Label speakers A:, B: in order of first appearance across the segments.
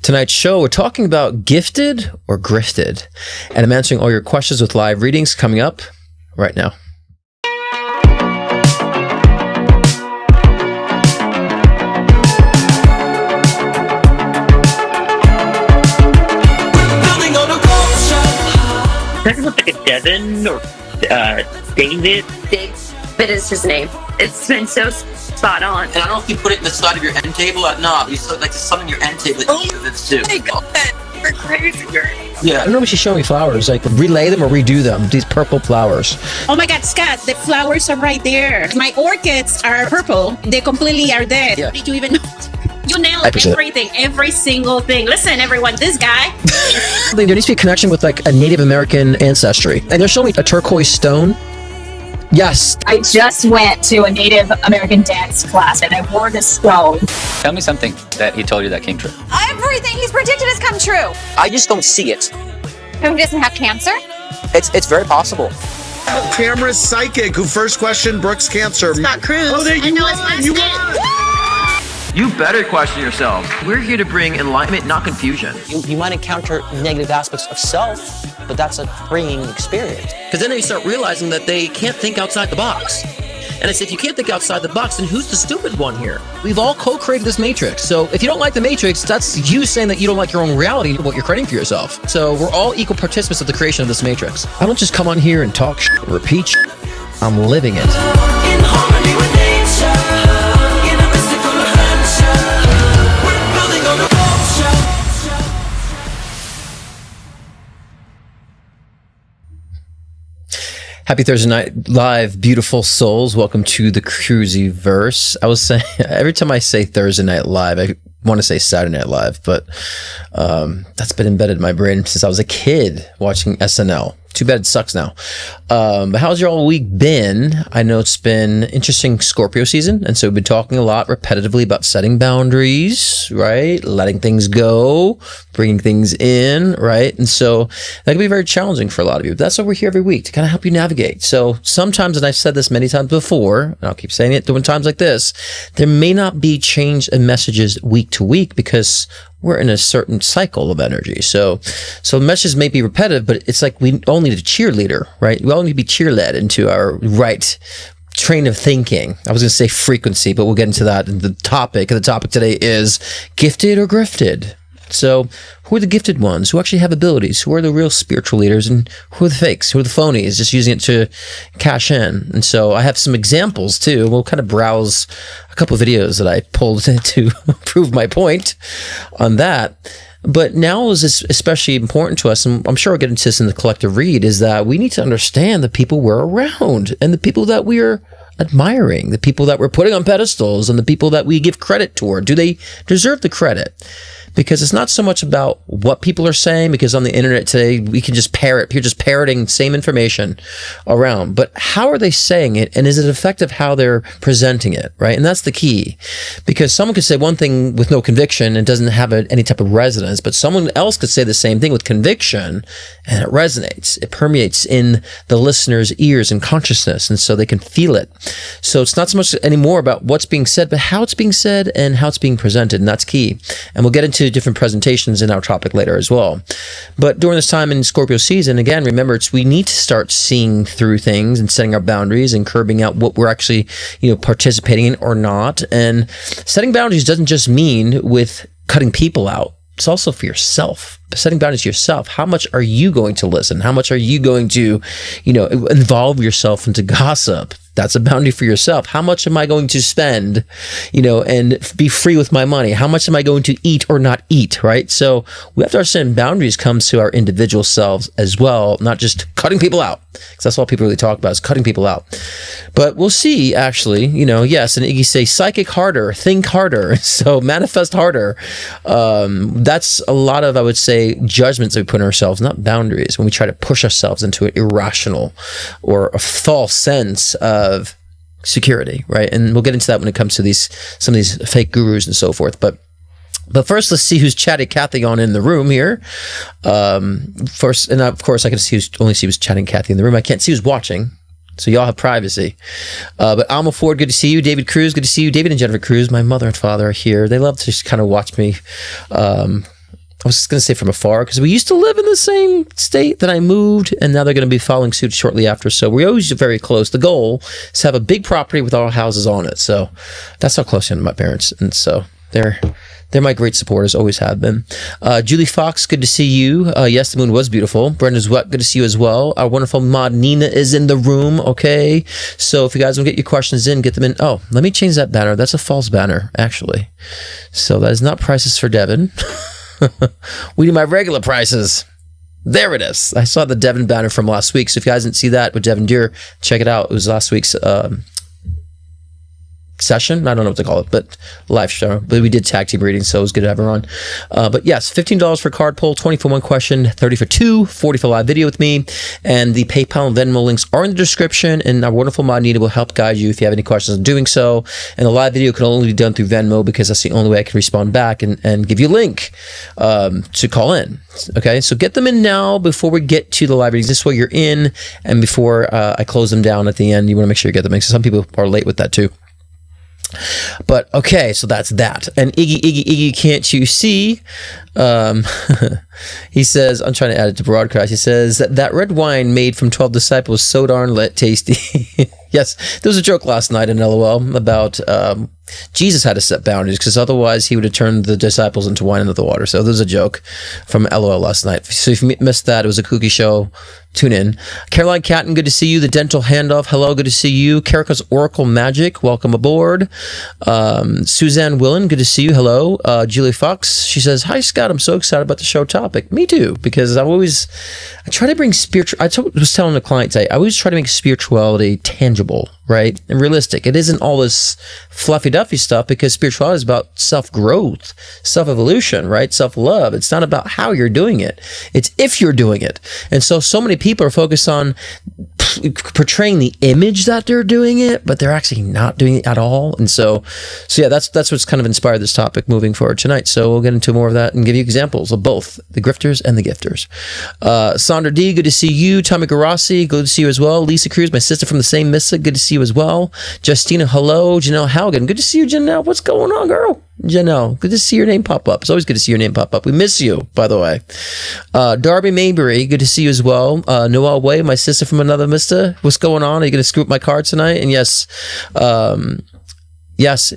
A: Tonight's show, we're talking about gifted or grifted, and I'm answering all your questions with live readings coming up right now.
B: Does it look like a Devin or David?
C: David is his name. It's been so spot on.
D: And I don't know if you put it in the side of your end table or not. You still like to summon your end table that you lives too.
C: My God, we're crazy.
A: Yeah, I don't know if she's showing me flowers, like relay them or redo them. These purple flowers.
E: Oh my God, Scott, the flowers are right there. My orchids are purple. They completely are dead.
A: Yeah.
E: Did you even know? You nailed everything, every single thing. Listen, everyone, this guy.
A: There needs to be a connection with like a Native American ancestry. And they're showing me a turquoise stone. Yes.
F: I just went to a Native American dance class and I wore this stone.
G: Tell me something that he told you that came true.
H: Everything he's predicted has come true.
I: I just don't see it.
H: Who doesn't have cancer?
I: It's very possible.
J: Camera's psychic who first questioned Brooke's cancer.
E: Scott Cruz.
J: Oh, there you won. You won.
K: You better question yourself. We're here to bring enlightenment, not confusion.
I: You might encounter negative aspects of self, but that's a freeing experience.
D: Because then they start realizing that they can't think outside the box. And I say, if you can't think outside the box, then who's the stupid one here?
A: We've all co-created this matrix. So if you don't like the matrix, that's you saying that you don't like your own reality, what you're creating for yourself. So we're all equal participants of the creation of this matrix. I don't just come on here and talk shit, repeat shit. I'm living it.
L: In harmony with nature.
A: Happy Thursday night live, beautiful souls. Welcome to the Cruisyverse. I was saying, every time I say Thursday night live, I want to say Saturday Night Live, but that's been embedded in my brain since I was a kid watching SNL. Too bad it sucks now. But how's your all week been? I know it's been interesting Scorpio season, and so we've been talking a lot repetitively about setting boundaries, right? Letting things go, bringing things in, right? And so that can be very challenging for a lot of you. But that's why we're here every week, to kind of help you navigate. So sometimes, and I've said this many times before, and I'll keep saying it during times like this, there may not be change in messages week to week because we're in a certain cycle of energy. So messages may be repetitive, but it's like we all need a cheerleader, right? We all need to be cheerled into our right train of thinking. I was going to say frequency, but we'll get into that. And the topic today is gifted or grifted. So who are the gifted ones? Who actually have abilities? Who are the real spiritual leaders? And who are the fakes? Who are the phonies? Just using it to cash in. And so I have some examples too. We'll kind of browse a couple of videos that I pulled to prove my point on that. But now is especially important to us, and I'm sure I'll get into this in the collective read, is that we need to understand the people we're around and the people that we are admiring, the people that we're putting on pedestals and the people that we give credit toward. Do they deserve the credit? Because it's not so much about what people are saying, because on the internet today, we can just parrot, you're just parroting same information around, but how are they saying it? And is it effective how they're presenting it, right? And that's the key, because someone could say one thing with no conviction and doesn't have any type of resonance, but someone else could say the same thing with conviction and it resonates. It permeates in the listener's ears and consciousness, and so they can feel it. So it's not so much anymore about what's being said, but how it's being said and how it's being presented, and that's key. And we'll get into different presentations in our topic later as well. But during this time in Scorpio season, again, remember, we need to start seeing through things and setting our boundaries and curbing out what we're actually, participating in or not. And setting boundaries doesn't just mean with cutting people out. It's also for yourself. Setting boundaries for yourself. How much are you going to listen? How much are you going to, involve yourself into gossip? That's a boundary for yourself. How much am I going to spend, and be free with my money? How much am I going to eat or not eat, right? So we have to understand boundaries comes to our individual selves as well, not just cutting people out, because that's all people really talk about is cutting people out. But we'll see, actually, yes, and Iggy say psychic harder, think harder, so manifest harder. That's a lot of, I would say, judgments that we put on ourselves, not boundaries, when we try to push ourselves into an irrational or a false sense of security, right? And we'll get into that when it comes to some of these fake gurus and so forth. But first, let's see who's chatting Kathy on in the room here. First, and of course, I can only see who's chatting Kathy in the room. I can't see who's watching, so y'all have privacy. But Alma Ford, good to see you. David Cruz, good to see you. David and Jennifer Cruz, my mother and father, are here. They love to just kind of watch me I was just going to say from afar, because we used to live in the same state that I moved, and now they're going to be following suit shortly after. So we're always very close. The goal is to have a big property with all houses on it. So that's how close I am to my parents. And so they're my great supporters, always have been. Julie Fox, good to see you. Yes, the moon was beautiful. Brenda's Wet, good to see you as well. Our wonderful mod Nina is in the room, okay? So if you guys want to get your questions in, get them in. Oh, let me change that banner. That's a false banner, actually. So that is not prices for Devin. We do my regular prices. There it is. I saw the Devin banner from last week. So if you guys didn't see that with Devin Deer, check it out. It was last week's session. I don't know what to call it, but live show. But we did tag team readings, so it was good to have her on. But yes, $15 for card pull, 20 for one question, 30 for two, 40 for live video with me. And the PayPal and Venmo links are in the description, and our wonderful mod Nita will help guide you if you have any questions on doing so. And the live video can only be done through Venmo because that's the only way I can respond back and give you a link to call in. Okay, so get them in now before we get to the live readings. This way you're in, and before I close them down at the end, you want to make sure you get them in. So some people are late with that too. But okay, so that's that. And Iggy, can't you see? He says, I'm trying to add it to broadcast. He says that red wine made from 12 disciples so darn tasty. Yes, there was a joke last night in LOL about Jesus had to set boundaries because otherwise he would have turned the disciples into wine into the water. So there's a joke from LOL last night. So if you missed that, it was a kooky show. Tune in. Caroline Catton, good to see you. The Dental Handoff, hello, good to see you. Karika's Oracle Magic, welcome aboard. Suzanne Willen, good to see you. Hello. Julie Fox, she says, hi Scott, I'm so excited about the show topic. Me too, because I try to bring was telling the client today, I always try to make spirituality tangible, right? And realistic. It isn't all this fluffy duffy stuff because spirituality is about self-growth, self-evolution, right? Self-love. It's not about how you're doing it. It's if you're doing it. And so many people are focused on portraying the image that they're doing it, but they're actually not doing it at all. And so yeah, that's what's kind of inspired this topic moving forward tonight. So we'll get into more of that and give you examples of both the grifters and the gifters. Sandra D, good to see you. Tommy Garassi, good to see you as well. Lisa Cruz, my sister from the same Missa, good to see you as well. Justina, hello. Janelle Haugen, good to see you, Janelle. What's going on, girl? Janelle, good to see your name pop up. It's always good to see your name pop up. We miss you, by the way. Darby Maybury, good to see you as well. Noelle Way, my sister from another Mista. What's going on? Are you going to scoop my card tonight? And yes,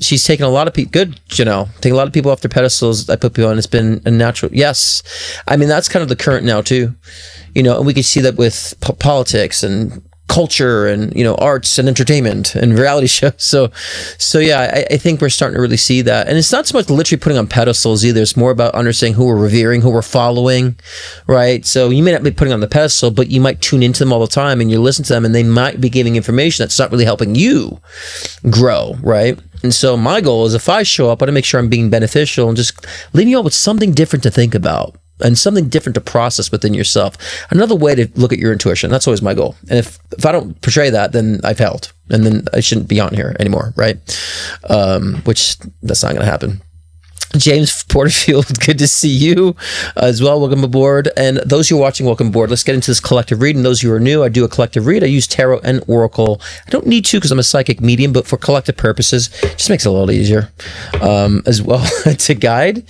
A: she's taken a lot of people. Good, Janelle. Taking a lot of people off their pedestals. I put people on. It's been a natural. Yes. I mean, that's kind of the current now, too. And we can see that with politics and culture and arts and entertainment and reality shows. So yeah, I think we're starting to really see that. And it's not so much literally putting on pedestals either. It's more about understanding who we're revering, who we're following, right? So you may not be putting on the pedestal, but you might tune into them all the time and you listen to them and they might be giving information that's not really helping you grow, right? And so my goal is if I show up, I want to make sure I'm being beneficial and just leaving you all with something different to think about and something different to process within yourself. Another way to look at your intuition. That's always my goal. And if I don't portray that, then I've failed. And then I shouldn't be on here anymore, right? Which that's not going to happen. James Porterfield, good to see you as well. Welcome aboard. And those who are watching, welcome aboard. Let's get into this collective read. And those who are new, I do a collective read. I use tarot and oracle. I don't need to because I'm a psychic medium, but for collective purposes, it just makes it a little easier as well to guide.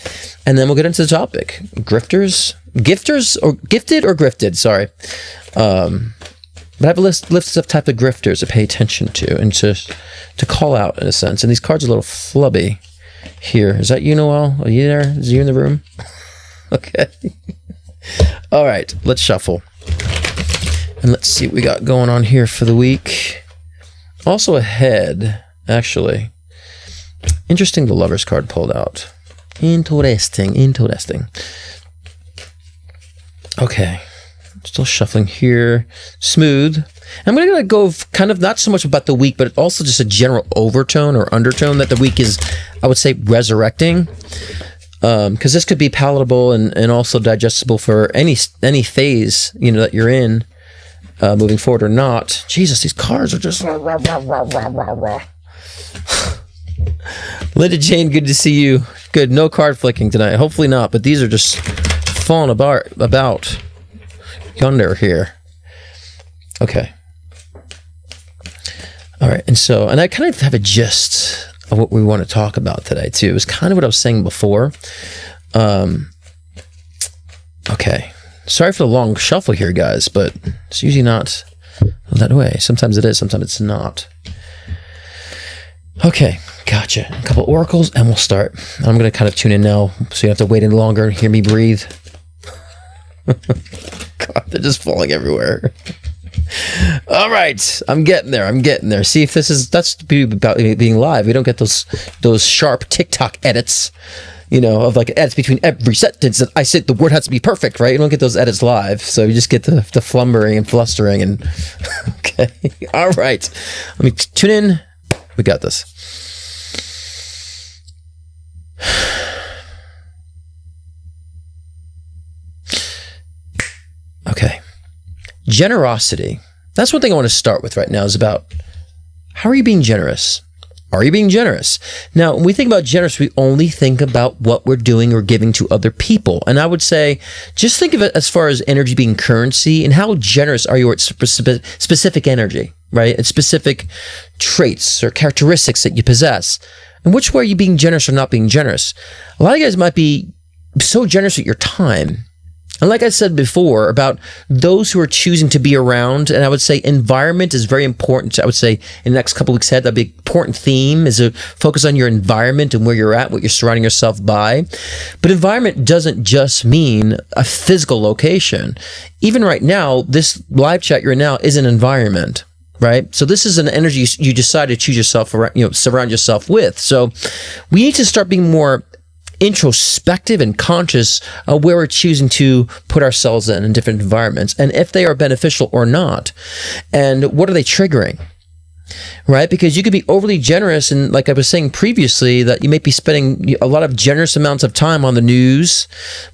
A: And then we'll get into the topic. Gifters, or gifted or grifted, sorry. But I have a list of type of grifters to pay attention to and to call out in a sense. And these cards are a little flubby. Here, is that you, Noel? Are you there? Is you in the room? Okay. All right, let's shuffle. And let's see what we got going on here for the week. Also ahead, actually. Interesting, the Lover's card pulled out. Interesting. Okay. Still shuffling here. Smooth. I'm going to go kind of not so much about the week, but also just a general overtone or undertone that the week is, I would say, resurrecting. Because this could be palatable and also digestible for any phase, that you're in, moving forward or not. Jesus, these cards are just... Linda Jane, good to see you. Good, no card flicking tonight. Hopefully not, but these are just falling about yonder here. Okay. All right, and I kind of have a gist of what we want to talk about today too. It was kind of what I was saying before. Okay. Sorry for the long shuffle here, guys, but it's usually not that way. Sometimes it is, sometimes it's not. Okay, gotcha. A couple oracles, and we'll start. I'm going to kind of tune in now, so you don't have to wait any longer and hear me breathe. God, they're just falling everywhere. All right, I'm getting there. See, if that's the beauty about being live. We don't get those sharp TikTok edits, of like edits between every sentence that I said the word has to be perfect, right? You don't get those edits live, so you just get the flumbering and flustering and okay. All right, let me tune in. We got this. Okay. Generosity. That's one thing I want to start with right now is about how are you being generous? Are you being generous? Now, when we think about generous, we only think about what we're doing or giving to other people. And I would say, just think of it as far as energy being currency and how generous are you at specific energy, right? It's specific traits or characteristics that you possess. And which way are you being generous or not being generous? A lot of you guys might be so generous with your time. And like I said before, about those who are choosing to be around, and I would say environment is very important. I would say in the next couple of weeks ahead, that'd be an important theme is to focus on your environment and where you're at, what you're surrounding yourself by. But environment doesn't just mean a physical location. Even right now, this live chat you're in now is an environment. Right? So this is an energy you decide to choose yourself around, surround yourself with. So we need to start being more introspective and conscious of where we're choosing to put ourselves in different environments and if they are beneficial or not. And what are they triggering? Right? Because you could be overly generous, and like I was saying previously, that you may be spending a lot of generous amounts of time on the news,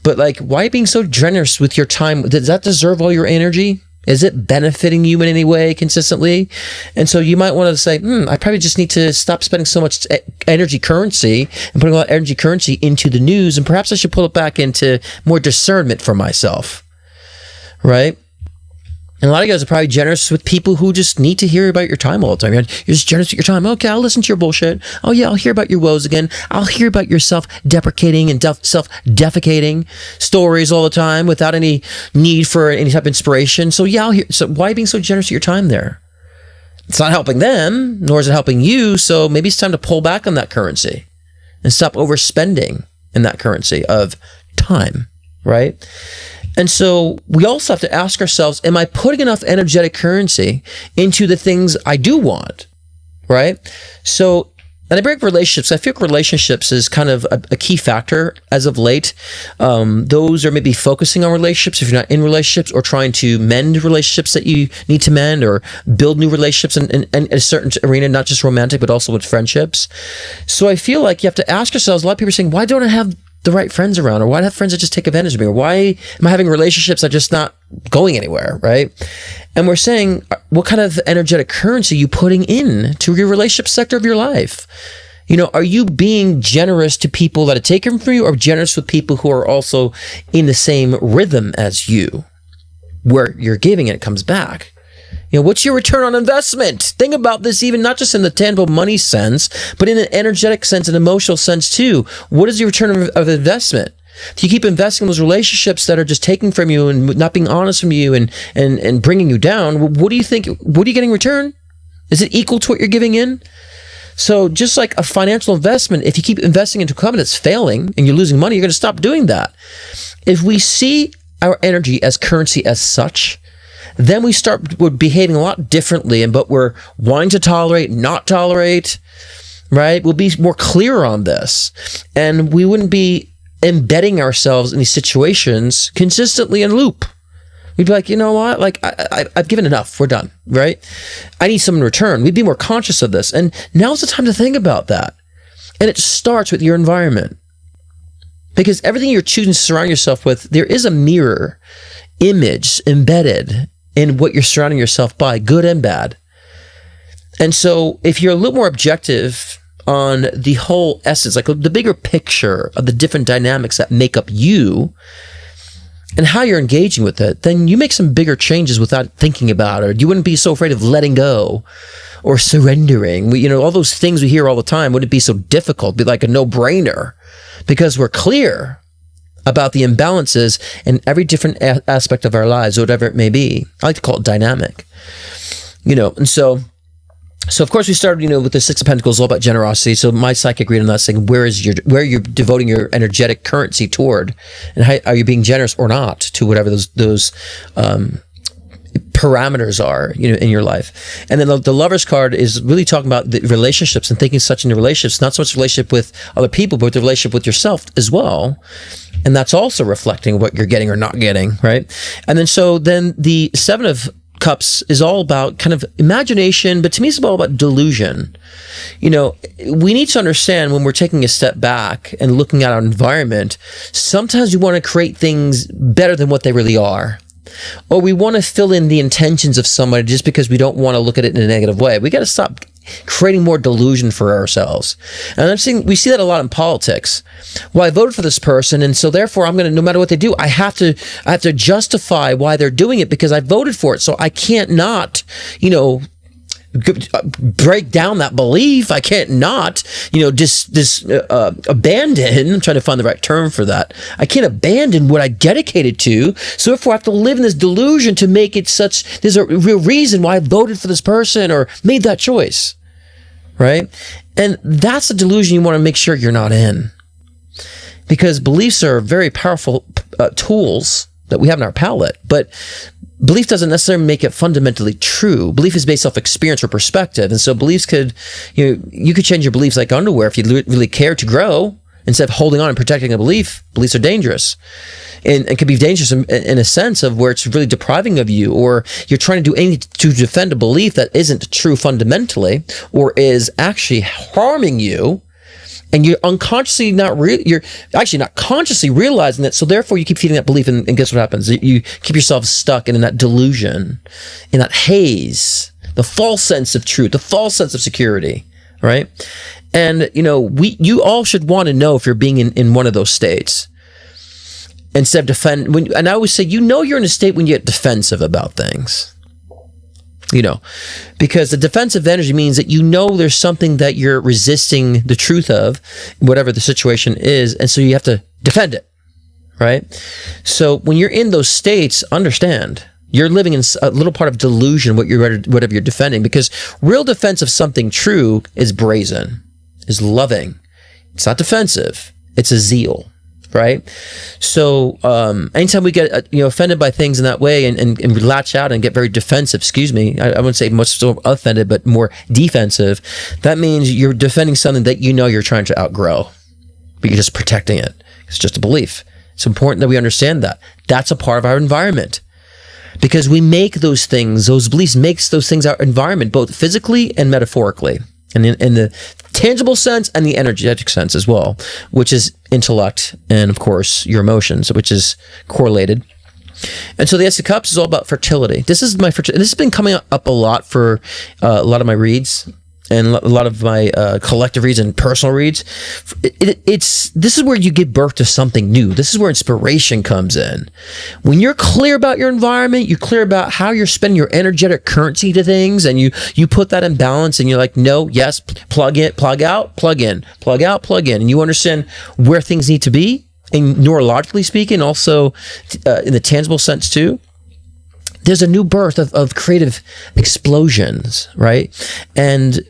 A: but like, why being so generous with your time? Does that deserve all your energy? Is it benefiting you in any way consistently? And so you might want to say, I probably just need to stop spending so much energy currency and putting a lot of energy currency into the news, and perhaps I should pull it back into more discernment for myself, right? And a lot of you guys are probably generous with people who just need to hear about your time all the time. You're just generous with your time. Okay, I'll listen to your bullshit. Oh yeah, I'll hear about your woes again. I'll hear about your self-deprecating and self-defecating stories all the time without any need for any type of inspiration. So yeah, I'll hear. So why being so generous with your time there? It's not helping them, nor is it helping you. So maybe it's time to pull back on that currency and stop overspending in that currency of time, right? And so we also have to ask ourselves, am I putting enough energetic currency into the things I do want, right? So, and I bring up relationships. I feel like relationships is kind of a key factor as of late. Those are maybe focusing on relationships if you're not in relationships, or trying to mend relationships that you need to mend, or build new relationships in a certain arena, not just romantic, but also with friendships. So I feel like you have to ask yourselves, a lot of people are saying, why don't I have the right friends around, or why do I have friends that just take advantage of me, or why am I having relationships that are just not going anywhere, right? And we're saying, what kind of energetic currency are you putting in to your relationship sector of your life? Are you being generous to people that are taken from you, or generous with people who are also in the same rhythm as you, where you're giving and it comes back? What's your return on investment? Think about this, even not just in the tangible money sense, but in an energetic sense, an emotional sense too. What is your return of investment? Do you keep investing in those relationships that are just taking from you and not being honest from you and bringing you down? What do you think? What are you getting in return? Is it equal to what you're giving in? So just like a financial investment, if you keep investing into a company that's failing and you're losing money, you're going to stop doing that. If we see our energy as currency as such, then we're behaving a lot differently, but we're wanting to tolerate, not tolerate, right? We'll be more clear on this, and we wouldn't be embedding ourselves in these situations consistently in loop. We'd be like, you know what? Like, I've given enough. We're done, right? I need some in return. We'd be more conscious of this, and now's the time to think about that. And it starts with your environment, because everything you're choosing to surround yourself with, there is a mirror image embedded in what you're surrounding yourself by, good and bad. And so if you're a little more objective on the whole essence, like the bigger picture of the different dynamics that make up you and how you're engaging with it, then you make some bigger changes without thinking about it. You wouldn't be so afraid of letting go or surrendering. All those things we hear all the time, wouldn't it be so difficult? It'd be like a no-brainer, because we're clear about the imbalances in every different aspect of our lives, whatever it may be. I like to call it dynamic. And so of course we started, with the Six of Pentacles, all about generosity. So my psychic read on that saying, where you're devoting your energetic currency toward, and how are you being generous or not to whatever those parameters are, in your life. And then the Lover's card is really talking about the relationships and thinking such in the relationships, not so much relationship with other people, but the relationship with yourself as well. And that's also reflecting what you're getting or not getting, right? And then the Seven of Cups is all about kind of imagination, but to me it's all about delusion. We need to understand when we're taking a step back and looking at our environment, sometimes we want to create things better than what they really are. Or we want to fill in the intentions of somebody just because we don't want to look at it in a negative way. We got to stop creating more delusion for ourselves. And we see that a lot in politics. Well, I voted for this person, and so therefore I'm going to, no matter what they do, I have to justify why they're doing it because I voted for it. So I can't not, break down that belief. I can't not, abandon. I'm trying to find the right term for that. I can't abandon what I dedicated to. So therefore I have to live in this delusion to make it such, there's a real reason why I voted for this person or made that choice. Right? And that's a delusion you want to make sure you're not in. Because beliefs are very powerful tools that we have in our palette, but belief doesn't necessarily make it fundamentally true. Belief is based off experience or perspective. And so beliefs could, you could change your beliefs like underwear if you really care to grow. Instead of holding on and protecting a belief, beliefs are dangerous. And it can be dangerous in a sense of where it's really depriving of you, or you're trying to do anything to defend a belief that isn't true fundamentally, or is actually harming you. And you're unconsciously you're actually not consciously realizing that. So therefore you keep feeding that belief, and guess what happens? You keep yourself stuck in that delusion, in that haze, the false sense of truth, the false sense of security, right? And, you all should want to know if you're being in one of those states. Instead of and I always say, you're in a state when you get defensive about things. Because the defensive energy means that there's something that you're resisting the truth of, whatever the situation is, and so you have to defend it, right? So when you're in those states, understand you're living in a little part of delusion, whatever you're defending, because real defense of something true is brazen, is loving. It's not defensive. It's a zeal. Right? So, anytime we get, offended by things in that way and latch out and get very defensive, I wouldn't say much so offended, but more defensive, that means you're defending something that you're trying to outgrow, but you're just protecting it. It's just a belief. It's important that we understand that. That's a part of our environment. Because we make those beliefs makes those things our environment, both physically and metaphorically. And in the tangible sense and the energetic sense as well, which is intellect and, of course, your emotions, which is correlated. And so the Ace of Cups is all about fertility. This is this has been coming up a lot for a lot of my reads and a lot of my collective reads and personal reads. This is where you give birth to something new. This is where inspiration comes in. When you're clear about your environment, you're clear about how you're spending your energetic currency to things, and you put that in balance, and you're like, no, yes, plug in, plug out, plug in, plug out, plug in, and you understand where things need to be, and neurologically speaking, also in the tangible sense too. There's a new birth of creative explosions, right? And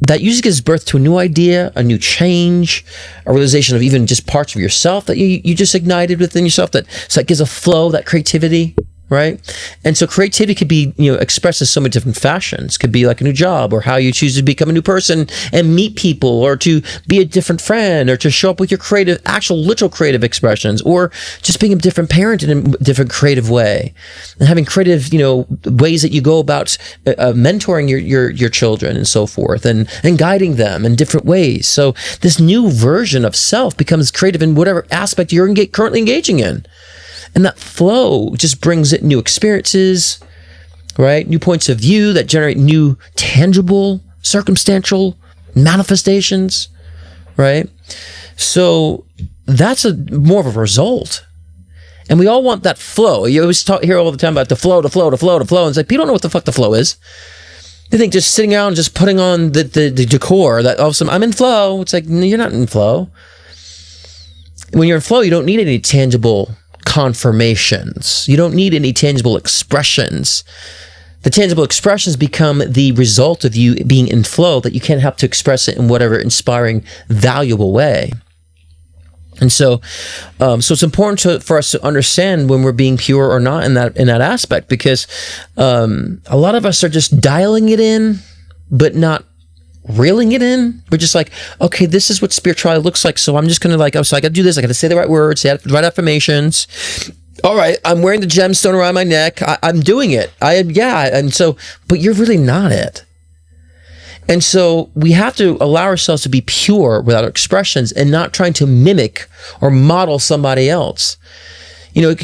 A: that usually gives birth to a new idea, a new change, a realization of even just parts of yourself that you just ignited within yourself. So that gives a flow, that creativity, right? And so creativity could be, expressed in so many different fashions. It could be like a new job, or how you choose to become a new person and meet people, or to be a different friend, or to show up with your literal creative expressions, or just being a different parent in a different creative way, and having creative, ways that you go about mentoring your children and so forth, and guiding them in different ways. So this new version of self becomes creative in whatever aspect you're currently engaging in. And that flow just brings it new experiences, right? New points of view that generate new tangible, circumstantial manifestations, right? So that's more of a result. And we all want that flow. You always hear all the time about the flow. And it's like, people don't know what the fuck the flow is. They think just sitting down and just putting on the decor, that all of a sudden I'm in flow. It's like, no, you're not in flow. When you're in flow, you don't need any tangible confirmations. You don't need any tangible expressions. The tangible expressions become the result of you being in flow, that you can't help to express it in whatever inspiring, valuable way. And so it's important for us to understand when we're being pure or not in that aspect, because a lot of us are just dialing it in, but not reeling it in. We're just like, okay, this is what spirituality looks like, so I'm just gonna so I gotta do this, I gotta say the right words, say the right affirmations. All right, I'm wearing the gemstone around my neck, I'm doing it, but you're really not it. And so we have to allow ourselves to be pure with our expressions and not trying to mimic or model somebody else. You know,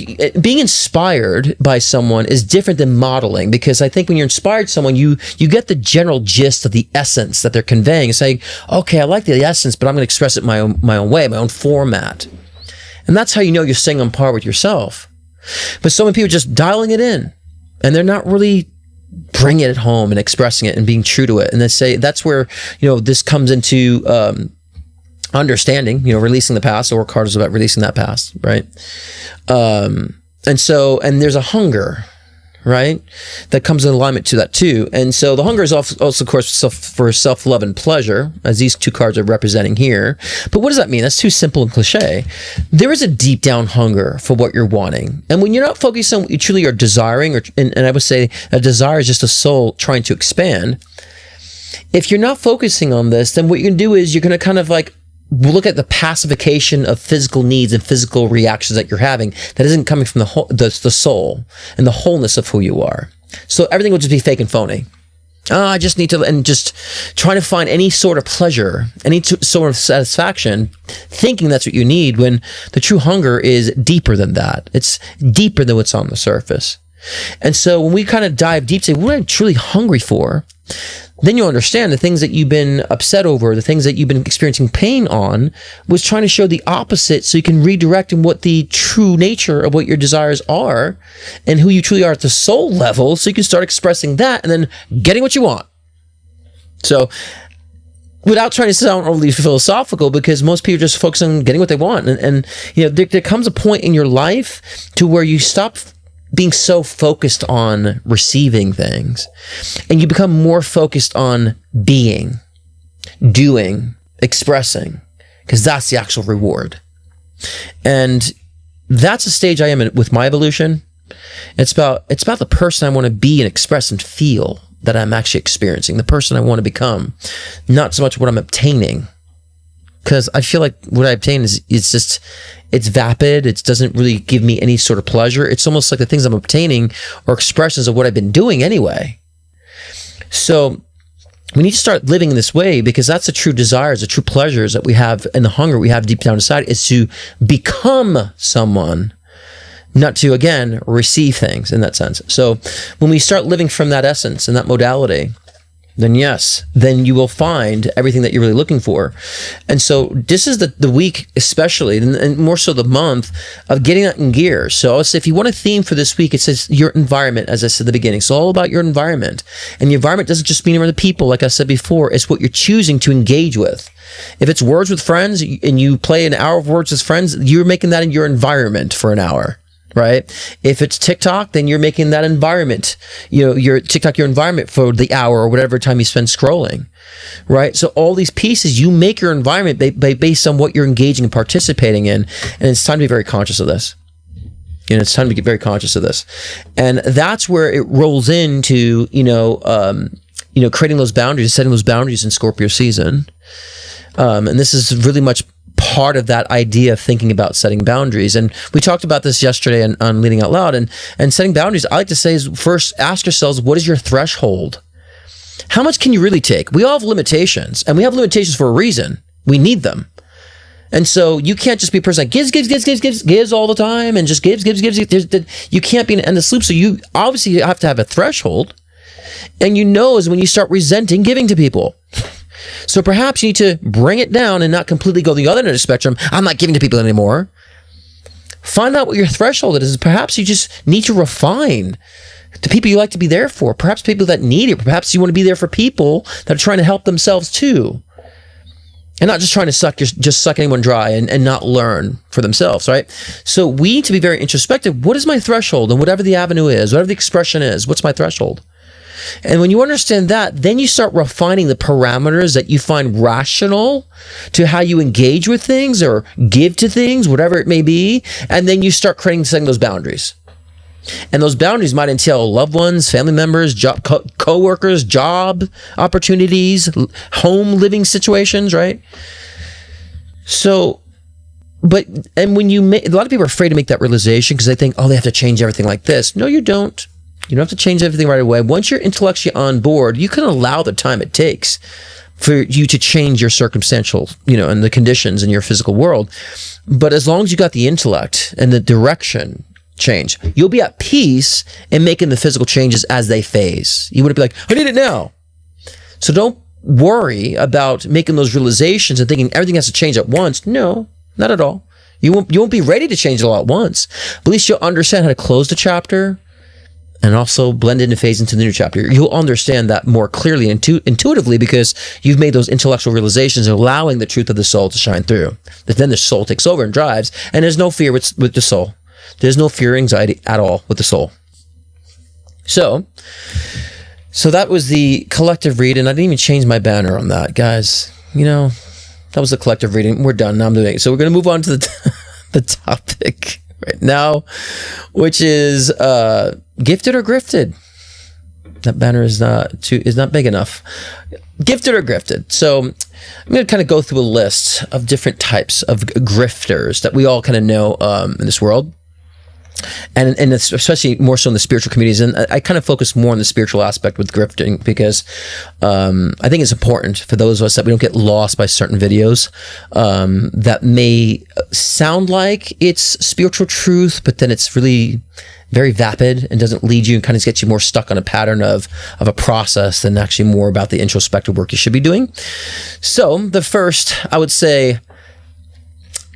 A: being inspired by someone is different than modeling, because I think when you're inspired someone, you get the general gist of the essence that they're conveying, saying, okay, I like the essence, but I'm going to express it my own way, my own format. And that's how you know you're staying on par with yourself. But so many people just dialing it in, and they're not really bringing it home and expressing it and being true to it. And they say that's where, this comes into understanding, releasing the past. The work hard is about releasing that past, right? And there's a hunger, right, that comes in alignment to that too. And so the hunger is also, of course, for self-love and pleasure, as these two cards are representing here. But what does that mean? That's too simple and cliche. There is a deep down hunger for what you're wanting. And when you're not focused on what you truly are desiring, and I would say a desire is just a soul trying to expand. If you're not focusing on this, then what you're going to do is you're going to kind of look at the pacification of physical needs and physical reactions that you're having that isn't coming from the soul and the wholeness of who you are. So everything will just be fake and phony. I just need to, and just trying to find any sort of pleasure, any sort of satisfaction, thinking that's what you need, when the true hunger is deeper than that. It's deeper than what's on the surface. And so when we kind of dive deep, say, what am I truly hungry for? Then you'll understand the things that you've been upset over, the things that you've been experiencing pain on, was trying to show the opposite, so you can redirect in what the true nature of what your desires are and who you truly are at the soul level, so you can start expressing that and then getting what you want. So without trying to sound overly philosophical, because most people just focus on getting what they want. And there comes a point in your life to where you stop being so focused on receiving things, and you become more focused on being, doing, expressing, because that's the actual reward. And that's the stage I am in with my evolution. It's about the person I want to be and express and feel that I'm actually experiencing, the person I want to become, not so much what I'm obtaining. Because I feel like what I obtain it's vapid. It doesn't really give me any sort of pleasure. It's almost like the things I'm obtaining are expressions of what I've been doing anyway. So we need to start living in this way, because that's the true desires, the true pleasures that we have, and the hunger we have deep down inside is to become someone, not to, again, receive things in that sense. So when we start living from that essence and that modality, then yes, then you will find everything that you're really looking for. And so this is the week, especially, and more so the month, of getting that in gear. So I'll say, if you want a theme for this week, it says your environment, as I said at the beginning. It's all about your environment. And the environment doesn't just mean around the people, like I said before. It's what you're choosing to engage with. If it's words with friends, and you play an hour of words with friends, you're making that in your environment for an hour. Right? If it's TikTok, then you're making that environment, your TikTok, your environment for the hour or whatever time you spend scrolling, right? So all these pieces, you make your environment based on what you're engaging and participating in. And it's time to be very conscious of this. It's time to get very conscious of this. And that's where it rolls into, creating those boundaries, setting those boundaries in Scorpio season. And this is really much part of that idea of thinking about setting boundaries. And we talked about this yesterday on Leading Out Loud, and setting boundaries, I like to say, is first ask yourselves, what is your threshold? How much can you really take? We all have limitations, and we have limitations for a reason. We need them. And so you can't just be a person that gives all the time and just gives. You can't be an endless loop. So you obviously have to have a threshold. And is when you start resenting giving to people. So perhaps you need to bring it down and not completely go the other end of the spectrum. I'm not giving to people anymore. Find out what your threshold is. Perhaps you just need to refine the people you like to be there for. Perhaps people that need it. Perhaps you want to be there for people that are trying to help themselves too. and not just trying to suck anyone dry and not learn for themselves, right? So we need to be very introspective. What is my threshold? And whatever the avenue is, whatever the expression is, what's my threshold? And when you understand that, then you start refining the parameters that you find rational to how you engage with things or give to things, whatever it may be. And then you start setting those boundaries. And those boundaries might entail loved ones, family members, co-workers, job opportunities, home living situations, right? So, and when a lot of people are afraid to make that realization because they think, oh, they have to change everything like this. No, you don't. You don't have to change everything right away. Once you're intellectually on board, you can allow the time it takes for you to change your circumstantial, and the conditions in your physical world. But as long as you got the intellect and the direction change, you'll be at peace in making the physical changes as they phase. You wouldn't be like, I need it now. So don't worry about making those realizations and thinking everything has to change at once. No, not at all. You won't be ready to change it all at once. But at least you'll understand how to close the chapter and also blend in and phase into the new chapter. You'll understand that more clearly and intuitively because you've made those intellectual realizations, allowing the truth of the soul to shine through. But then the soul takes over and drives, and there's no fear with the soul. There's no fear or anxiety at all with the soul. So that was the collective read, and I didn't even change my banner on that, guys. That was the collective reading. We're done. Now I'm doing it. So we're going to move on to the topic right now, which is gifted or grifted. That banner is not big enough. Gifted or grifted. So I'm going to kind of go through a list of different types of grifters that we all kind of know in this world. And especially more so in the spiritual communities. And I kind of focus more on the spiritual aspect with grifting because I think it's important for those of us that we don't get lost by certain videos that may sound like it's spiritual truth, but then it's really very vapid and doesn't lead you and kind of gets you more stuck on a pattern of a process than actually more about the introspective work you should be doing. So the first, I would say,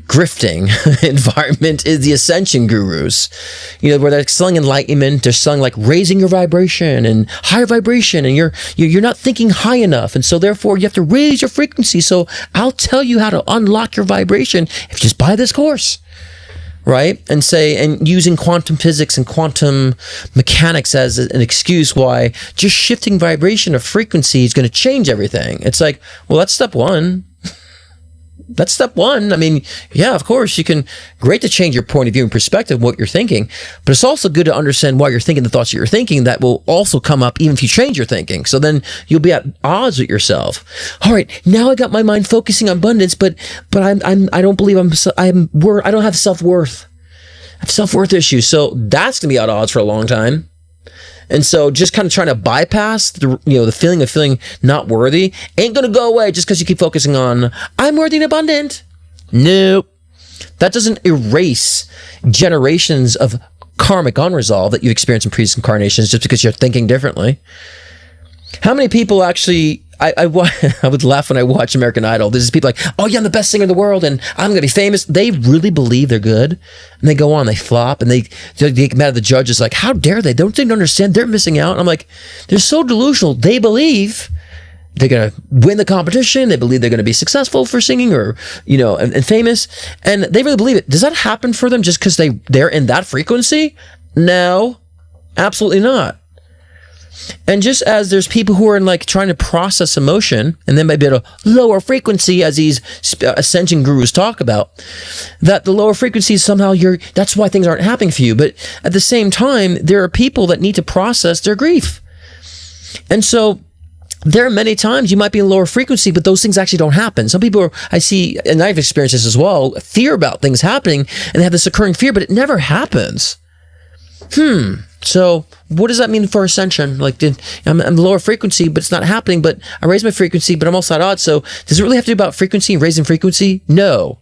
A: grifting environment is the ascension gurus, where they're selling enlightenment, they're selling like raising your vibration and higher vibration, and you're not thinking high enough, and so therefore you have to raise your frequency. So I'll tell you how to unlock your vibration if you just buy this course, right? And using quantum physics and quantum mechanics as an excuse why just shifting vibration of frequency is going to change everything. It's like, well, that's step one. That's step one. I mean, yeah, of course, great to change your point of view and perspective, what you're thinking, but it's also good to understand why you're thinking the thoughts that you're thinking that will also come up even if you change your thinking. So then you'll be at odds with yourself. All right, now I got my mind focusing on abundance, but I don't believe I don't have self-worth. I have self-worth issues. So that's going to be at odds for a long time. And so just kind of trying to bypass the feeling of feeling not worthy ain't going to go away just because you keep focusing on, I'm worthy and abundant. Nope. That doesn't erase generations of karmic unresolved that you've experienced in previous incarnations just because you're thinking differently. How many people actually, I would laugh when I watch American Idol. There's people like, oh yeah, I'm the best singer in the world and I'm going to be famous. They really believe they're good. And they go on, they flop, and they get mad at the judges like, how dare they? Don't they understand? They're missing out. And I'm like, they're so delusional. They believe they're going to win the competition. They believe they're going to be successful for singing or, and famous. And they really believe it. Does that happen for them just because they're in that frequency? No, absolutely not. And just as there's people who are in trying to process emotion and then maybe at a lower frequency, as these ascension gurus talk about, that the lower frequencies somehow that's why things aren't happening for you. But at the same time, there are people that need to process their grief. And so there are many times you might be in lower frequency, but those things actually don't happen. Some people I see, and I've experienced this as well, fear about things happening and they have this occurring fear, but it never happens. So what does that mean for ascension? I'm lower frequency, but it's not happening, but I raise my frequency, but I'm also at odds. So does it really have to do about frequency and raising frequency? No,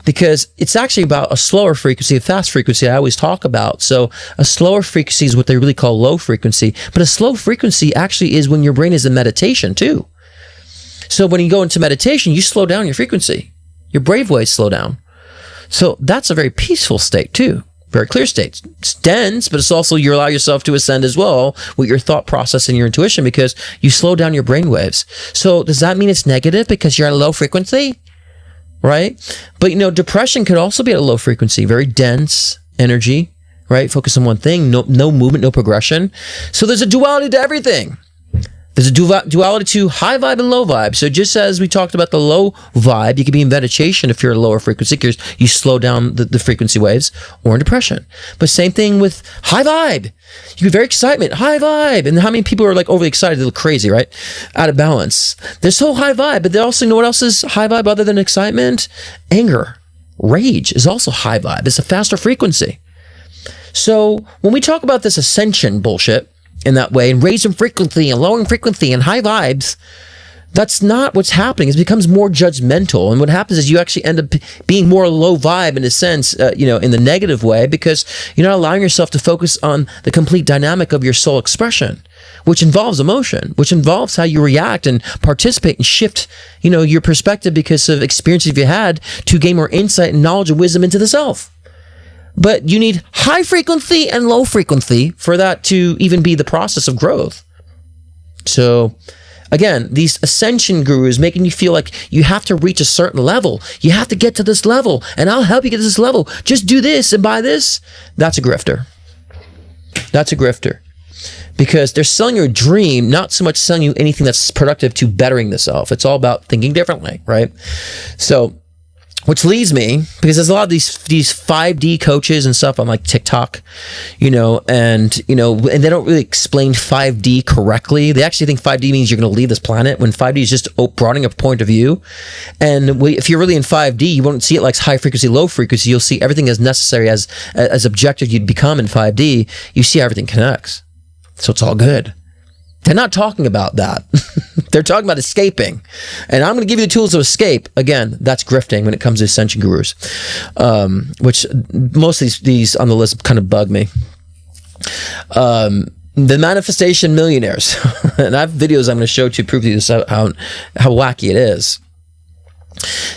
A: because it's actually about a slower frequency, a fast frequency I always talk about. So a slower frequency is what they really call low frequency, but a slow frequency actually is when your brain is in meditation too. So when you go into meditation, you slow down your frequency. Your brainwaves slow down. So that's a very peaceful state too. very clear state. It's dense, but it's also you allow yourself to ascend as well with your thought process and your intuition because you slow down your brain waves. So does that mean it's negative because you're at a low frequency? Right? But depression could also be at a low frequency, very dense energy, right? Focus on one thing, no movement, no progression. So there's a duality to everything. There's a duality to high vibe and low vibe. So just as we talked about the low vibe, you could be in meditation if you're at a lower frequency because you slow down the frequency waves, or in depression. But same thing with high vibe. You get very excitement, high vibe. And how many people are like overly excited? They look crazy, right? Out of balance. They're so high vibe, but they also know what else is high vibe other than excitement? Anger. Rage is also high vibe. It's a faster frequency. So when we talk about this ascension bullshit, in that way, and raising frequency and lowering frequency and high vibes, that's not what's happening. It becomes more judgmental, and what happens is you actually end up being more low vibe in a sense, in the negative way, because you're not allowing yourself to focus on the complete dynamic of your soul expression, which involves emotion, which involves how you react and participate and shift, your perspective because of experiences you had to gain more insight and knowledge and wisdom into the self. But you need high frequency and low frequency for that to even be the process of growth. So again, these ascension gurus making you feel like you have to reach a certain level. You have to get to this level, and I'll help you get to this level. Just do this and buy this. That's a grifter. That's a grifter. Because they're selling you a dream, not so much selling you anything that's productive to bettering the self. It's all about thinking differently, right? So, which leads me, because there's a lot of these 5D coaches and stuff on like TikTok, and they don't really explain 5D correctly. They actually think 5D means you're going to leave this planet, when 5D is just broadening a point of view. And if you're really in 5D, you won't see it like high frequency, low frequency. You'll see everything as necessary, as objective you'd become in 5D. You see everything connects. So it's all good. They're not talking about that. They're talking about escaping. And I'm going to give you the tools to escape. Again, that's grifting when it comes to ascension gurus, which most of these on the list kind of bug me. The manifestation millionaires. And I have videos I'm going to show to prove to you this, how wacky it is.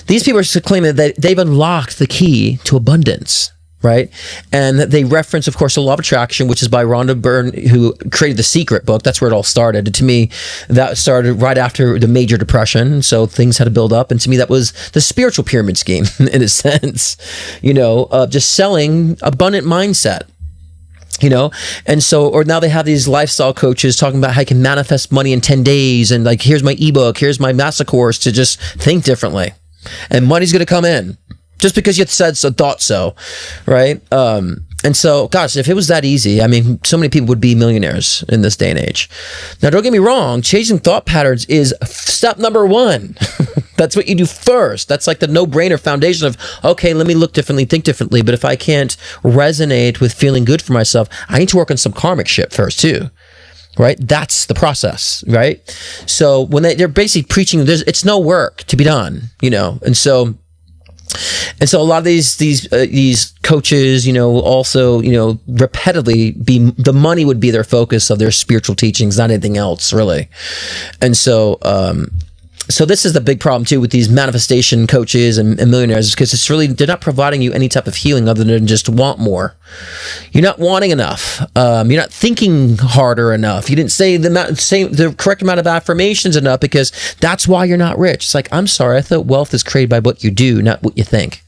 A: These people are claiming that they've unlocked the key to abundance. Right? And they reference, of course, the law of attraction, which is by Rhonda Byrne, who created The Secret book. That's where it all started. And to me, that started right after the major depression. So things had to build up. And to me, that was the spiritual pyramid scheme, in a sense, just selling abundant mindset. And so, or now they have these lifestyle coaches talking about how you can manifest money in 10 days. And like, here's my ebook, here's my master course to just think differently. And money's going to come in. Just because you said so, thought so, right? And so, gosh, if it was that easy, so many people would be millionaires in this day and age. Now, don't get me wrong, changing thought patterns is step number one. That's what you do first. That's like the no-brainer foundation of, okay, let me look differently, think differently. But if I can't resonate with feeling good for myself, I need to work on some karmic shit first, too. Right? That's the process, right? So when they're basically preaching, it's no work to be done, and so a lot of these coaches, also, repetitively the money would be their focus of their spiritual teachings, not anything else, really. And so, so this is the big problem too with these manifestation coaches and millionaires, because it's really, they're not providing you any type of healing other than just want more. You're not wanting enough. You're not thinking harder enough. You didn't say the correct amount of affirmations enough, because that's why you're not rich. It's like, I'm sorry, I thought wealth is created by what you do, not what you think.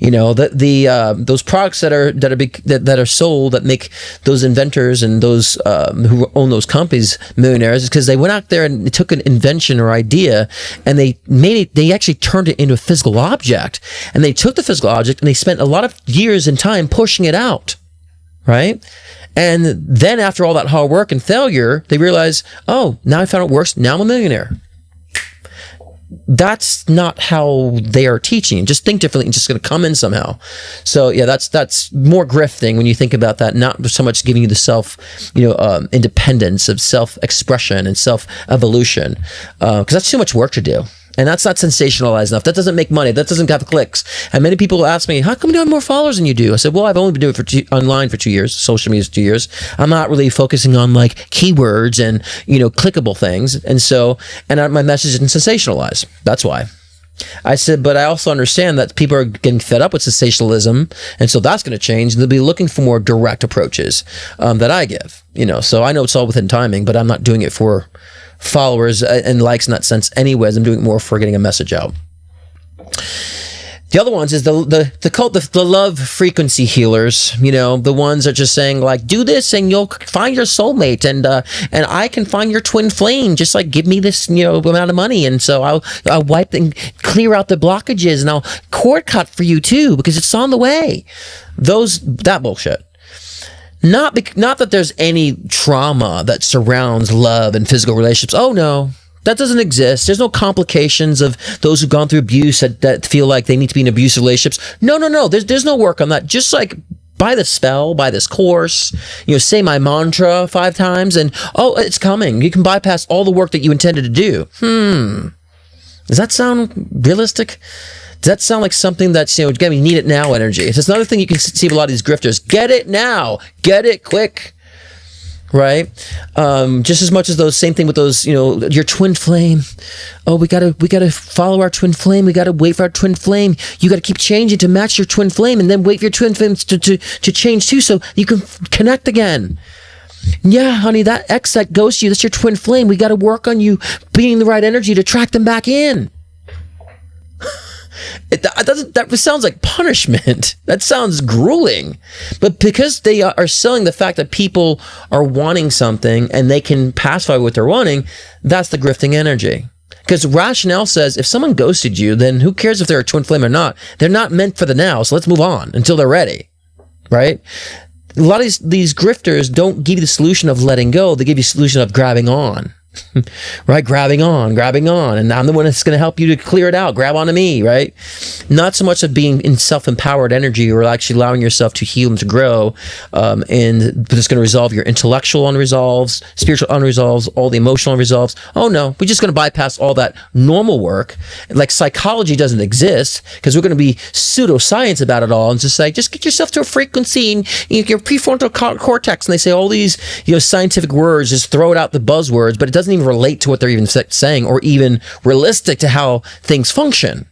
A: Those products that are sold, that make those inventors and those who own those companies millionaires, is because they went out there and they took an invention or idea and they actually turned it into a physical object, and they took the physical object and they spent a lot of years and time pushing it out, right? And then after all that hard work and failure, they realize, oh, now I found it works. Now I'm a millionaire. That's not how they are teaching. Just think differently. It's just going to come in somehow. So yeah, that's more grifting when you think about that. Not so much giving you the self, independence of self-expression and self-evolution, because that's too much work to do. And that's not sensationalized enough. That doesn't make money. That doesn't have clicks. And many people ask me, how come you have more followers than you do? I said, well, I've only been doing it online for 2 years, social media is 2 years. I'm not really focusing on like keywords and, clickable things. And so, my message isn't sensationalized. That's why. I said, but I also understand that people are getting fed up with sensationalism, and so that's going to change. And they'll be looking for more direct approaches that I give. So I know it's all within timing, but I'm not doing it for followers and likes in that sense. Anyways, I'm doing it more for getting a message out. The other ones is the love frequency healers. The ones that are just saying like, do this and you'll find your soulmate, and I can find your twin flame. Just like give me this amount of money, and so I'll wipe and clear out the blockages, and I'll cord cut for you too because it's on the way. That bullshit. Not that there's any trauma that surrounds love and physical relationships. Oh no. That doesn't exist. There's no complications of those who've gone through abuse that feel like they need to be in abusive relationships. No. There's no work on that. Just like buy the spell, buy this course, say my mantra 5 times, and it's coming. You can bypass all the work that you intended to do. Does that sound realistic? Does that sound like something that's, get me need it now energy? It's another thing you can see with a lot of these grifters. Get it now. Get it quick. Right? Just as much as those, same thing with those, your twin flame. Oh, we gotta follow our twin flame. We gotta wait for our twin flame. You gotta keep changing to match your twin flame, and then wait for your twin flame to change too, so you can connect again. Yeah, honey, that ex that ghosted you, that's your twin flame. We gotta work on you being the right energy to attract them back in. That sounds like punishment. That sounds grueling. But because they are selling the fact that people are wanting something and they can pacify what they're wanting, that's the grifting energy. Because rationale says if someone ghosted you, then who cares if they're a twin flame or not? They're not meant for the now, so let's move on until they're ready. Right? A lot of these grifters don't give you the solution of letting go. They give you the solution of grabbing on. Right? Grabbing on. And I'm the one that's going to help you to clear it out. Grab onto me, right? Not so much of being in self-empowered energy or actually allowing yourself to heal and to grow. And it's going to resolve your intellectual unresolves, spiritual unresolves, all the emotional unresolves. Oh no, we're just going to bypass all that normal work. Like psychology doesn't exist because we're going to be pseudoscience about it all and just say, just get yourself to a frequency and your prefrontal cortex. And they say all these, scientific words, just throw it out the buzzwords, but it doesn't even relate to what they're even saying or even realistic to how things function.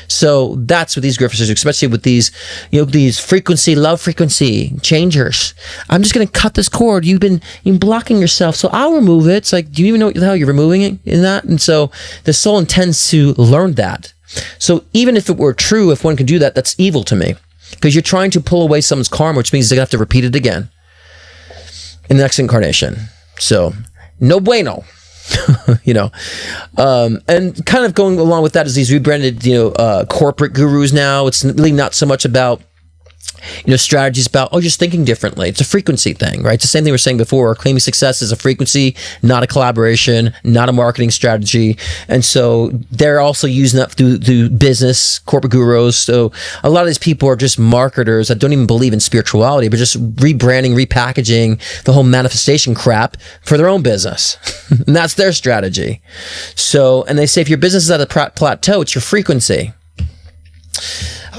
A: So that's what these grifters do, especially with these, these love frequency changers. I'm just going to cut this cord. You've been blocking yourself, so I'll remove it. It's like, do you even know what the hell you're removing it in that? And so the soul intends to learn that. So even if it were true, if one could do that, that's evil to me because you're trying to pull away someone's karma, which means they're going to have to repeat it again in the next incarnation. So no bueno. And kind of going along with that is these rebranded, corporate gurus now. It's really not so much about, strategies about, just thinking differently. It's a frequency thing, right? It's the same thing we were saying before. Claiming success is a frequency, not a collaboration, not a marketing strategy. And so they're also using that through business, corporate gurus. So a lot of these people are just marketers that don't even believe in spirituality, but just rebranding, repackaging the whole manifestation crap for their own business. And that's their strategy. So, and they say if your business is at a plateau, it's your frequency.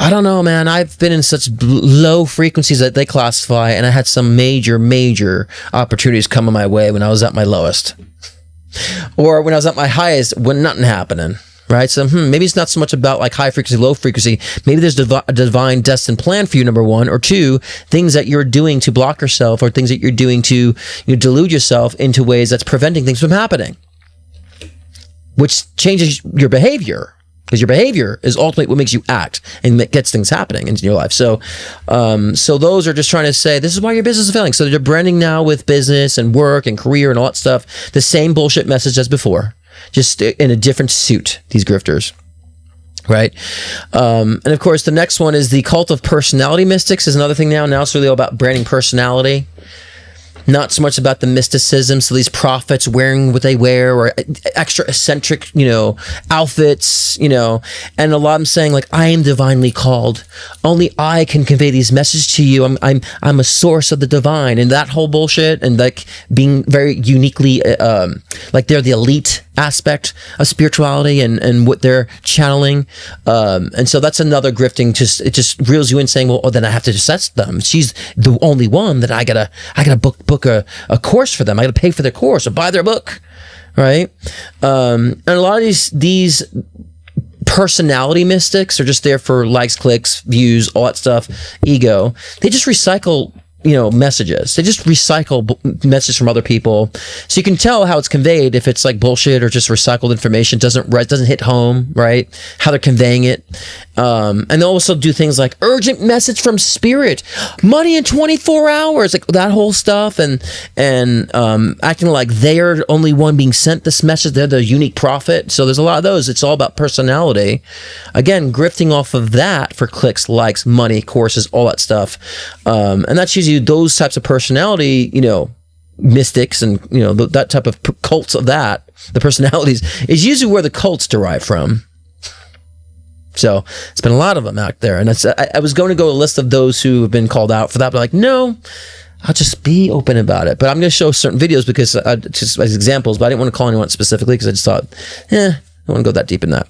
A: I don't know, man. I've been in such low frequencies that they classify, and I had some major opportunities coming my way when I was at my lowest. Or when I was at my highest, when nothing happening, right? So maybe it's not so much about like high frequency, low frequency. Maybe there's a divine destined plan for you, number one. Or two, things that you're doing to block yourself or things that you're doing to delude yourself into ways that's preventing things from happening. Which changes your behavior. Because your behavior is ultimately what makes you act and gets things happening in your life. So those are just trying to say, this is why your business is failing. So they're branding now with business and work and career and all that stuff. The same bullshit message as before, just in a different suit, these grifters. Right? And of course, the next one is the cult of personality mystics is another thing now. Now it's really all about branding personality. Not so much about the mysticism. So these prophets wearing what they wear or extra eccentric, outfits, and a lot of them saying like, I am divinely called. Only I can convey these messages to you. I'm a source of the divine, and that whole bullshit and like being very uniquely, like they're the elite aspect of spirituality and what they're channeling. And so that's another grifting. It just reels you in saying, well, then I have to test them. She's the only one that I gotta book a course for them. I gotta pay for their course or buy their book. Right. And a lot of these personality mystics are just there for likes, clicks, views, all that stuff, ego. They just recycle, messages. They just recycle messages from other people. So you can tell how it's conveyed if it's like bullshit or just recycled information, doesn't hit home, right? How they're conveying it. And they'll also do things like urgent message from spirit, money in 24 hours, like that whole stuff, and acting like they're the only one being sent this message. They're the unique prophet. So there's a lot of those. It's all about personality. Again, grifting off of that for clicks, likes, money, courses, all that stuff. And that's usually those types of personality, mystics and, that type of cults of that, the personalities, is usually where the cults derive from. So it's been a lot of them out there. And I was going to go a list of those who have been called out for that, but like, no, I'll just be open about it. But I'm going to show certain videos because just as examples, but I didn't want to call anyone specifically because I just thought, I don't want to go that deep in that.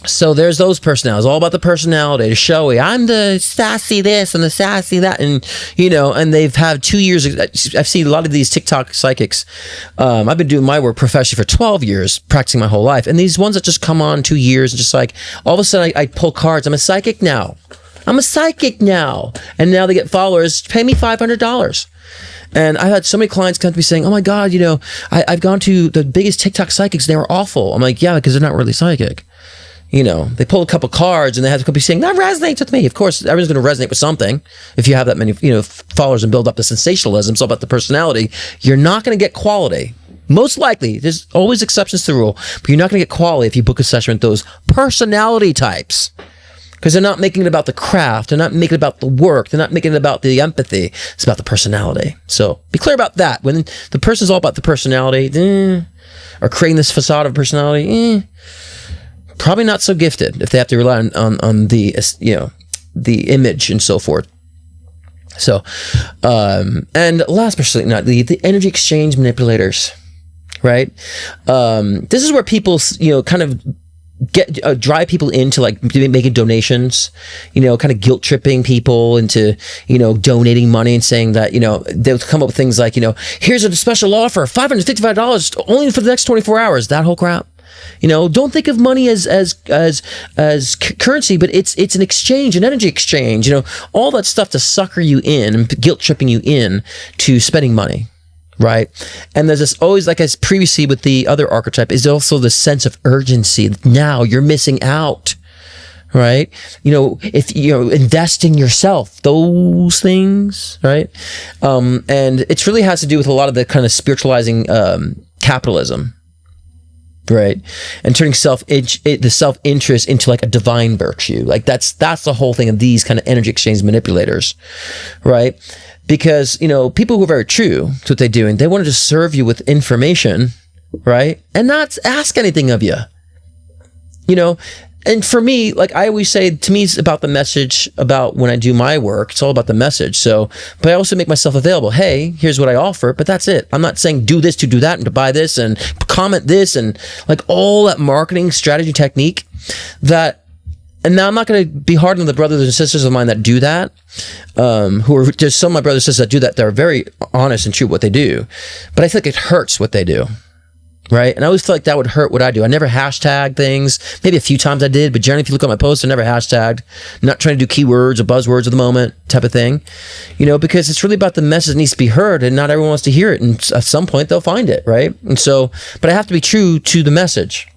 A: So there's those personalities, all about the personality, the showy. I'm the sassy this and the sassy that, and and they've had 2 years. I've seen a lot of these TikTok psychics. I've been doing my work professionally for 12 years, practicing my whole life, and these ones that just come on 2 years and just like all of a sudden I pull cards. I'm a psychic now, and now they get followers. Pay me $500. And I've had so many clients come to me saying, "Oh my God, I've gone to the biggest TikTok psychics. They were awful." I'm like, "Yeah, because they're not really psychic." They pull a couple cards and they have to be saying, that resonates with me. Of course, everyone's going to resonate with something. If you have that many, followers and build up the sensationalism, it's all about the personality. You're not going to get quality. Most likely, there's always exceptions to the rule, but you're not going to get quality if you book a session with those personality types. Because they're not making it about the craft. They're not making it about the work. They're not making it about the empathy. It's about the personality. So be clear about that. When the person's all about the personality, or creating this facade of personality, probably not so gifted if they have to rely on the the image and so forth. So and last but not the energy exchange manipulators, right? This is where people kind of drive people into like making donations, kind of guilt tripping people into donating money and saying that they'll come up with things like here's a special offer, $555 only for the next 24 hours. That whole crap. Don't think of money as currency, but it's an exchange, an energy exchange, all that stuff to sucker you in and guilt tripping you in to spending money, right? And there's this always, like as previously with the other archetype, is also the sense of urgency. Now you're missing out, right? If invest in yourself, those things, right? And it really has to do with a lot of the kind of spiritualizing capitalism. Right, and turning the self-interest into like a divine virtue. Like that's the whole thing of these kind of energy exchange manipulators, right? Because people who are very true to what they're doing, they want to just serve you with information, right, and not ask anything of you. And for me, like I always say, to me, it's about the message. About when I do my work, it's all about the message. So, but I also make myself available. Hey, here's what I offer, but that's it. I'm not saying do this to do that and to buy this and comment this and like all that marketing strategy technique that. And now I'm not going to be hard on the brothers and sisters of mine that do that. There's some of my brothers and sisters that do that. They're very honest and true what they do, but I feel like it hurts what they do. Right. And I always feel like that would hurt what I do. I never hashtag things. Maybe a few times I did, but generally if you look at my posts, I never hashtagged. I'm not trying to do keywords or buzzwords of the moment type of thing, because it's really about the message that needs to be heard and not everyone wants to hear it. And at some point they'll find it. Right. And so, but I have to be true to the message.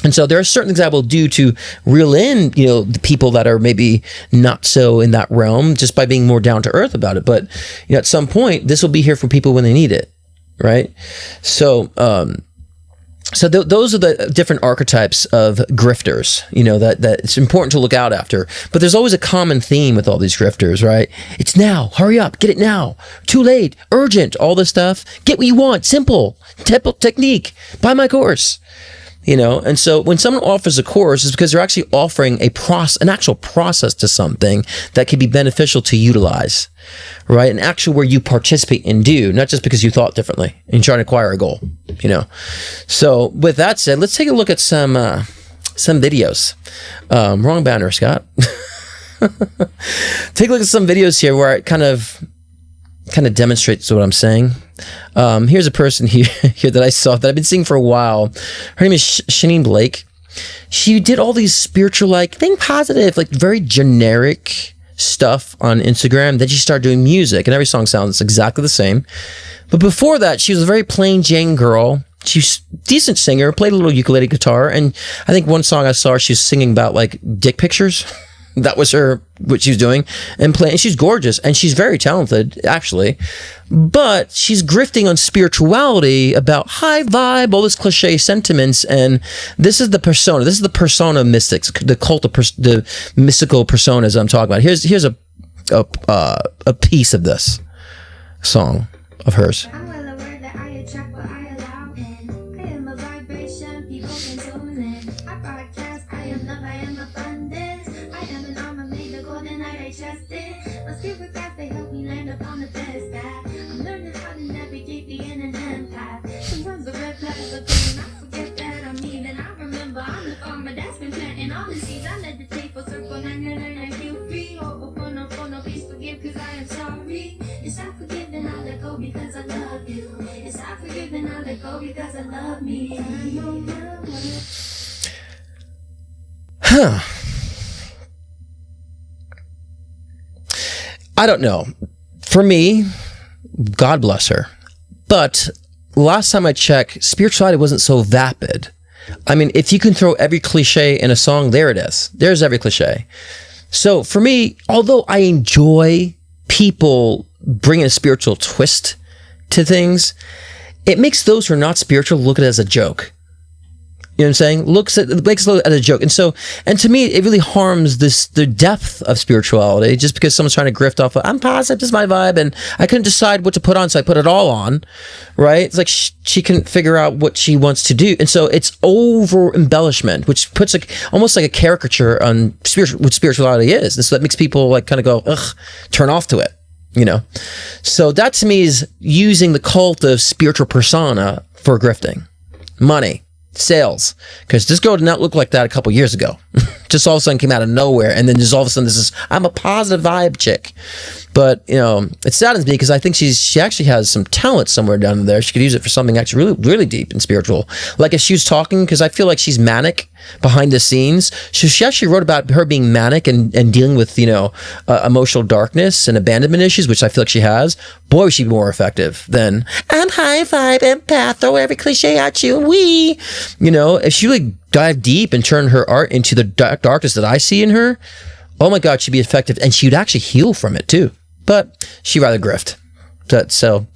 A: And so there are certain things I will do to reel in, the people that are maybe not so in that realm just by being more down to earth about it. But, at some point this will be here for people when they need it. Right. So, those are the different archetypes of grifters, that it's important to look out after. But there's always a common theme with all these grifters, right? It's now, hurry up, get it now, too late, urgent, all this stuff. Get what you want, simple, technique, buy my course. And so when someone offers a course, it's because they're actually offering an actual process to something that can be beneficial to utilize, right? An actual where you participate and do, not just because you thought differently and trying to acquire a goal, So with that said, let's take a look at some videos. Wrong banner, Scott. Take a look at some videos here where it kind of demonstrates what I'm saying. Here's a person here that I saw that I've been seeing for a while. Her name is Shanine Blake. she did all these spiritual, like, think positive, like very generic stuff on Instagram. Then she started doing music, and every song sounds exactly the same. But before that, she was a very plain Jane girl. She's a decent singer, played a little ukulele guitar, and I think one song I saw her, she was singing about like dick pictures. That was what she was doing and playing. She's gorgeous and she's very talented, actually. But she's grifting on spirituality, about high vibe, all this cliche sentiments. And this is the persona. This is the persona of mystics, the cult of the mystical personas I'm talking about. Here's a piece of this song of hers. Huh. I don't know. For me, God bless her. But last time I checked, spirituality wasn't so vapid. I mean, if you can throw every cliche in a song, there it is. There's every cliche. So for me, although I enjoy people bringing a spiritual twist to things, it makes those who are not spiritual look at it as a joke. You know what I'm saying? It makes it as a joke. And to me, it really harms the depth of spirituality just because someone's trying to grift off of, I'm positive, this is my vibe, and I couldn't decide what to put on, so I put it all on, right? It's like she can figure out what she wants to do. And so it's over embellishment, which puts almost like a caricature on what spirituality is. And so that makes people like kind of go, ugh, turn off to it, you know? So that to me is using the cult of spiritual persona for grifting. Money. Sales, because this girl did not look like that a couple years ago. Just all of a sudden came out of nowhere, and then just all of a sudden this is, I'm a positive vibe chick. But you know, it saddens me because I think she actually has some talent somewhere down there. She could use it for something actually really, really deep and spiritual. Like if she was talking, because I feel like she's manic behind the scenes. She actually wrote about her being manic and dealing with, you know, emotional darkness and abandonment issues, which I feel like she has. Boy, would she be more effective than I'm high vibe empath, throw every cliche at you, wee. You know, if she really dive deep and turn her art into the darkness that I see in her, oh my God, she'd be effective, and she would actually heal from it too. But she'd rather grift. So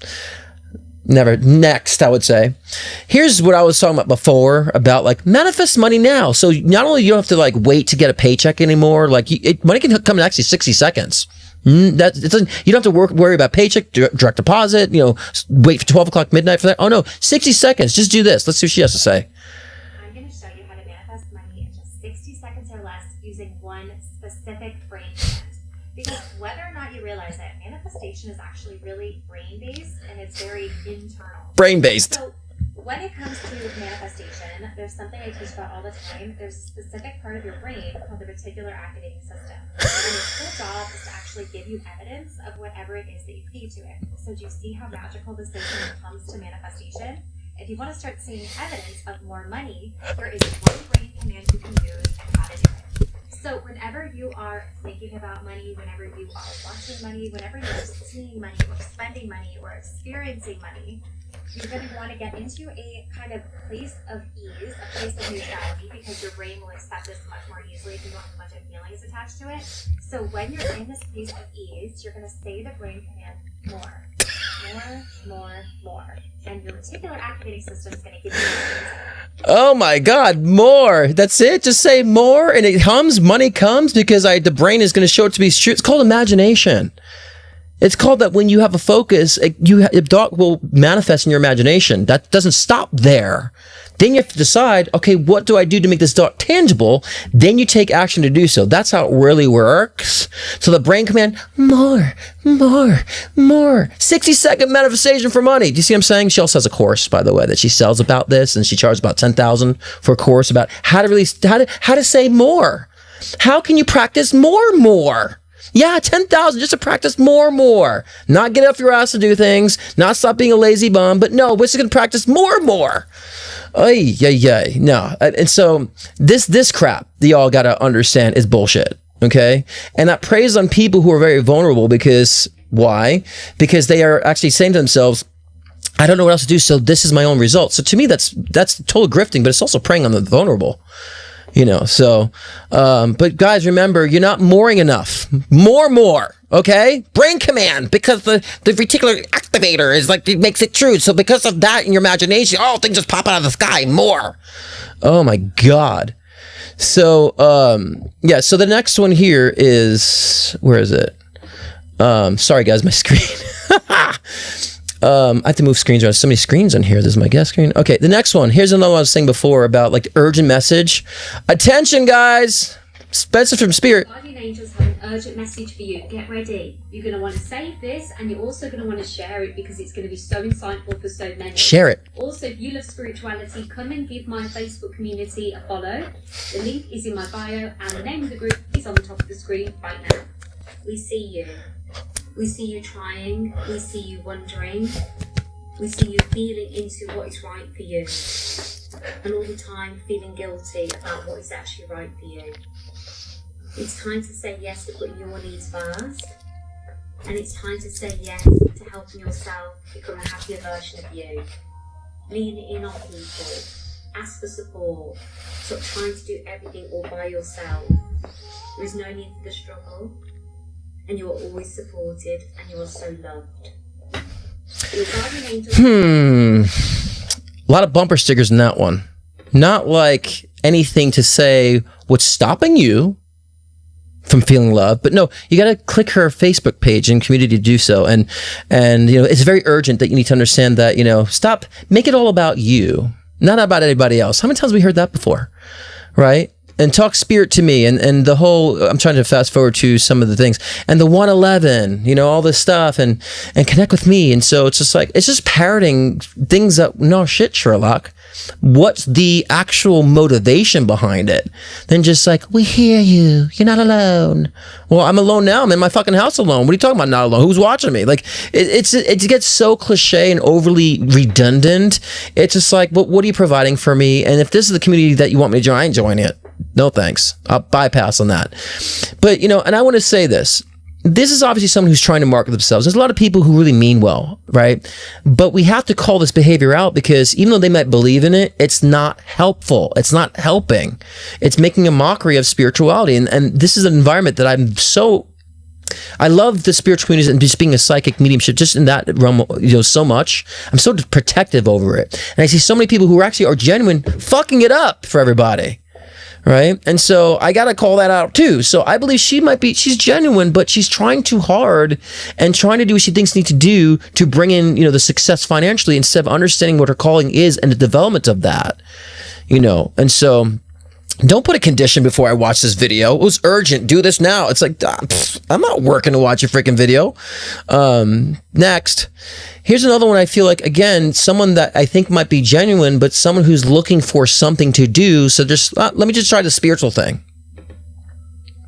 A: never. Next, I would say. Here's what I was talking about before about like manifest money now. So not only you don't have to like wait to get a paycheck anymore, like money can come in actually 60 seconds. You don't have to worry about paycheck, direct deposit, you know, wait for 12 o'clock midnight for that. Oh no, 60 seconds. Just do this. Let's see what she has to say.
M: I'm going to show you how to manifest money in just 60 seconds or less using one specific brain command. Because whether or not you realize it, manifestation is actually really brain-based and it's very internal.
A: Brain-based.
M: So when it comes to manifestation, there's something I teach about all the time. There's a specific part of your brain called the reticular activating system. And its whole job is to actually give you evidence of whatever it is that you feed to it. So do you see how magical this is when it comes to manifestation? If you want to start seeing evidence of more money, there is one brain command you can use and how to do it. So whenever you are thinking about money, whenever you are watching money, whenever you're seeing money or spending money or experiencing money, you're going to want to get into a kind of place of ease, a place of neutrality, because your brain will accept this much more easily if you don't have a bunch of feelings attached to it. So when you're in this place of ease, you're going to say the brain command, more, more, more, more. And your reticular activating system is going to give you more.
A: Oh my God, more. That's it. Just say more and it hums, money comes, because the brain is going to show it to be true. It's called imagination. It's called that when you have a focus, it will manifest in your imagination. That doesn't stop there. Then you have to decide, okay, what do I do to make this thought tangible? Then you take action to do so. That's how it really works. So the brain command, more, more, more. 60-second manifestation for money. Do you see what I'm saying? She also has a course, by the way, that she sells about this, and she charges about $10,000 for a course about how to say more. How can you practice more? Yeah, 10,000 just to practice more. Not get off your ass to do things, not stop being a lazy bum, but no, we're just going to practice more. Yeah. No. And so this crap that y'all got to understand is bullshit. Okay. And that preys on people who are very vulnerable because why? Because they are actually saying to themselves, I don't know what else to do, so this is my own result. So to me, that's total grifting, but it's also preying on the vulnerable, so, but guys, remember, you're not mooring enough. More, okay? Brain command, because the reticular activator is like, it makes it true. So because of that in your imagination, things just pop out of the sky, more. Oh my God. So, so the next one here is, where is it? Sorry guys, my screen. I have to move screens around. So many screens on here. This is my guest screen. Okay, the next one. Here's another one I was saying before about like the urgent message. Attention, guys. Spencer from Spirit.
M: Guardian angels have an urgent message for you. Get ready. You're going to want to save this, and you're also going to want to share it because it's going to be so insightful for so many.
A: Share it.
M: Also, if you love spirituality, come and give my Facebook community a follow. The link is in my bio, and the name of the group is on the top of the screen right now. We see you. We see you trying, we see you wondering, we see you feeling into what is right for you, and all the time feeling guilty about what is actually right for you. It's time to say yes to putting your needs first, and it's time to say yes to helping yourself become a happier version of you. Lean in on people, ask for support, stop trying to do everything all by yourself. There is no need for the struggle. And you are always supported, and you are so loved. Your guardian angels.
A: A lot of bumper stickers in that one. Not like anything to say what's stopping you from feeling love, but no, you got to click her Facebook page and community to do so. And it's very urgent that you need to understand that, stop, make it all about you, not about anybody else. How many times have we heard that before? Right? And talk spirit to me and the whole, I'm trying to fast forward to some of the things and the 111, all this stuff and connect with me. And so it's just parroting things that, no shit, Sherlock. What's the actual motivation behind it? Then just like, we hear you. You're not alone. Well, I'm alone now. I'm in my fucking house alone. What are you talking about? Not alone. Who's watching me? Like it gets so cliche and overly redundant. It's just like, well, what are you providing for me? And if this is the community that you want me to join, I ain't joining it. No thanks. I'll bypass on that. But, and I want to say this. This is obviously someone who's trying to market themselves. There's a lot of people who really mean well, right? But we have to call this behavior out because even though they might believe in it, it's not helpful. It's not helping. It's making a mockery of spirituality. And this is an environment that I love the spiritual communities and just being a psychic mediumship, just in that realm, so much. I'm so protective over it. And I see so many people who actually are genuine fucking it up for everybody. Right. And so I got to call that out too. So I believe she's genuine, but she's trying too hard and trying to do what she thinks needs to do to bring in, the success financially instead of understanding what her calling is and the development of that, and so don't put a condition before I watch this video. It was urgent. Do this now. It's like, I'm not working to watch your freaking video. Next. Here's another one I feel like, again, someone that I think might be genuine, but someone who's looking for something to do. So just, let me just try the spiritual thing.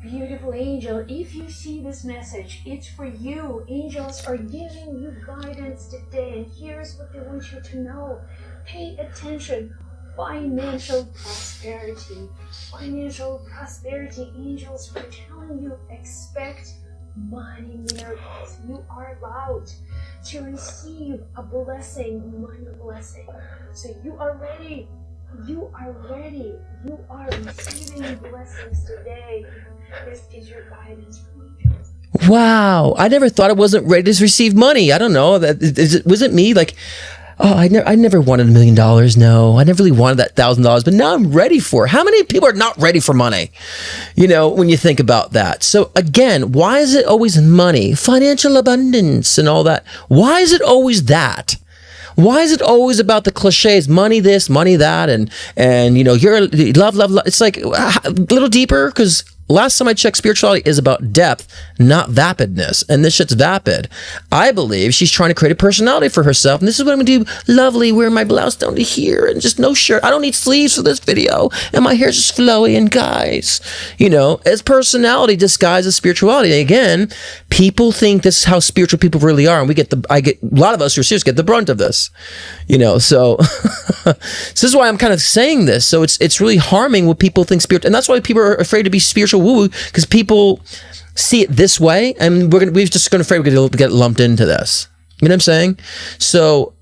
N: Beautiful angel, if you see this message, it's for you. Angels are giving you guidance today, and here's what they want you to know. Pay attention. Financial prosperity. Financial prosperity. Angels are telling you, expect money miracles. You are allowed to receive a blessing, money blessing. So you are ready. You are ready. You are receiving blessings today. This is your guidance from angels.
A: Wow. I never thought I wasn't ready to receive money. I don't know. Was it me? Like, I never wanted $1 million. No, I never really wanted that $1,000, but now I'm ready for it. How many people are not ready for money? When you think about that. So again, why is it always money, financial abundance and all that? Why is it always that? Why is it always about the cliches, money this, money that, and you're love. It's like a little deeper because Last time I checked, spirituality is about depth, not vapidness. And this shit's vapid. I believe she's trying to create a personality for herself. And this is what I'm going to do. Lovely, wearing my blouse down to here and just no shirt. I don't need sleeves for this video. And my hair's just flowy. And guys, you know, as personality disguised as spirituality. And again, people think this is how spiritual people really are. And a lot of us who are serious get the brunt of this, you know. So, so this is why I'm kind of saying this. So it's really harming what people think spiritual. And that's why people are afraid to be spiritual woo-woo, because people see it this way, and we're just going to afraid we're going to get lumped into this. You know what I'm saying? So,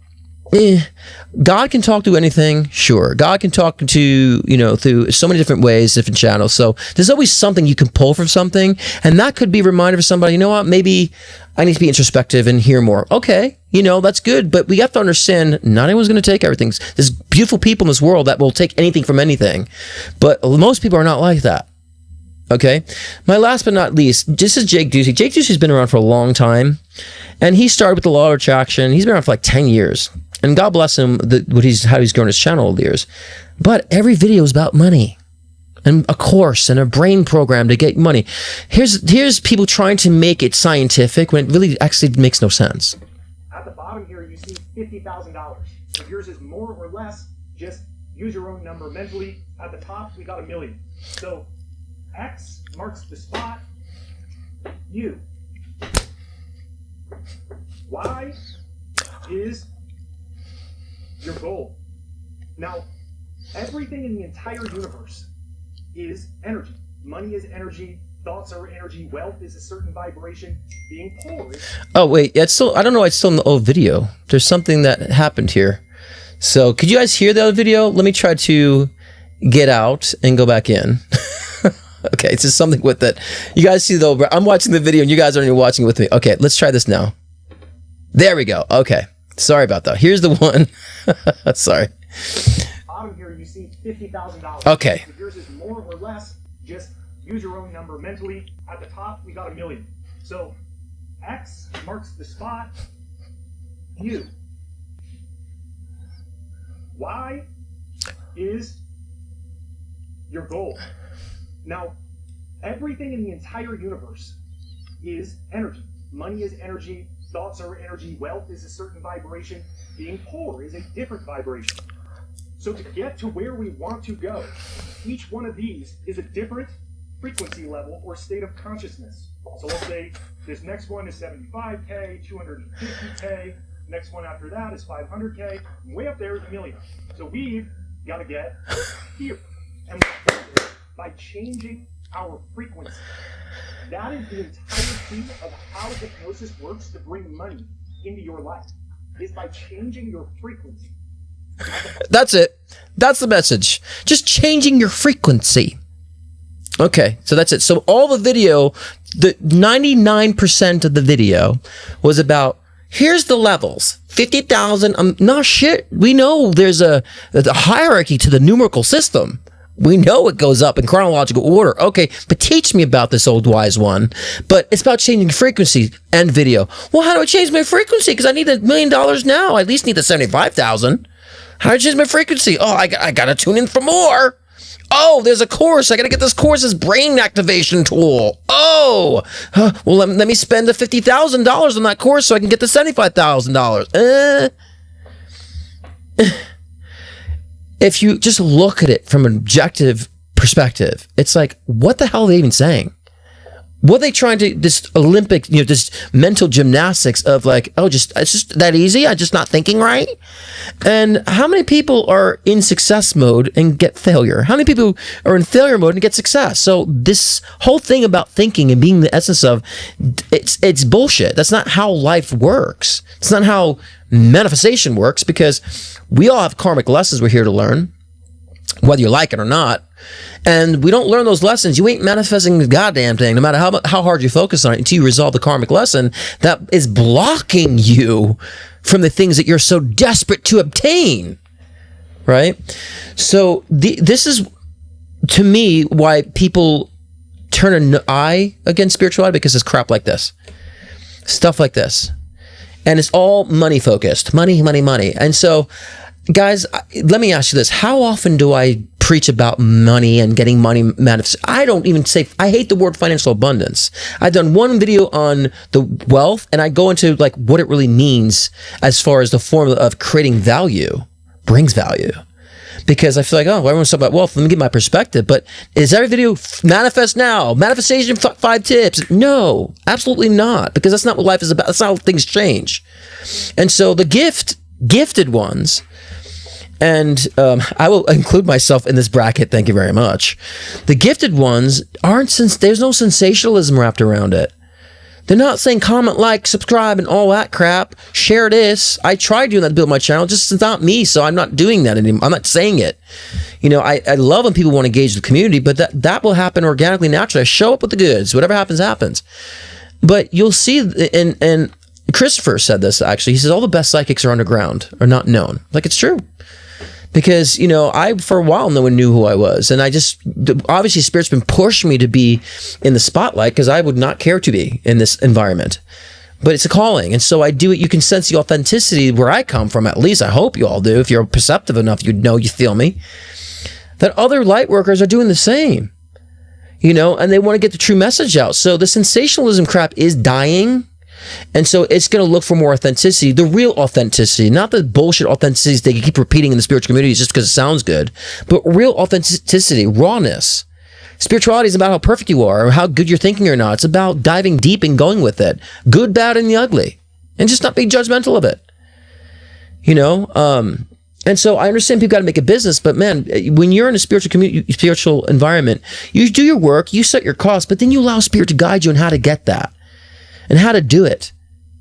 A: God can talk to anything, sure. God can talk to, you know, through so many different ways, different channels. So there's always something you can pull from something, and that could be a reminder for somebody, you know what, maybe I need to be introspective and hear more. Okay, you know, that's good, but we have to understand not everyone's going to take everything. There's beautiful people in this world that will take anything from anything, but most people are not like that. Okay, my last but not least, this is Jake Ducey. Jake Ducey's been around for a long time, and he started with the law of attraction. He's been around for like 10 years, and God bless him, how he's grown his channel over the years. But every video is about money, and a course, and a brain program to get money. Here's people trying to make it scientific when it really actually makes no sense.
O: At the bottom here, you see $50,000. If yours is more or less, just use your own number mentally. At the top, we got $1 million. So X marks the spot. U. Y is your goal. Now, everything in the entire universe is energy. Money is energy. Thoughts are energy. Wealth is a certain vibration. Being poor is...
A: Oh, wait. It's still, I don't know. It's still in the old video. There's something that happened here. So, could you guys hear the other video? Let me try to get out and go back in. Okay, it's just something with it. You guys see though, I'm watching the video and you guys aren't even watching with me. Okay, let's try this now. There we go. Okay, sorry about that. Here's the one. Sorry.
O: Bottom here, you see $50,000.
A: Okay.
O: If yours is more or less, just use your own number mentally. At the top, we got $1 million. So X marks the spot. U. Y is your goal. Now, everything in the entire universe is energy. Money is energy. Thoughts are energy. Wealth is a certain vibration. Being poor is a different vibration. So to get to where we want to go, each one of these is a different frequency level or state of consciousness. So let's say this next one is 75K, 250K. Next one after that is 500K. And way up there is $1 million. So we've got to get here. And we get there by changing our frequency. That is the entirety of how hypnosis works to bring money into your life, is by changing your frequency.
A: That's it. That's the message. Just changing your frequency. Okay, so that's it. So all the video, the 99% of the video was about, here's the levels. 50,000, no shit. We know there's a hierarchy to the numerical system. We know it goes up in chronological order. Okay, but teach me about this, old wise one. But it's about changing frequency and video. Well, how do I change my frequency? Because I need $1 million now. I at least need the 75,000. How do I change my frequency? Oh, I got to tune in for more. Oh, there's a course. I got to get this course's brain activation tool. Oh, well, let me spend the $50,000 on that course so I can get the $75,000. If you just look at it from an objective perspective, it's like, what the hell are they even saying? What are they trying to, this Olympic, this mental gymnastics of like, oh, it's just that easy? I'm just not thinking right? And how many people are in success mode and get failure? How many people are in failure mode and get success? So this whole thing about thinking and being the essence of, it's bullshit. That's not how life works. It's not how manifestation works, because we all have karmic lessons we're here to learn, whether you like it or not. And we don't learn those lessons. You ain't manifesting the goddamn thing, no matter how hard you focus on it, until you resolve the karmic lesson that is blocking you from the things that you're so desperate to obtain. Right? So this is, to me, why people turn an eye against spirituality, because it's crap like this. Stuff like this. And it's all money focused. Money, money, money. And so, guys, let me ask you this. How often do I preach about money and getting money manifest. I don't even say, I hate the word financial abundance. I've done one video on the wealth, and I go into like what it really means as far as the formula of creating value brings value. Because I feel like, oh, well, everyone's talking about wealth. Let me get my perspective. But is every video manifest now? Manifestation 5 tips? No, absolutely not. Because that's not what life is about. That's not how things change. And so the gifted ones, and I will include myself in this bracket. Thank you very much. The gifted ones there's no sensationalism wrapped around it. They're not saying comment, like, subscribe, and all that crap. Share this. I tried doing that to build my channel. Just it's not me, so I'm not doing that anymore. I'm not saying it. You know, I love when people want to engage the community, but that will happen organically, naturally. I show up with the goods. Whatever happens, happens. But you'll see, and Christopher said this, actually. He says, all the best psychics are underground, are not known. Like, it's true. Because, you know, for a while, no one knew who I was. And obviously, Spirit's been pushing me to be in the spotlight because I would not care to be in this environment. But it's a calling. And so I do it. You can sense the authenticity where I come from, at least. I hope you all do. If you're perceptive enough, you know, you feel me. That other light workers are doing the same. You know, and they want to get the true message out. So the sensationalism crap is dying. And so it's going to look for more authenticity, the real authenticity, not the bullshit authenticities they keep repeating in the spiritual communities just because it sounds good, but real authenticity, rawness. Spirituality is about how perfect you are or how good you're thinking or not. It's about diving deep and going with it, good, bad, and the ugly, and just not being judgmental of it. You know, and so I understand people got to make a business, but man, when you're in a spiritual community, spiritual environment, you do your work, you set your costs, but then you allow Spirit to guide you on how to get that. And how to do it,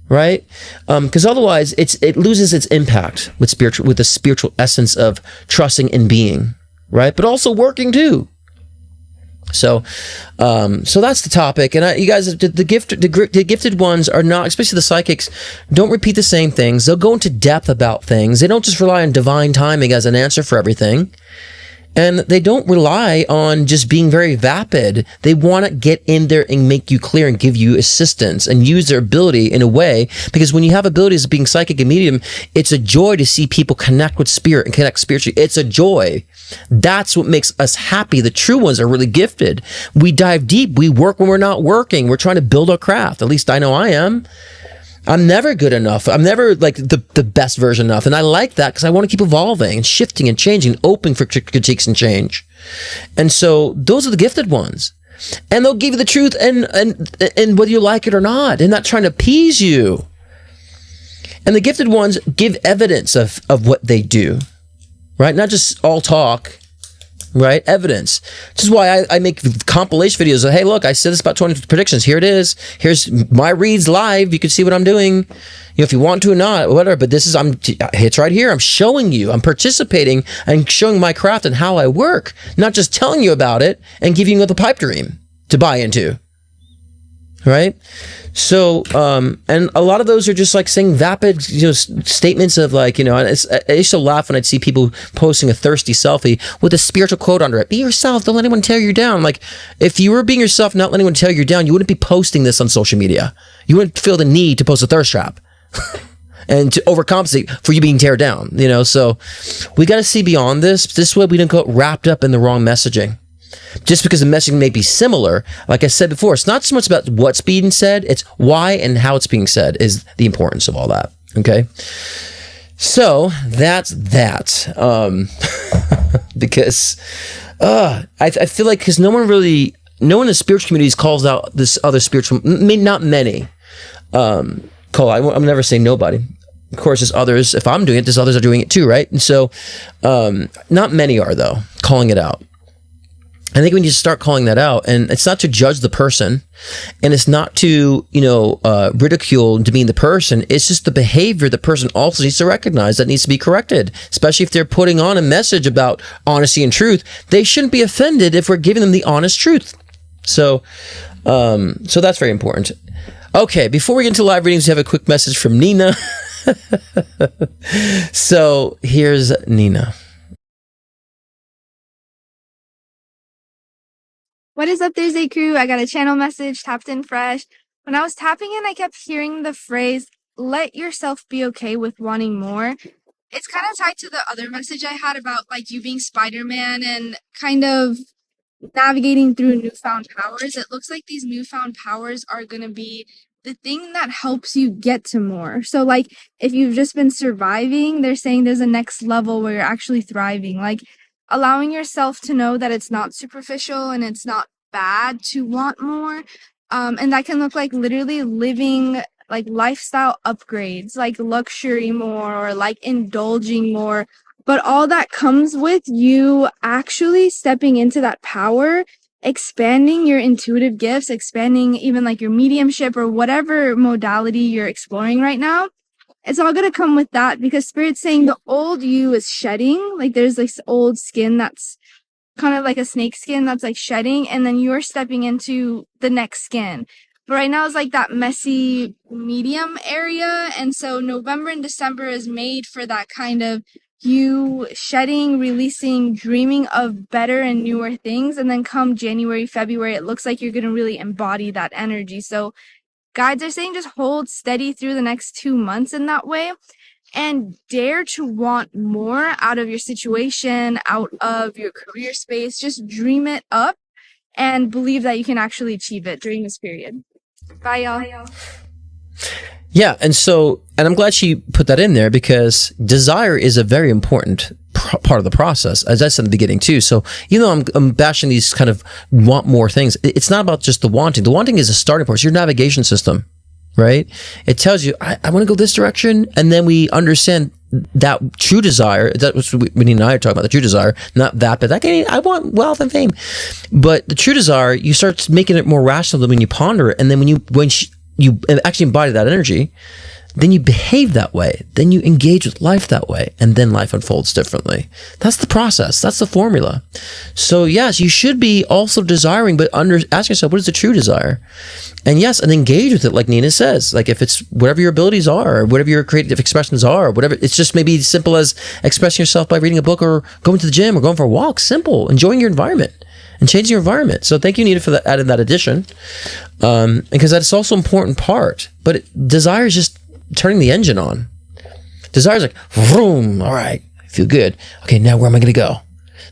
A: right? Because otherwise, it loses its impact with the spiritual essence of trusting and being, right? But also working too. So that's the topic. And you guys, the gifted ones are not, especially the psychics, don't repeat the same things. They'll go into depth about things. They don't just rely on divine timing as an answer for everything. And they don't rely on just being very vapid. They want to get in there and make you clear and give you assistance and use their ability in a way. Because when you have abilities of being psychic and medium, it's a joy to see people connect with Spirit and connect spiritually. It's a joy. That's what makes us happy. The true ones are really gifted. We dive deep. We work when we're not working. We're trying to build our craft. At least I know I am. I'm never good enough. I'm never like the best version enough. And I like that because I want to keep evolving and shifting and changing, open for critiques and change. And so those are the gifted ones. And they'll give you the truth and whether you like it or not. They're not trying to appease you. And the gifted ones give evidence of what they do, right? Not just all talk. Right? Evidence. This is why I make compilation videos of, hey, look, I said this about 20 predictions. Here it is. Here's my reads live. You can see what I'm doing. You know, if you want to or not, whatever. But it's right here. I'm showing you. I'm participating and showing my craft and how I work. Not just telling you about it and giving you the pipe dream to buy into. Right? So, and a lot of those are just like saying vapid, you know, statements of like, you know, and I used to laugh when I'd see people posting a thirsty selfie with a spiritual quote under it. Be yourself. Don't let anyone tear you down. Like, if you were being yourself, not letting anyone tear you down, you wouldn't be posting this on social media. You wouldn't feel the need to post a thirst trap and to overcompensate for you being teared down, you know? So we got to see beyond this. This way we don't get wrapped up in the wrong messaging. Just because the messaging may be similar, like I said before, it's not so much about what's being said, it's why and how it's being said is the importance of all that, okay? So, that's that. Because I feel like, because no one in the spiritual communities calls out this other spiritual, not many. I'm never saying nobody. Of course, there's others. If I'm doing it, there's others are doing it too, right? And so, not many are, though, calling it out. I think we need to start calling that out, and it's not to judge the person, and it's not to, you know, ridicule and demean the person. It's just the behavior the person also needs to recognize that needs to be corrected, especially if they're putting on a message about honesty and truth. They shouldn't be offended if we're giving them the honest truth. So that's very important. Okay, before we get into live readings, we have a quick message from Nina. So here's Nina.
P: What is up, Thursday crew? I got a channel message, tapped in fresh. When I was tapping in, I kept hearing the phrase, let yourself be okay with wanting more. it's kind of tied to the other message I had about like you being Spider-Man and kind of navigating through newfound powers. It looks like these newfound powers are going to be the thing that helps you get to more. So like if you've just been surviving, they're saying there's a next level where you're actually thriving, like allowing yourself to know that it's not superficial and it's not bad to want more. And that can look like literally living like lifestyle upgrades, like luxury more or like indulging more. But all that comes with you actually stepping into that power, expanding your intuitive gifts, expanding even like your mediumship or whatever modality you're exploring right now. It's all going to come with that because Spirit's saying the old you is shedding. Like there's this old skin that's kind of like a snake skin that's like shedding, and then you're stepping into the next skin. But right now it's like that messy medium area. And so November and December is made for that kind of you shedding, releasing, dreaming of better and newer things. And then come January, February, it looks like you're going to really embody that energy. So guides are saying just hold steady through the next 2 months in that way and dare to want more out of your situation, out of your career space. Just dream it up and believe that you can actually achieve it during this period. Bye, y'all.
A: Yeah, and I'm glad she put that in there because desire is a very important part of the process, as I said in the beginning too. So even though I'm bashing these kind of want more things, it's not about just the wanting. The wanting is a starting point. It's your navigation system, right? It tells you, I want to go this direction, and then we understand that true desire. That was Winnie and I are talking about, the true desire, not that, but I want wealth and fame. But the true desire, you start making it more rational than when you ponder it, and then when you actually embody that energy, then you behave that way, then you engage with life that way, and then life unfolds differently. That's the process. That's the formula. So yes, you should be also desiring, but ask yourself, what is the true desire? And yes, and engage with it, like Nina says. Like if it's whatever your abilities are, or whatever your creative expressions are, or whatever, it's just maybe as simple as expressing yourself by reading a book or going to the gym or going for a walk. Simple, enjoying your environment and changing your environment. So thank you, Nina, for that, adding that addition, because that's also an important part. But desire is just turning the engine on. Desire is like, vroom, all right, I feel good. Okay, now where am I going to go?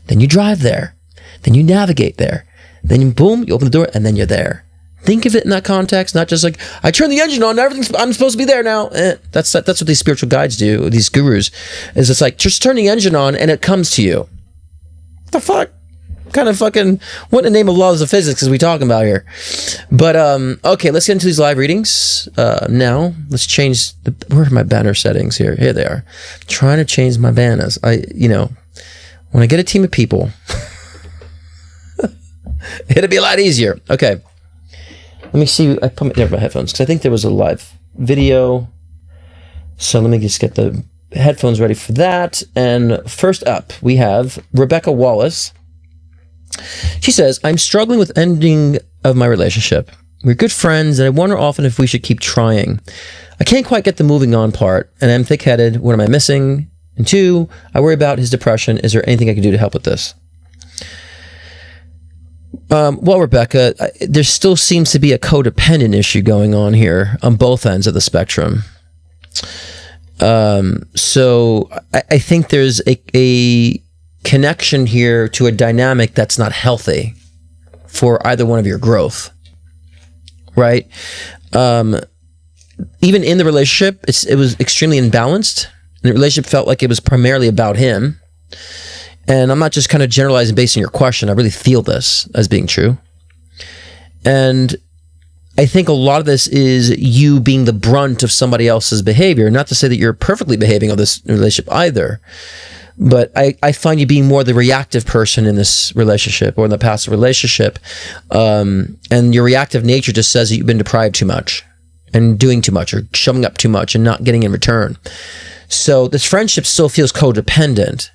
A: Then you drive there. Then you navigate there. Then boom, you open the door, and then you're there. Think of it in that context, not just like, I turn the engine on, I'm supposed to be there now. That's what these spiritual guides do, these gurus, is it's like, just turn the engine on, and it comes to you. What the fuck? Kind of fucking, what in the name of laws of physics is we talking about here? But okay, let's get into these live readings now. Let's change where are my banner settings here? Here they are. I'm trying to change my banners. When I get a team of people, it'll be a lot easier. Okay, let me see. I put my headphones because I think there was a live video. So let me just get the headphones ready for that. And first up, we have Rebecca Wallace. She says, I'm struggling with ending of my relationship. We're good friends, and I wonder often if we should keep trying. I can't quite get the moving on part, and I'm thick-headed. What am I missing? And 2, I worry about his depression. Is there anything I can do to help with this? Well, Rebecca, there still seems to be a codependent issue going on here on both ends of the spectrum. So I think there's a connection here to a dynamic that's not healthy for either one of your growth, right? Even in the relationship, it was extremely imbalanced. And the relationship felt like it was primarily about him. And I'm not just kind of generalizing based on your question. I really feel this as being true. And I think a lot of this is you being the brunt of somebody else's behavior. Not to say that you're perfectly behaving on this relationship either. But I find you being more the reactive person in this relationship or in the past relationship. And your reactive nature just says that you've been deprived too much and doing too much or showing up too much and not getting in return. So this friendship still feels codependent.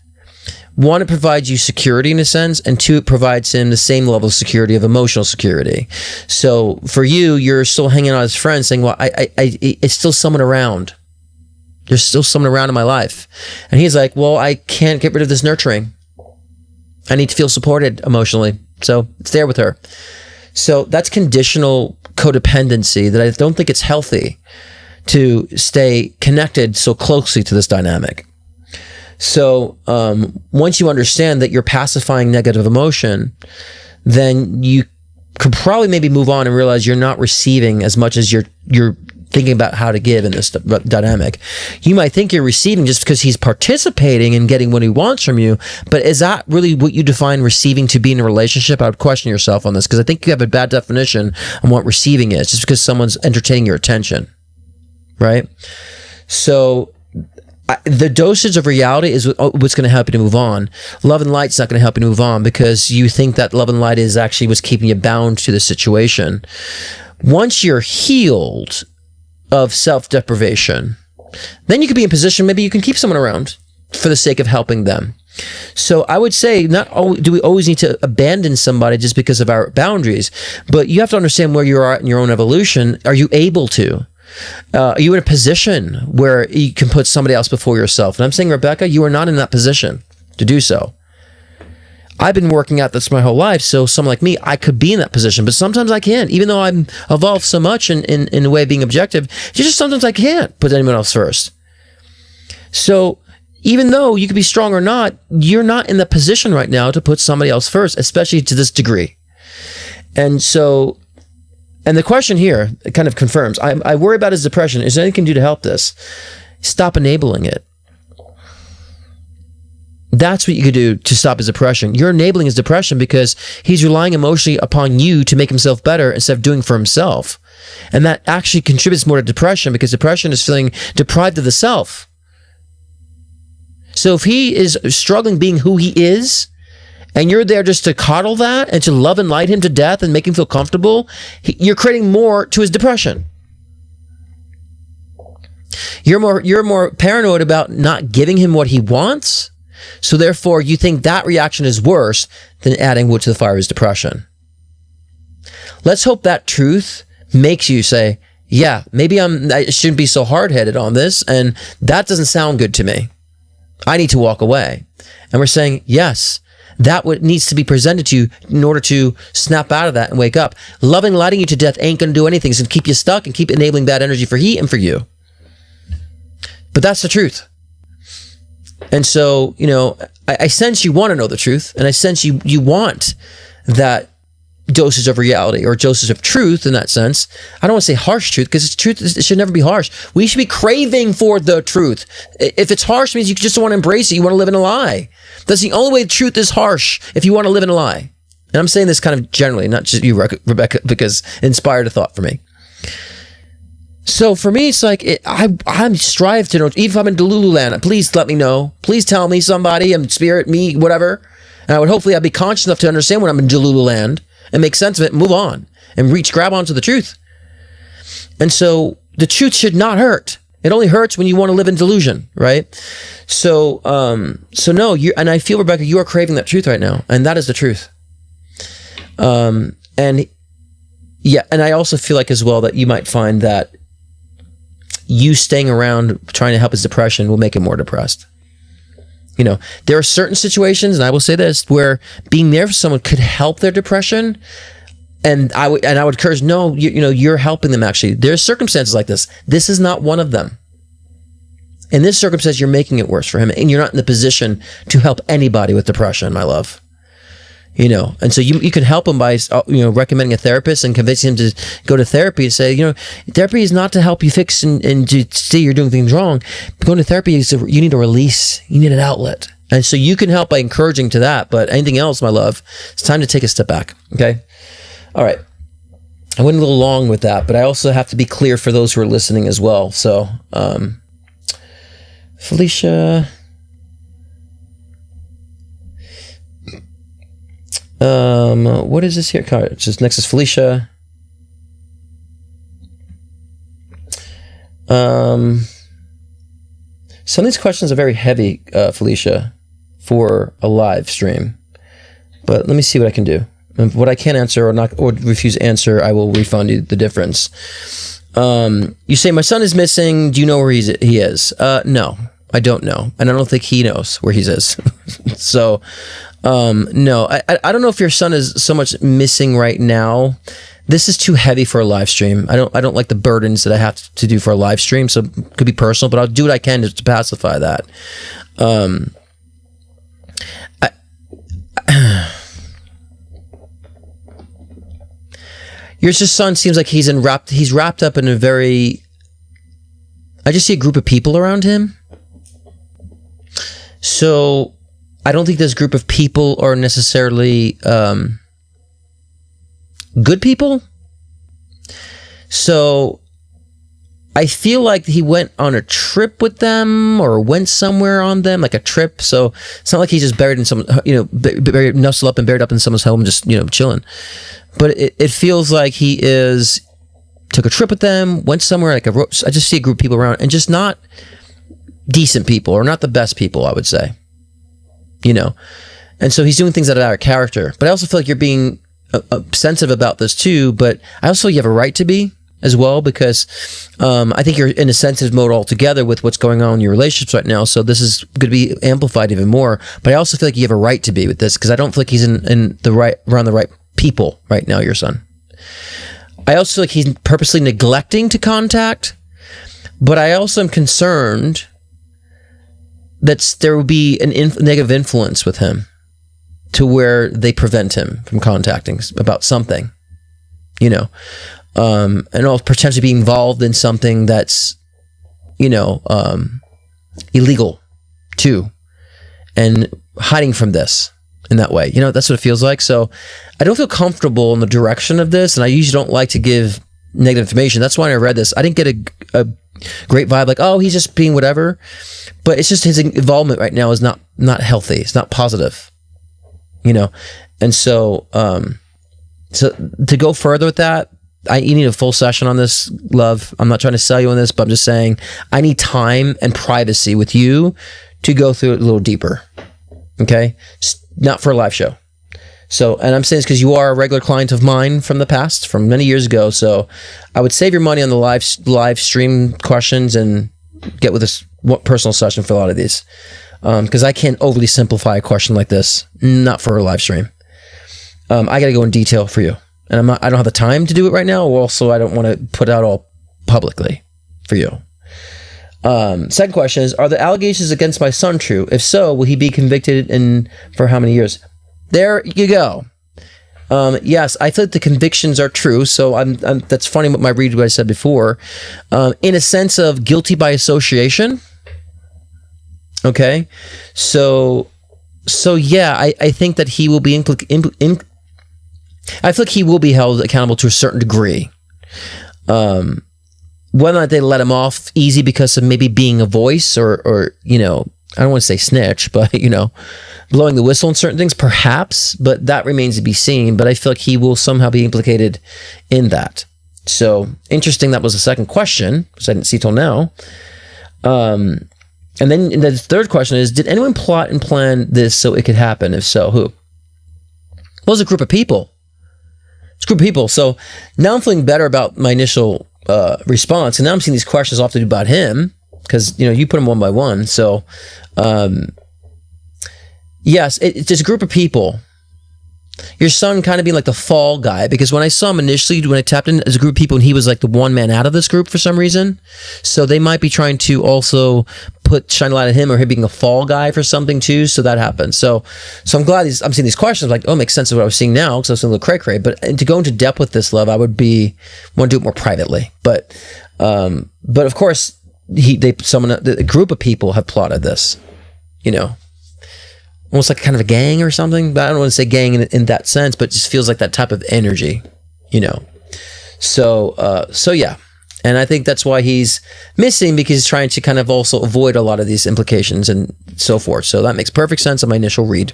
A: 1, it provides you security in a sense, and 2, it provides him the same level of security, of emotional security. So for you, you're still hanging out as friends saying, well, it's still someone around. There's still someone around in my life. And he's like, well, I can't get rid of this nurturing. I need to feel supported emotionally. So it's there with her. So that's conditional codependency that I don't think it's healthy to stay connected so closely to this dynamic. So once you understand that you're pacifying negative emotion, then you could probably maybe move on and realize you're not receiving as much as you're thinking about how to give in this dynamic. You might think you're receiving just because he's participating and getting what he wants from you, but is that really what you define receiving to be in a relationship? I would question yourself on this, because I think you have a bad definition on what receiving is, just because someone's entertaining your attention, right? So the dosage of reality is what's going to help you to move on. Love and light's not going to help you to move on, because you think that love and light is actually what's keeping you bound to the situation. Once you're healed of self-deprivation, then you could be in position, maybe you can keep someone around for the sake of helping them. So I would say, not do we always need to abandon somebody just because of our boundaries, but you have to understand where you are in your own evolution. Are you able to? Are you in a position where you can put somebody else before yourself? And I'm saying, Rebecca, you are not in that position to do so. I've been working out this my whole life, so someone like me, I could be in that position, but sometimes I can't. Even though I'm evolved so much in the way of being objective, just sometimes I can't put anyone else first. So even though you could be strong or not, you're not in the position right now to put somebody else first, especially to this degree. And so, and the question here, it kind of confirms, I worry about his depression. Is there anything you can do to help this? Stop enabling it. That's what you could do to stop his depression. You're enabling his depression because he's relying emotionally upon you to make himself better instead of doing for himself. And that actually contributes more to depression, because depression is feeling deprived of the self. So if he is struggling being who he is, and you're there just to coddle that and to love and light him to death and make him feel comfortable, you're creating more to his depression. You're more paranoid about not giving him what he wants. So therefore, you think that reaction is worse than adding wood to the fire of his depression. Let's hope that truth makes you say, yeah, maybe I shouldn't be so hard-headed on this, and that doesn't sound good to me. I need to walk away. And we're saying, yes, that what needs to be presented to you in order to snap out of that and wake up. Loving, lighting you to death ain't going to do anything. It's going to keep you stuck and keep enabling bad energy for he and for you. But that's the truth. And so, I sense you want to know the truth, and I sense you want that dosage of reality or dosage of truth in that sense. I don't want to say harsh truth, because truth it should never be harsh. We should be craving for the truth. If it's harsh, it means you just don't want to embrace it. You want to live in a lie. That's the only way the truth is harsh, if you want to live in a lie. And I'm saying this kind of generally, not just you, Rebecca, because it inspired a thought for me. So for me, it's like, I'm strive to know, even if I'm in Delulu land, please let me know. Please tell me, somebody, spirit, me, whatever. And I would hopefully I'd be conscious enough to understand when I'm in Delulu land and make sense of it and move on and grab onto the truth. And so the truth should not hurt. It only hurts when you want to live in delusion, right? So no, and I feel, Rebecca, you are craving that truth right now, and that is the truth. And I also feel like as well that you might find that you staying around trying to help his depression will make him more depressed. There are certain situations, and I will say this, where being there for someone could help their depression. And I would encourage, no, you're helping them actually. There's circumstances like this. This is not one of them. In this circumstance, you're making it worse for him, and you're not in the position to help anybody with depression, my love. And so you can help him by, recommending a therapist and convincing him to go to therapy and say, therapy is not to help you fix and to see you're doing things wrong. Going to therapy is you need a release. You need an outlet. And so you can help by encouraging to that. But anything else, my love, it's time to take a step back. Okay. All right. I went a little long with that, but I also have to be clear for those who are listening as well. So, Felicia, what is this here? It's just next is Felicia. Some of these questions are very heavy, Felicia, for a live stream, but let me see what I can do. And what I can't answer or refuse to answer, I will refund you the difference. You say, my son is missing. Do you know where he is? No, I don't know. And I don't think he knows where he is. So, no, I don't know if your son is so much missing right now. This is too heavy for a live stream. I don't like the burdens that I have to do for a live stream. So it could be personal, but I'll do what I can to pacify that. Your son seems like he's wrapped up in a very, I just see a group of people around him. So I don't think this group of people are necessarily good people. So I feel like he went on a trip with them or went somewhere on them, like a trip. So it's not like he's just buried in some, buried, nestled up and buried up in someone's home, just, chilling. But it feels like he took a trip with them, went somewhere, I just see a group of people around, and just not decent people, or not the best people, I would say. And so he's doing things out of character. But I also feel like you're being sensitive about this too, but I also feel you have a right to be as well, because I think you're in a sensitive mode altogether with what's going on in your relationships right now. So this is going to be amplified even more. But I also feel like you have a right to be with this, because I don't feel like he's around the right people right now, your son. I also feel like he's purposely neglecting to contact, but I also am concerned that there will be a negative influence with him to where they prevent him from contacting about something, and all potentially be involved in something that's, illegal too, and hiding from this in that way. That's what it feels like. So I don't feel comfortable in the direction of this, and I usually don't like to give negative information. That's why when I read this, I didn't get a great vibe like, oh, he's just being whatever. But it's just his involvement right now is not healthy. It's not positive, And so, to go further with that, you need a full session on this, love. I'm not trying to sell you on this, but I'm just saying I need time and privacy with you to go through it a little deeper. Okay? Just not for a live show. So, and I'm saying this because you are a regular client of mine from the past, from many years ago. So I would save your money on the live stream questions and get with this personal session for a lot of these. Because I can't overly simplify a question like this, not for a live stream. I got to go in detail for you. And I don't have the time to do it right now. Also, I don't want to put it out all publicly for you. Second question is, are the allegations against my son true? If so, will he be convicted for how many years? There you go. Yes, I think the convictions are true. So that's funny what I said before. In a sense of guilty by association. Okay. So yeah, I think that he will be I feel like he will be held accountable to a certain degree. Whether or not they let him off easy because of maybe being a voice or I don't want to say snitch, but, blowing the whistle on certain things, perhaps, but that remains to be seen. But I feel like he will somehow be implicated in that. So, interesting, that was the second question, which I didn't see till now. And then the third question is, did anyone plot and plan this so it could happen? If so, who? Well, it's a group of people. It's a group of people. So, now I'm feeling better about my initial response. And now I'm seeing these questions often about him. Because, you put them one by one. So, yes, it's just a group of people. Your son kind of being like the fall guy. Because when I saw him initially, when I tapped in as a group of people, and he was like the one man out of this group for some reason. So they might be trying to also shine a light on him, or him being a fall guy for something too. So that happens. So I'm glad I'm seeing these questions. Like, oh, it makes sense of what I was seeing now. Because I was seeing a little cray-cray. But to go into depth with this, love, I would want to do it more privately. But of course, a group of people have plotted this, almost like kind of a gang or something, but I don't want to say gang in that sense, but it just feels like that type of energy, so yeah. And I think that's why he's missing, because he's trying to kind of also avoid a lot of these implications and so forth. So that makes perfect sense on my initial read.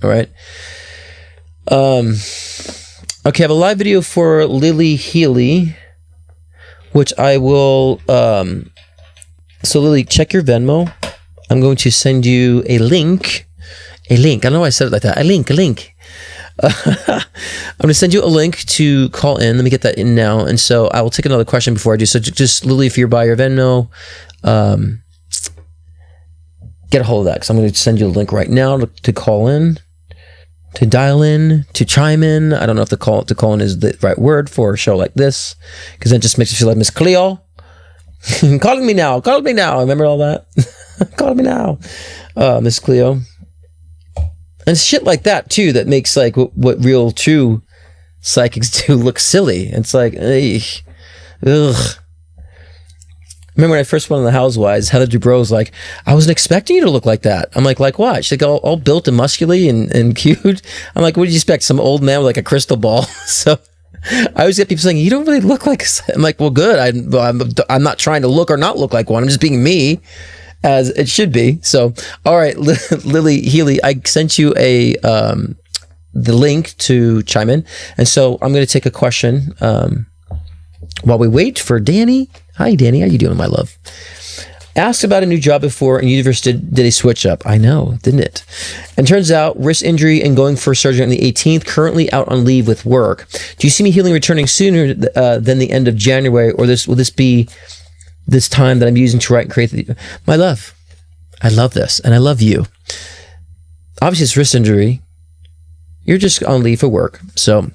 A: All right. Okay. I have a live video for Lily Healy, which I will, so Lily, check your Venmo. I'm going to send you a link. I don't know why I said it like that. A link. I'm going to send you a link to call in. Let me get that in now. And so I will take another question before I do. So just Lily, if you're by your Venmo, get a hold of that, because I'm going to send you a link right now to call in, to dial in, to chime in. I don't know if to call in is the right word for a show like this, because it just makes you feel like Miss Cleo. Calling me now. Remember all that? Call me now, Miss Cleo. And shit like that too, that makes like what real true psychics do look silly. It's like, ugh. Remember when I first went on The Housewives, Heather Dubrow was like, I wasn't expecting you to look like that. I'm like what? She's like, all built and muscularly and cute. I'm like, what did you expect? Some old man with like a crystal ball? So I always get people saying, you don't really look like, I'm like, well, good. I'm not trying to look or not look like one. I'm just being me as it should be. So, all right, Lily Healy, I sent you the link to chime in. And so I'm going to take a question while we wait for Danny. Hi, Danny. How you doing, my love? Asked about a new job before, and universe did a switch up. I know, didn't it? And turns out, wrist injury and going for surgery on the 18th, currently out on leave with work. Do you see me healing returning sooner than the end of January, or will this be this time that I'm using to write and create my love? I love this, and I love you. Obviously, it's wrist injury. You're just on leave for work. So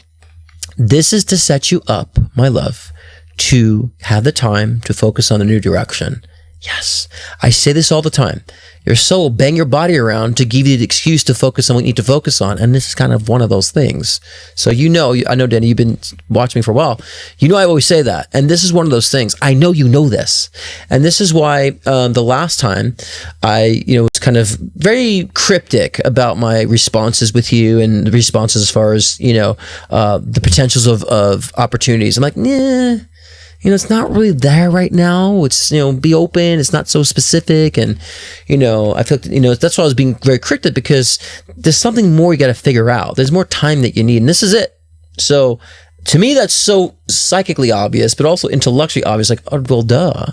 A: this is to set you up, my love, to have the time to focus on the new direction. Yes, I say this all the time. Your soul will bang your body around to give you the excuse to focus on what you need to focus on. And this is kind of one of those things. So I know, Danny, you've been watching me for a while. You know I always say that. And this is one of those things. I know you know this. And this is why the last time I was kind of very cryptic about my responses with you and the responses as far as, the potentials of opportunities. I'm like, nah. It's not really there right now. It's, be open. It's not so specific. And, I feel like, that's why I was being very cryptic, because there's something more you got to figure out. There's more time that you need. And this is it. So to me, that's so psychically obvious, but also intellectually obvious. Like, oh, well, duh.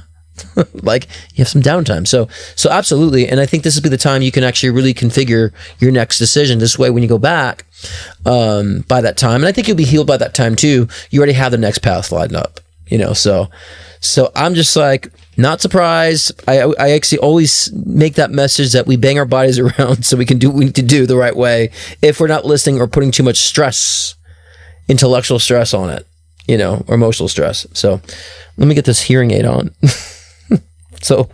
A: Like, you have some downtime. So absolutely. And I think this will be the time you can actually really configure your next decision. This way, when you go back by that time, and I think you'll be healed by that time too, you already have the next path lined up. So I'm just like, not surprised. I actually always make that message that we bang our bodies around so we can do what we need to do the right way if we're not listening or putting too much stress, intellectual stress on it, or emotional stress. So let me get this hearing aid on. So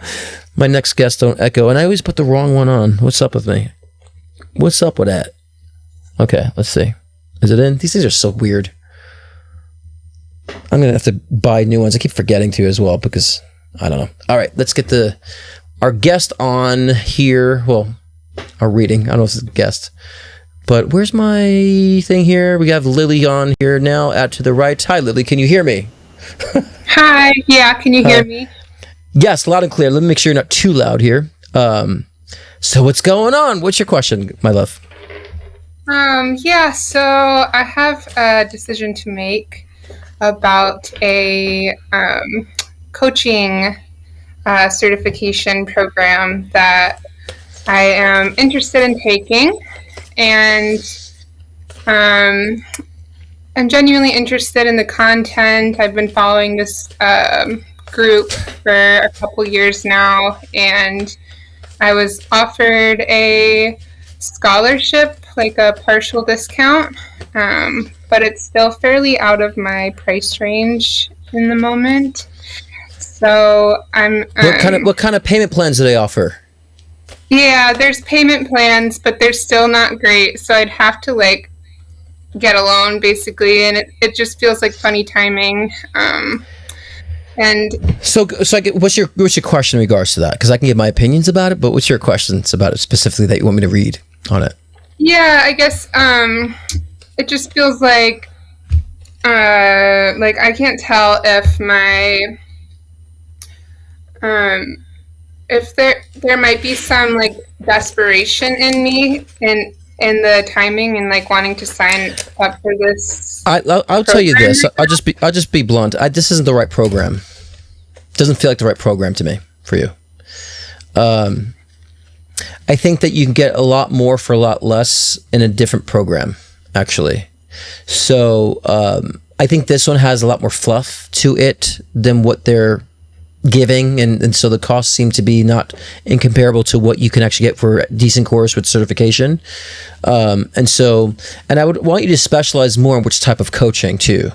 A: my next guest don't echo, and I always put the wrong one on. What's up with me? What's up with that? Okay, let's see. Is it in? These things are so weird. I'm going to have to buy new ones. I keep forgetting to as well because I don't know. All right, let's get our guest on here. Well, our reading. I don't know if it's a guest. But where's my thing here? We have Lily on here now to the right. Hi, Lily. Can you hear me?
Q: Hi. Yeah, can you hear me?
A: Yes, loud and clear. Let me make sure you're not too loud here. So what's going on? What's your question, my love?
Q: Yeah, so I have a decision to make about a coaching certification program that I am interested in taking, and I'm genuinely interested in the content. I've been following this group for a couple years now, and I was offered a scholarship, like a partial discount, but it's still fairly out of my price range in the moment. So I'm
A: what kind of payment plans do they offer?
Q: Yeah, there's payment plans, but they're still not great. So I'd have to get a loan basically, and it just feels like funny timing. And
A: so what's your question in regards to that? Because I can give my opinions about it, but what's your questions about it specifically that you want me to read on it?
Q: Yeah, I guess it just feels like I can't tell if my if there might be some desperation in me in the timing and wanting to sign up for this.
A: I'll tell you this. I'll just be blunt. This isn't the right program. It doesn't feel like the right program to me for you. I think that you can get a lot more for a lot less in a different program, actually. So I think this one has a lot more fluff to it than what they're giving, and so the costs seem to be not incomparable to what you can actually get for a decent course with certification. And I would want you to specialize more in which type of coaching too,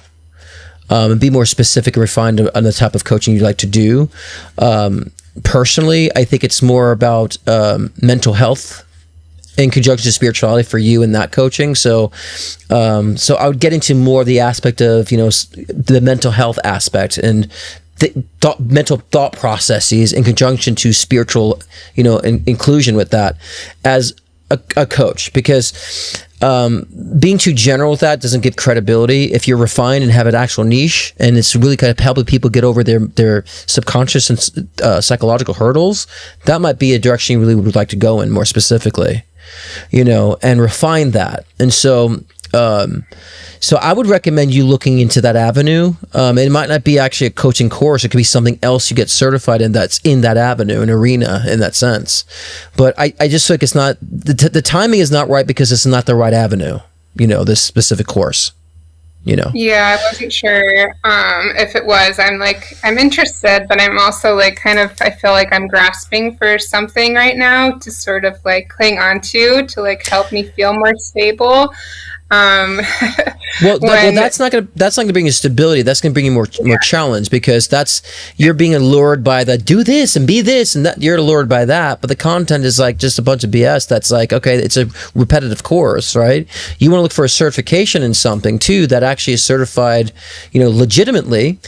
A: and be more specific and refined on the type of coaching you'd like to do. personally, I think it's more about mental health in conjunction to spirituality for you in that coaching. So I would get into more of the aspect of, the mental health aspect and the mental thought processes in conjunction to spiritual, inclusion with that as a coach, because being too general with that doesn't give credibility. If you're refined and have an actual niche, and it's really kind of helping people get over their subconscious and psychological hurdles, that might be a direction you really would like to go in more specifically, and refine that. And so I would recommend you looking into that avenue. It might not be actually a coaching course. It could be something else you get certified in that's in that avenue, an arena in that sense. But I just feel like it's not, the timing is not right because it's not the right avenue, this specific course,
Q: Yeah, I wasn't sure if it was. I'm interested, but I'm also I feel like I'm grasping for something right now to sort of cling on to help me feel more stable.
A: Well, that's not gonna bring you stability. That's gonna bring you more challenge, because you're being allured by the do this and be this, and that you're allured by that. But the content is just a bunch of BS. That's okay, it's a repetitive course, right? You want to look for a certification in something too that actually is certified, legitimately,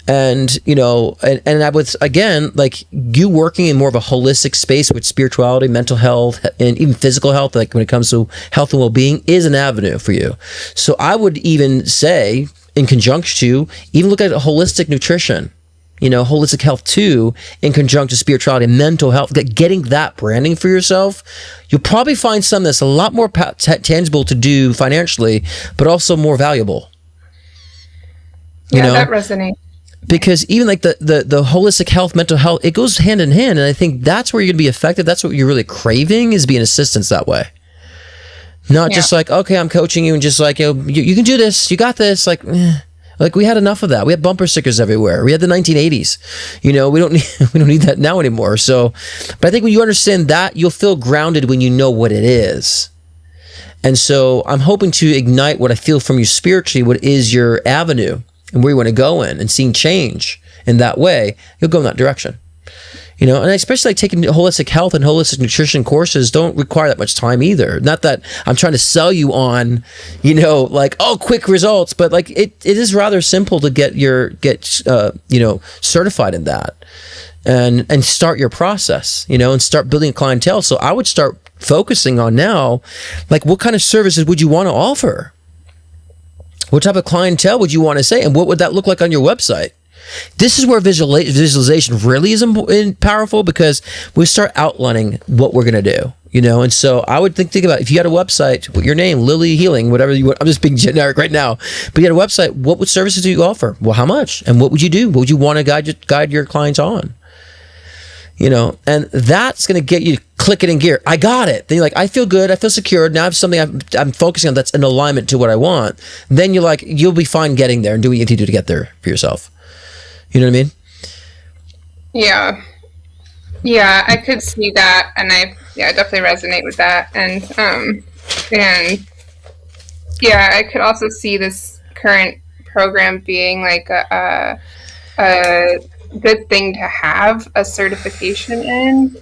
A: and and I would again you working in more of a holistic space with spirituality, mental health, and even physical health. When it comes to health and well-being, is an avenue for you. So I would even say, in conjunction to, even look at holistic nutrition, holistic health too, in conjunction to spirituality and mental health, getting that branding for yourself. You'll probably find something that's a lot more tangible to do financially, but also more valuable.
Q: That resonates.
A: Because even the holistic health, mental health, it goes hand in hand. And I think that's where you're going to be effective. That's what you're really craving, is being assistance that way. Not just okay, I'm coaching you and just you can do this, you got this. We had enough of that. We had bumper stickers everywhere. We had the 1980s. We don't need that now anymore. So, but I think when you understand that, you'll feel grounded when you know what it is. And so I'm hoping to ignite what I feel from you spiritually, what is your avenue and where you want to go in, and seeing change in that way, you'll go in that direction. And especially taking holistic health and holistic nutrition courses don't require that much time either. Not that I'm trying to sell you on, quick results, but it is rather simple to get certified in that, and start your process, and start building a clientele. So I would start focusing on now, what kind of services would you want to offer? What type of clientele would you want to say, and what would that look like on your website? This is where visualization really is powerful, because we start outlining what we're going to do, and so I would think about, if you had a website with your name, Lily Healing, whatever you want, I'm just being generic right now, but you had a website, what services do you offer? Well, how much? And what would you do? What would you want to guide your clients on? And that's going to get you clicking in gear. I got it. Then you're I feel good. I feel secure. Now I have something I'm focusing on that's in alignment to what I want. Then you'll be fine getting there and do what you need to do to get there for yourself. You know what I mean?
Q: Yeah, I could see that, and I definitely resonate with that, and I could also see this current program being a good thing to have a certification in,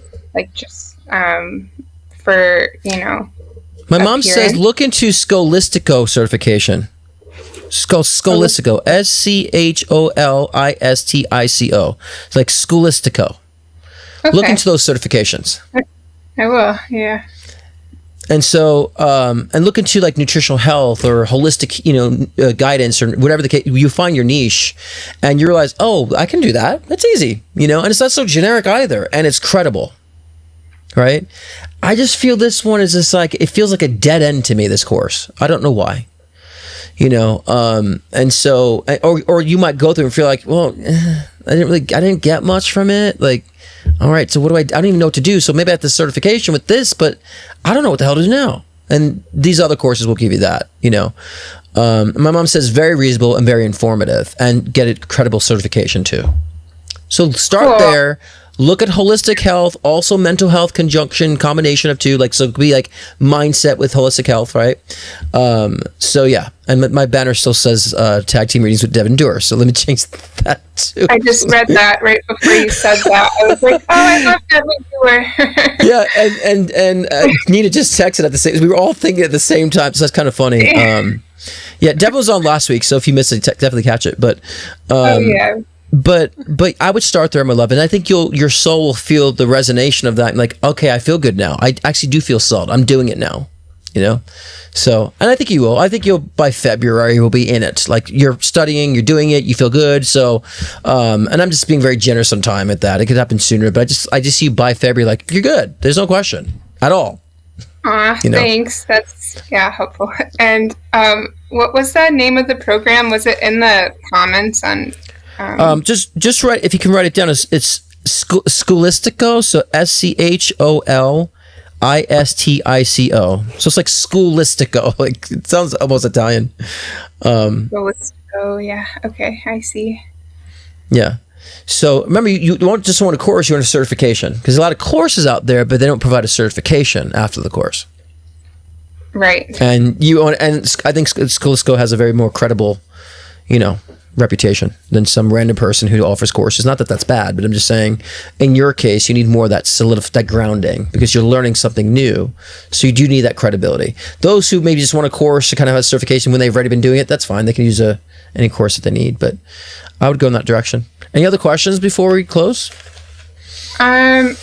Q: for
A: My mom says look into Scholistico certification. Scholistico, Scholistico. It's Scholistico.
Q: Okay.
A: Look into those certifications.
Q: I will, yeah.
A: And so, and look into nutritional health or holistic, guidance or whatever the case. You find your niche, and you realize, oh, I can do that. That's easy, and it's not so generic either, and it's credible, right? I just feel this one is just it feels like a dead end to me. This course, I don't know why. And so, or you might go through and feel well, I didn't get much from it. All right, so what do I don't even know what to do. So maybe I have the certification with this, but I don't know what the hell to do now. And these other courses will give you that, my mom says very reasonable and very informative, and get a credible certification too. So start there, look at holistic health, also mental health conjunction, combination of two. Like, so it could be like mindset with holistic health, right? So yeah, and my banner still says tag team readings with Devin Doer. So let me change that too.
Q: I just read that right before you said that. I was like, oh, I love Devin Doer.
A: Yeah, and Nina just texted at the same. We were all thinking at the same time, so that's kind of funny. Yeah, Devin was on last week, so if you missed it, definitely catch it. But
Q: yeah.
A: But I would start there, my love, and I think your soul will feel the resonation of that. Like, okay, I feel good now. I actually do feel solid. I'm doing it now, you know. So, and I think you will. I think you'll by February will be in it. Like, you're studying, you're doing it, you feel good. So, and I'm just being very generous on time at that. It could happen sooner, but I just see you by February, like, you're good. There's no question at all.
Q: You know? Thanks. That's helpful. And what was the name of the program? Was it in the comments on?
A: Just write, if you can write it down. It's Scholistico. So SCHOLISTICO. So it's like Scholistico. Like, it sounds almost Italian.
Q: Scholistico. Yeah. Okay. I see.
A: Yeah. So remember, you don't just want a course, you want a certification, because a lot of courses out there, but they don't provide a certification after the course.
Q: Right.
A: And I think Scholistico has a very more credible, reputation than some random person who offers courses. Not that that's bad, but I'm just saying, in your case, you need more of that that grounding, because you're learning something new. So you do need that credibility. Those who maybe just want a course to kind of have a certification when they've already been doing it, that's fine. They can use any course that they need, but I would go in that direction. Any other questions before we close?
Q: Real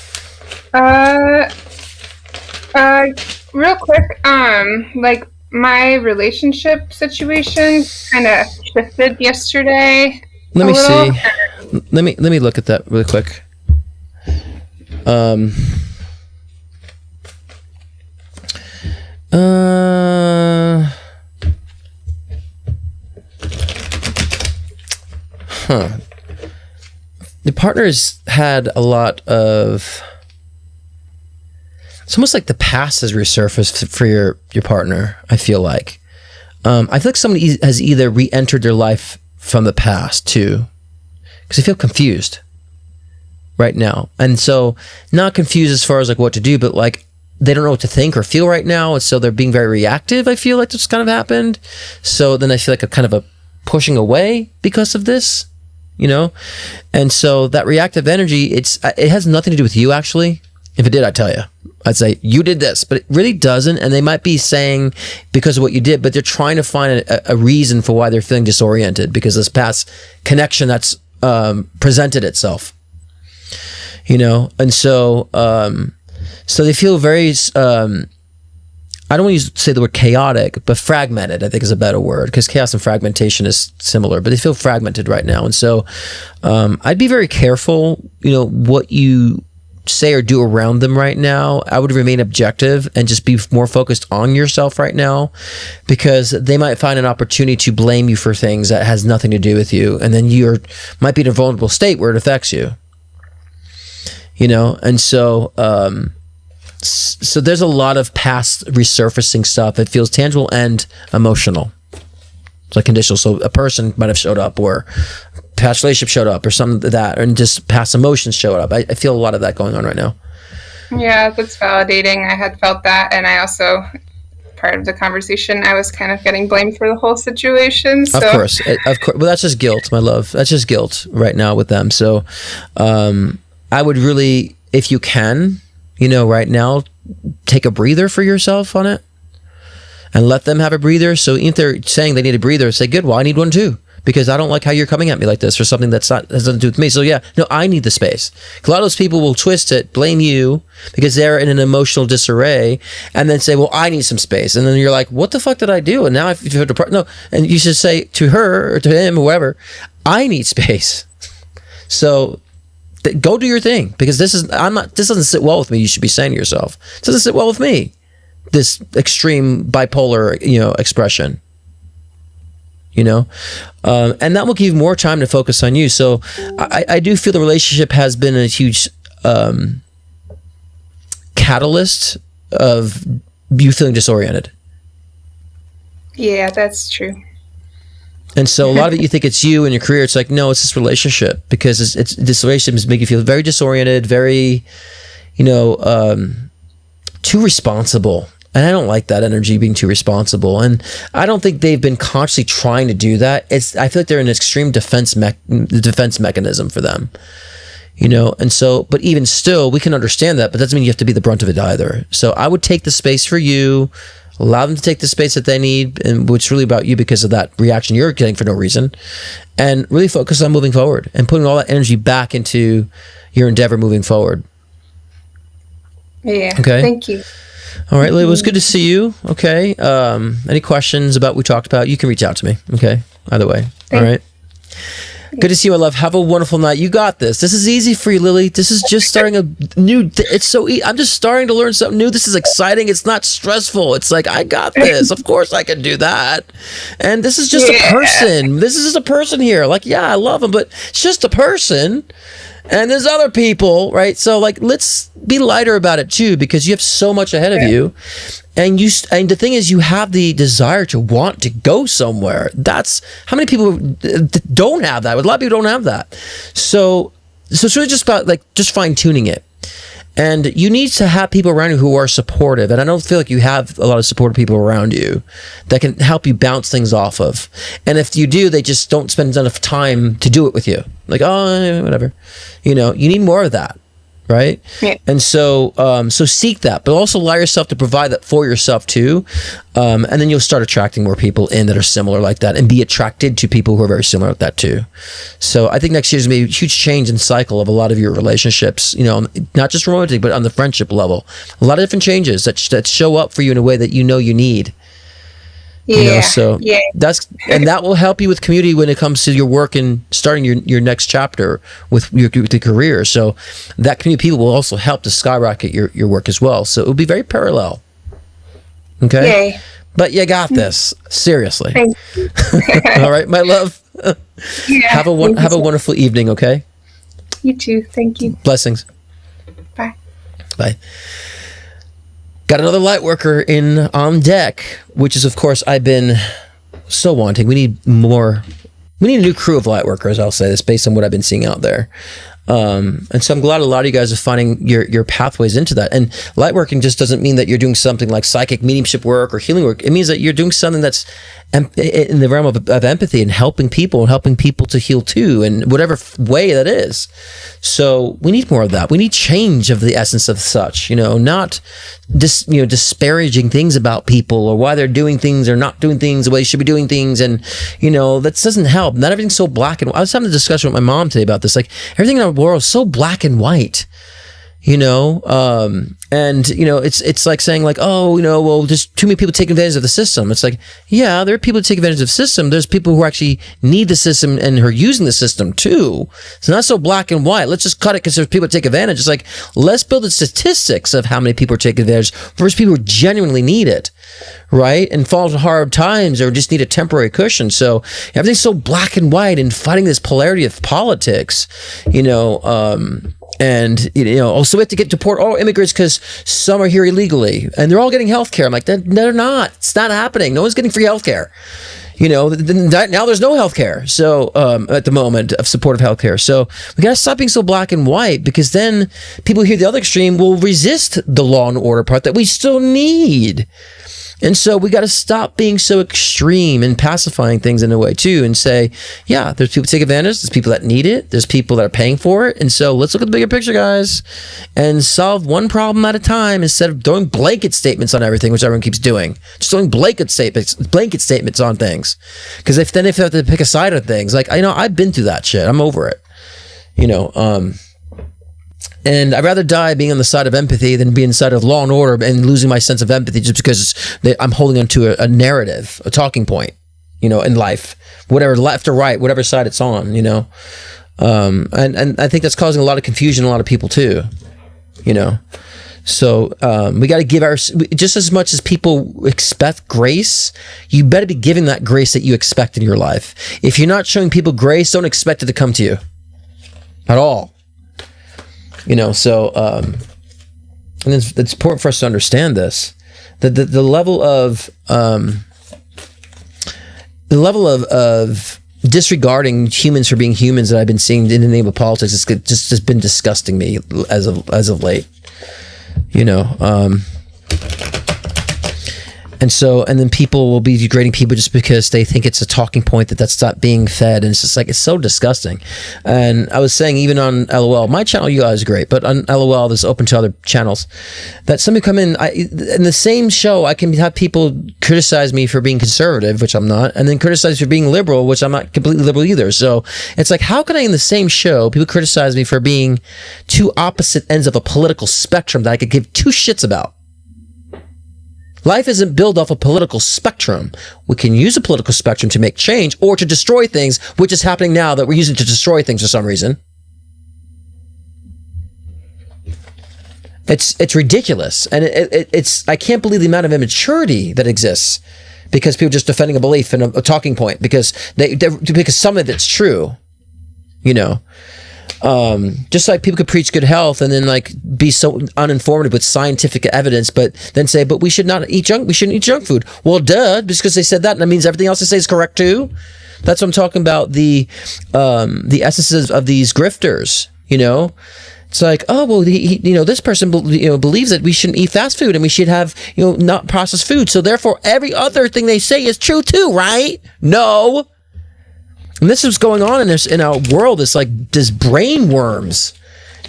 Q: quick, like, my relationship situation kind of shifted yesterday.
A: Let me see. Let me look at that really quick. The partners had a lot of. It's almost like the past has resurfaced for your partner. I feel like. I feel like somebody has either re-entered their life from the past too, because they feel confused right now, and so not confused as far as like what to do, but like they don't know what to think or feel right now, and so they're being very reactive. I feel like that's kind of happened. So then I feel like a kind of a pushing away because of this, and so that reactive energy, it has nothing to do with you actually. If it did, I'd tell you. I'd say, you did this, but it really doesn't. And they might be saying because of what you did, but they're trying to find a reason for why they're feeling disoriented, because this past connection that's presented itself, and so they feel very, I don't want to say the word chaotic, but fragmented, I think is a better word, because chaos and fragmentation is similar, but they feel fragmented right now. And so I'd be very careful, what you say or do around them right now. I would remain objective and just be more focused on yourself right now, because they might find an opportunity to blame you for things that has nothing to do with you, and then might be in a vulnerable state where it affects you, and so so there's a lot of past resurfacing stuff. It feels tangible and emotional. It's like conditional. So a person might have showed up, or past relationship showed up, or something like that, and just past emotions showed up. I feel a lot of that going on right now.
Q: Yeah, that's validating. I had felt that, and I also, part of the conversation, I was kind of getting blamed for the whole situation. So.
A: Of course. Well, that's just guilt, my love. That's just guilt right now with them. So I would really, if you can, right now, take a breather for yourself on it and let them have a breather. So if they're saying they need a breather, say, good, well, I need one too, because I don't like how you're coming at me like this for something has nothing to do with me. So yeah, no, I need the space. A lot of those people will twist it, blame you because they're in an emotional disarray, and then say, well, I need some space. And then you're like, what the fuck did I do? And now I feel no. And you should say to her or to him, whoever, I need space. So go do your thing, because this doesn't sit well with me. You should be saying to yourself, it doesn't sit well with me, this extreme bipolar, expression, and that will give you more time to focus on you. So I do feel the relationship has been a huge catalyst of you feeling disoriented.
Q: Yeah, that's true.
A: And so a lot of it, you think it's you and your career. It's like, no, it's this relationship, because it's this relationship is making you feel very disoriented, very, too responsible. And I don't like that energy, being too responsible. And I don't think they've been consciously trying to do that. I feel like they're an extreme defense mechanism for them. And so, but even still, we can understand that, but that doesn't mean you have to be the brunt of it either. So I would take the space for you, allow them to take the space that they need, and it's really about you because of that reaction you're getting for no reason, and really focus on moving forward and putting all that energy back into your endeavor moving forward.
Q: Yeah.
A: Okay.
Q: Thank you.
A: All right, Lily, it was good to see you. Okay. Any questions about what we talked about, you can reach out to me. Okay. Either way. All right. Good to see you, my love. Have a wonderful night. You got this. This is easy for you, Lily. This is just starting a new... It's so easy. I'm just starting to learn something new. This is exciting. It's not stressful. It's like, I got this. Of course I can do that. And this is just a person. This is just a person here. Like, yeah, I love him, but it's just a person. And there's other people, right? So, like, let's be lighter about it too, because you have so much ahead of you. And the thing is, you have the desire to want to go somewhere. That's how many people don't have that. A lot of people don't have that. So it's really just about just fine tuning it. And you need to have people around you who are supportive. And I don't feel like you have a lot of supportive people around you that can help you bounce things off of. And if you do, they just don't spend enough time to do it with you. Like, oh, whatever. You need more of that. Right? Yeah. And so seek that, but also allow yourself to provide that for yourself too. And then you'll start attracting more people in that are similar like that, and be attracted to people who are very similar like that too. So I think next year's going to be a huge change in cycle of a lot of your relationships, not just romantic, but on the friendship level. A lot of different changes that show up for you in a way that you need. That will help you with community when it comes to your work and starting your next chapter with the career. So that community of people will also help to skyrocket your work as well. So it will be very parallel. Okay. Yay. But you got this. Seriously. Thank you. All right, my love. Have a wonderful evening. Okay.
Q: You too. Thank you.
A: Blessings.
Q: Bye.
A: Bye. Got another light worker on deck, which is, of course, I've been so wanting. We need a new crew of light workers, I'll say this, based on what I've been seeing out there. And so I'm glad a lot of you guys are finding your pathways into that. And light working just doesn't mean that you're doing something like psychic mediumship work or healing work. It means that you're doing something that's in the realm of empathy and helping people to heal too, in whatever way that is. So we need more of that. We need change of the essence of such, not disparaging things about people or why they're doing things or not doing things the way they should be doing things. And, that doesn't help. Not everything's so black and white. I was having a discussion with my mom today about this. Like, everything in our world is so black and white. It's like saying like, well, there's too many people taking advantage of the system. It's like, yeah, there are people who take advantage of the system. There's people who actually need the system and who are using the system too. It's not so black and white. Let's just cut it because there's people who take advantage. It's like, let's build the statistics of how many people are taking advantage versus people who genuinely need it, right? And fall into hard times or just need a temporary cushion. So everything's so black and white and fighting this polarity of politics, and, also we have to deport all immigrants because some are here illegally and they're all getting health care. I'm like, they're not. It's not happening. No one's getting free health care. Now there's no health care. So, at the moment of supportive health care. So we got to stop being so black and white, because then people who hear the other extreme will resist the law and order part that we still need. And so we got to stop being so extreme and pacifying things in a way too, and say, yeah, there's people who take advantage. There's people that need it. There's people that are paying for it. And so let's look at the bigger picture, guys, and solve one problem at a time instead of throwing blanket statements on everything, which everyone keeps doing. Just throwing blanket statements on things. Because if they have to pick a side of things, like, I've been through that shit. I'm over it. And I'd rather die being on the side of empathy than be on the side of law and order and losing my sense of empathy just because I'm holding onto a narrative, a talking point, in life, whatever, left or right, whatever side it's on, and I think that's causing a lot of confusion in a lot of people too, So we got to give just as much as people expect grace, you better be giving that grace that you expect in your life. If you're not showing people grace, don't expect it to come to you at all. And it's important for us to understand this, that the level of the level of disregarding humans for being humans that I've been seeing in the name of politics has just been disgusting me as of late. You know, and then people will be degrading people just because they think it's a talking point that's not being fed, and it's just like, it's so disgusting. And I was saying, even on LOL, my channel, you guys are great, but on LOL, that's open to other channels, that somebody come in the same show, I can have people criticize me for being conservative, which I'm not, and then criticize for being liberal, which I'm not completely liberal either. So it's like, how can I, in the same show, people criticize me for being two opposite ends of a political spectrum that I could give two shits about? Life isn't built off a political spectrum. We can use a political spectrum to make change or to destroy things, which is happening now, that we're using to destroy things for some reason. It's ridiculous. And it's I can't believe the amount of immaturity that exists because people are just defending a belief and a talking point because because some of it's true, you know. Just like people could preach good health and then like be so uninformed with scientific evidence, but then say, but we shouldn't eat junk food. Well, duh, just because they said that, and that means everything else they say is correct too. That's what I'm talking about. The essences of these grifters, you know. It's like, oh, well, this person, believes that we shouldn't eat fast food and we should have, not processed food. So therefore, every other thing they say is true too, right? No. And this is going on in our world. It's like this brain worms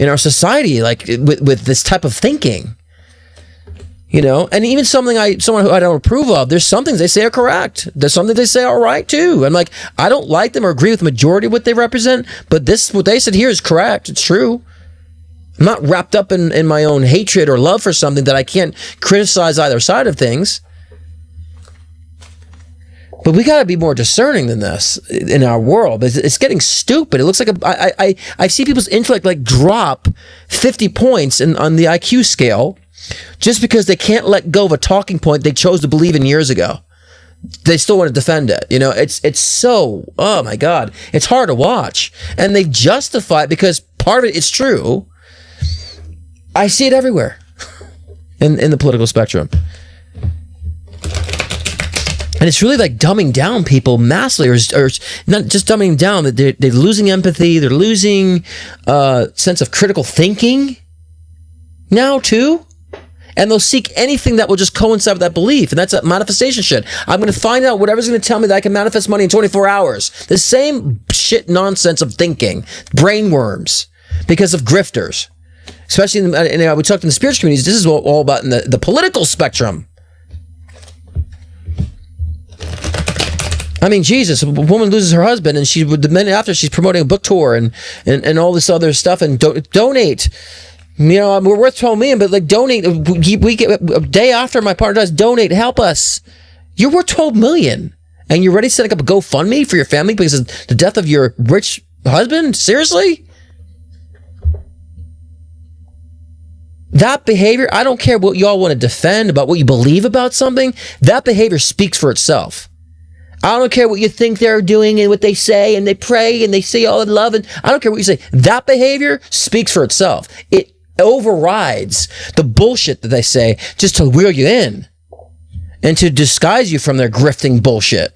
A: in our society, like with this type of thinking, and even someone who I don't approve of. There's some things they say are correct. There's something they say are right too. I'm like, I don't like them or agree with the majority of what they represent, but what they said here is correct. It's true. I'm not wrapped up in my own hatred or love for something that I can't criticize either side of things. But we got to be more discerning than this in our world. It's getting stupid. It looks like I see people's intellect like drop 50 points on the IQ scale just because they can't let go of a talking point they chose to believe in years ago. They still want to defend it. It's so, oh my God, it's hard to watch. And they justify it because part of it is true. I see it everywhere in the political spectrum. And it's really like dumbing down people massively, or not just dumbing down, that they're losing empathy, they're losing sense of critical thinking now too. And they'll seek anything that will just coincide with that belief. And that's a manifestation shit. I'm going to find out whatever's going to tell me that I can manifest money in 24 hours. The same shit nonsense of thinking. Brain worms. Because of grifters. Especially, we talked in the spiritual communities, this is all about in the political spectrum. I mean, Jesus, a woman loses her husband, and the minute after she's promoting a book tour and all this other stuff, and donate. We're worth $12 million, but like donate. We get a day after my partner dies, donate, help us. You're worth $12 million, and you're already setting up a GoFundMe for your family because of the death of your rich husband? Seriously? That behavior, I don't care what y'all want to defend about what you believe about something. That behavior speaks for itself. I don't care what you think they're doing and what they say, and they pray and they say all in love, and I don't care what you say. That behavior speaks for itself. It overrides the bullshit that they say just to reel you in and to disguise you from their grifting bullshit.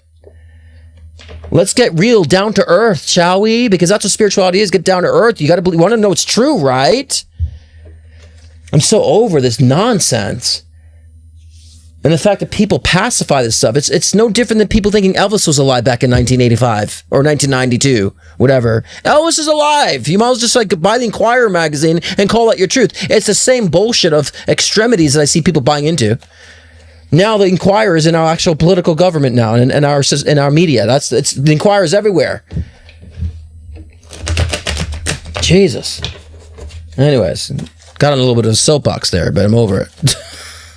A: Let's get real, down to earth, shall we? Because that's what spirituality is. Get down to earth. You got to believe. Want to know it's true, right? I'm so over this nonsense. And the fact that people pacify this stuff, it's no different than people thinking Elvis was alive back in 1985 or 1992, whatever. Elvis is alive. You might as well just like buy the Inquirer magazine and call that your truth. It's the same bullshit of extremities that I see people buying into. Now the Inquirer is in our actual political government now, and in our media. The Inquirer's everywhere. Jesus. Anyways, got on a little bit of a soapbox there, but I'm over it.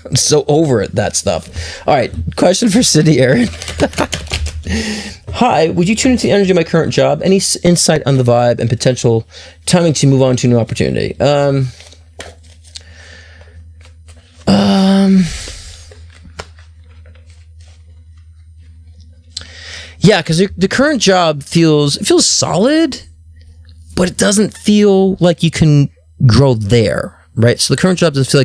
A: I'm so over it, that stuff. All right, question for Sydney Aaron. Hi, would you tune into the energy of my current job? Any insight on the vibe and potential timing to move on to a new opportunity? Yeah, because the current job feels solid, but it doesn't feel like you can grow there, right? So the current job doesn't feel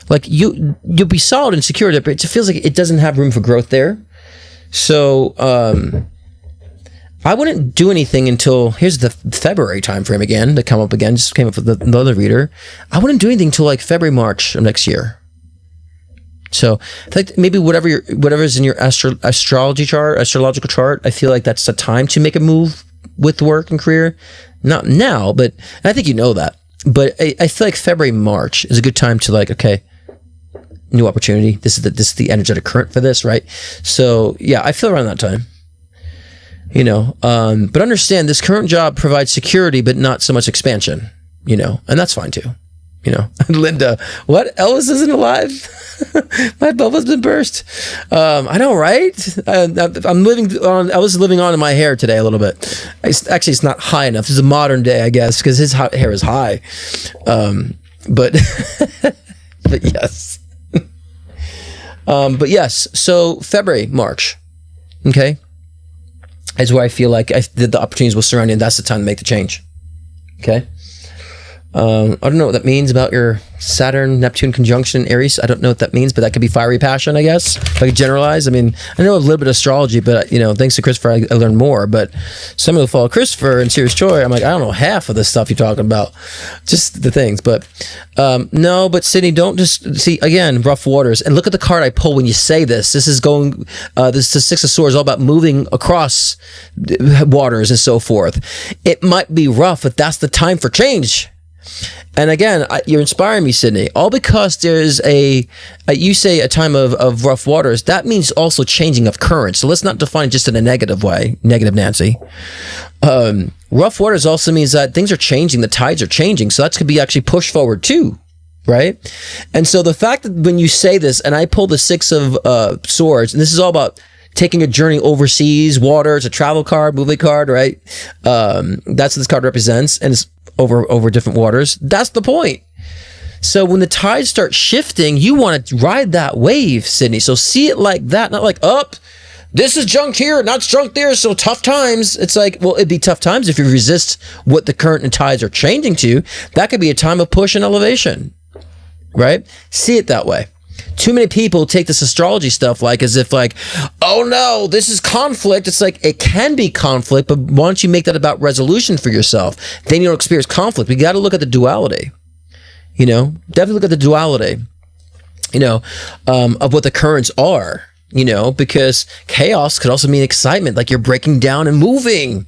A: like you'll be solid and secure, but it feels like it doesn't have room for growth there. So I wouldn't do anything until, here's the February time frame again to come up again. Just came up with the other reader. I wouldn't do anything until like February, March of next year. So I think maybe whatever's in your astrological chart, I feel like that's the time to make a move with work and career. Not now, but I think you know that. But I feel like February, March is a good time to like, okay, new opportunity. This is the energetic current for this, right? So yeah, I feel around that time. You know, but understand this current job provides security, but not so much expansion. You know, and that's fine too. You know, Linda, what? Elvis isn't alive? My bubble's been burst. I know, right? I'm living on. I was living on in my hair today a little bit. It's not high enough. This is a modern day, I guess, because his hair is high. But but yes, but yes. So February, March, okay, is where I feel like the opportunities will surround you, and that's the time to make the change. Okay. I don't know what that means about your Saturn, Neptune conjunction, Aries. I don't know what that means, but that could be fiery passion, I guess. If I could generalize. I mean, I know a little bit of astrology, but, you know, thanks to Christopher, I learned more. But some of the follow Christopher and Serious Joy, I'm like, I don't know half of the stuff you're talking about. Just the things. But no, but Sydney, don't just see, again, rough waters. And look at the card I pull when you say this. This is going, this is the Six of Swords, all about moving across waters and so forth. It might be rough, but that's the time for change. And again, you're inspiring me, Sydney, all because there's you say a time of rough waters. That means also changing of currents. So let's not define it just in a negative way. Negative Nancy. Rough waters also means that things are changing. The tides are changing. So that could be actually pushed forward too. Right? And so the fact that when you say this, and I pull the Six of Swords, and this is all about taking a journey overseas, water, it's a travel card, movie card, right? That's what this card represents. And it's over different waters. That's the point. So when the tides start shifting, you want to ride that wave, Sydney. So see it like that, not like, this is junk here, not junk there, so tough times. It's like, well, it'd be tough times if you resist what the current and tides are changing to. That could be a time of push and elevation, right? See it that way. Too many people take this astrology stuff like as if like, oh no, this is conflict. It's like, it can be conflict, but why don't you make that about resolution for yourself? Then you don't experience conflict. We got to look at the duality, you know, definitely look at the duality, you know, of what the currents are, you know, because chaos could also mean excitement, like you're breaking down and moving.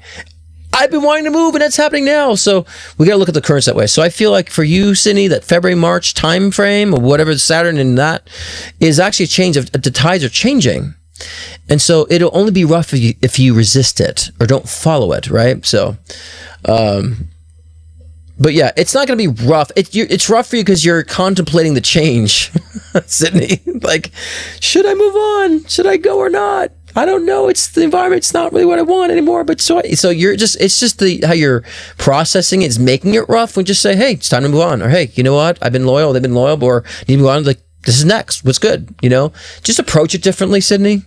A: I've been wanting to move and that's happening now. So we got to look at the currents that way. So I feel like for you, Sydney, that February, March time frame or whatever, Saturn and that is actually a change of the tides are changing. And so it'll only be rough if you resist it or don't follow it. Right. So, but yeah, it's not going to be rough. It's rough for you because you're contemplating the change, Sydney. Like, should I move on? Should I go or not? I don't know. It's the environment. It's not really what I want anymore. But so you're just, it's just how you're processing it is making it rough. We just say, hey, it's time to move on. Or, hey, you know what? I've been loyal. They've been loyal. Or need to move on. Like, this is next. What's good? You know, just approach it differently, Sydney.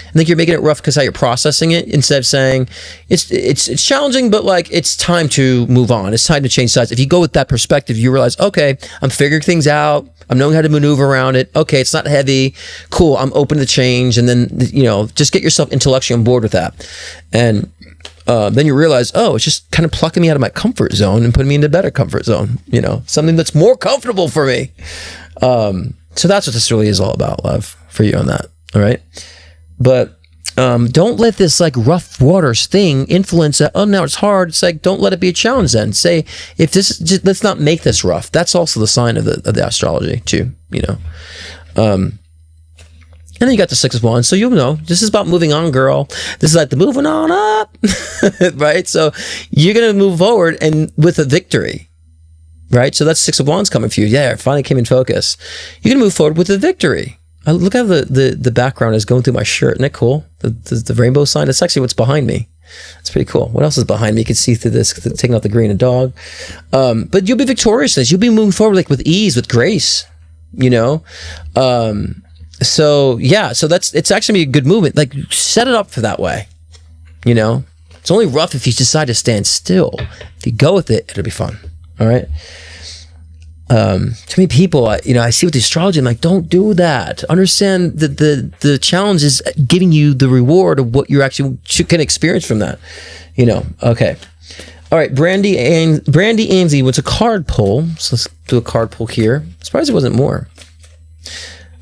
A: I think you're making it rough because how you're processing it instead of saying it's challenging, but like it's time to move on. It's time to change sides. If you go with that perspective, you realize, okay, I'm figuring things out. I'm knowing how to maneuver around it. Okay, it's not heavy. Cool. I'm open to change. And then, you know, just get yourself intellectually on board with that. And then you realize, oh, it's just kind of plucking me out of my comfort zone and putting me into a better comfort zone, you know, something that's more comfortable for me. So that's what this really is all about, love, for you on that. All right. But don't let this like rough waters thing influence that. Oh, now it's hard. It's like, don't let it be a challenge then. Say, if this, just, let's not make this rough. That's also the sign of the astrology too, you know. And then you got the Six of Wands. So you'll know, this is about moving on, girl. This is like the moving on up, right? So you're going to move forward and with a victory, right? So that's Six of Wands coming for you. Yeah, it finally came in focus. You're going to move forward with a victory. Look how the background is going through my shirt. Isn't that cool? The rainbow sign. That's actually what's behind me. That's pretty cool. What else is behind me? You can see through this, taking out the green, a dog. But you'll be victorious in this. You'll be moving forward like with ease, with grace, you know? So yeah, so it's actually a good movement. Like set it up for that way, you know? It's only rough if you decide to stand still. If you go with it, it'll be fun. All right. too many people, I see with the astrology, I'm like, don't do that. Understand that the challenge is giving you the reward of what you actually can experience from that. Okay. All right, Brandy Ansley wants a card pull. So let's do a card pull here. Surprised it wasn't more.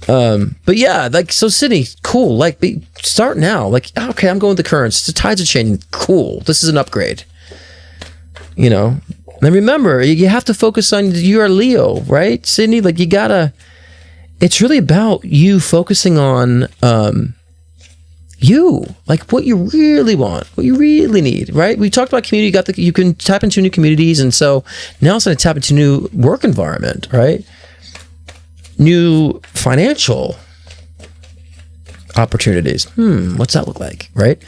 A: But yeah, like, so Sydney, cool. Like, start now. Like, okay, I'm going with the currents. The tides are changing. Cool. This is an upgrade. And remember, you have to focus on, you're a Leo, right, Sydney? Like, it's really about you focusing on, you, like what you really want, what you really need, right? We talked about community, you can tap into new communities. And so now it's going to tap into new work environment, right? New financial opportunities. What's that look like, right?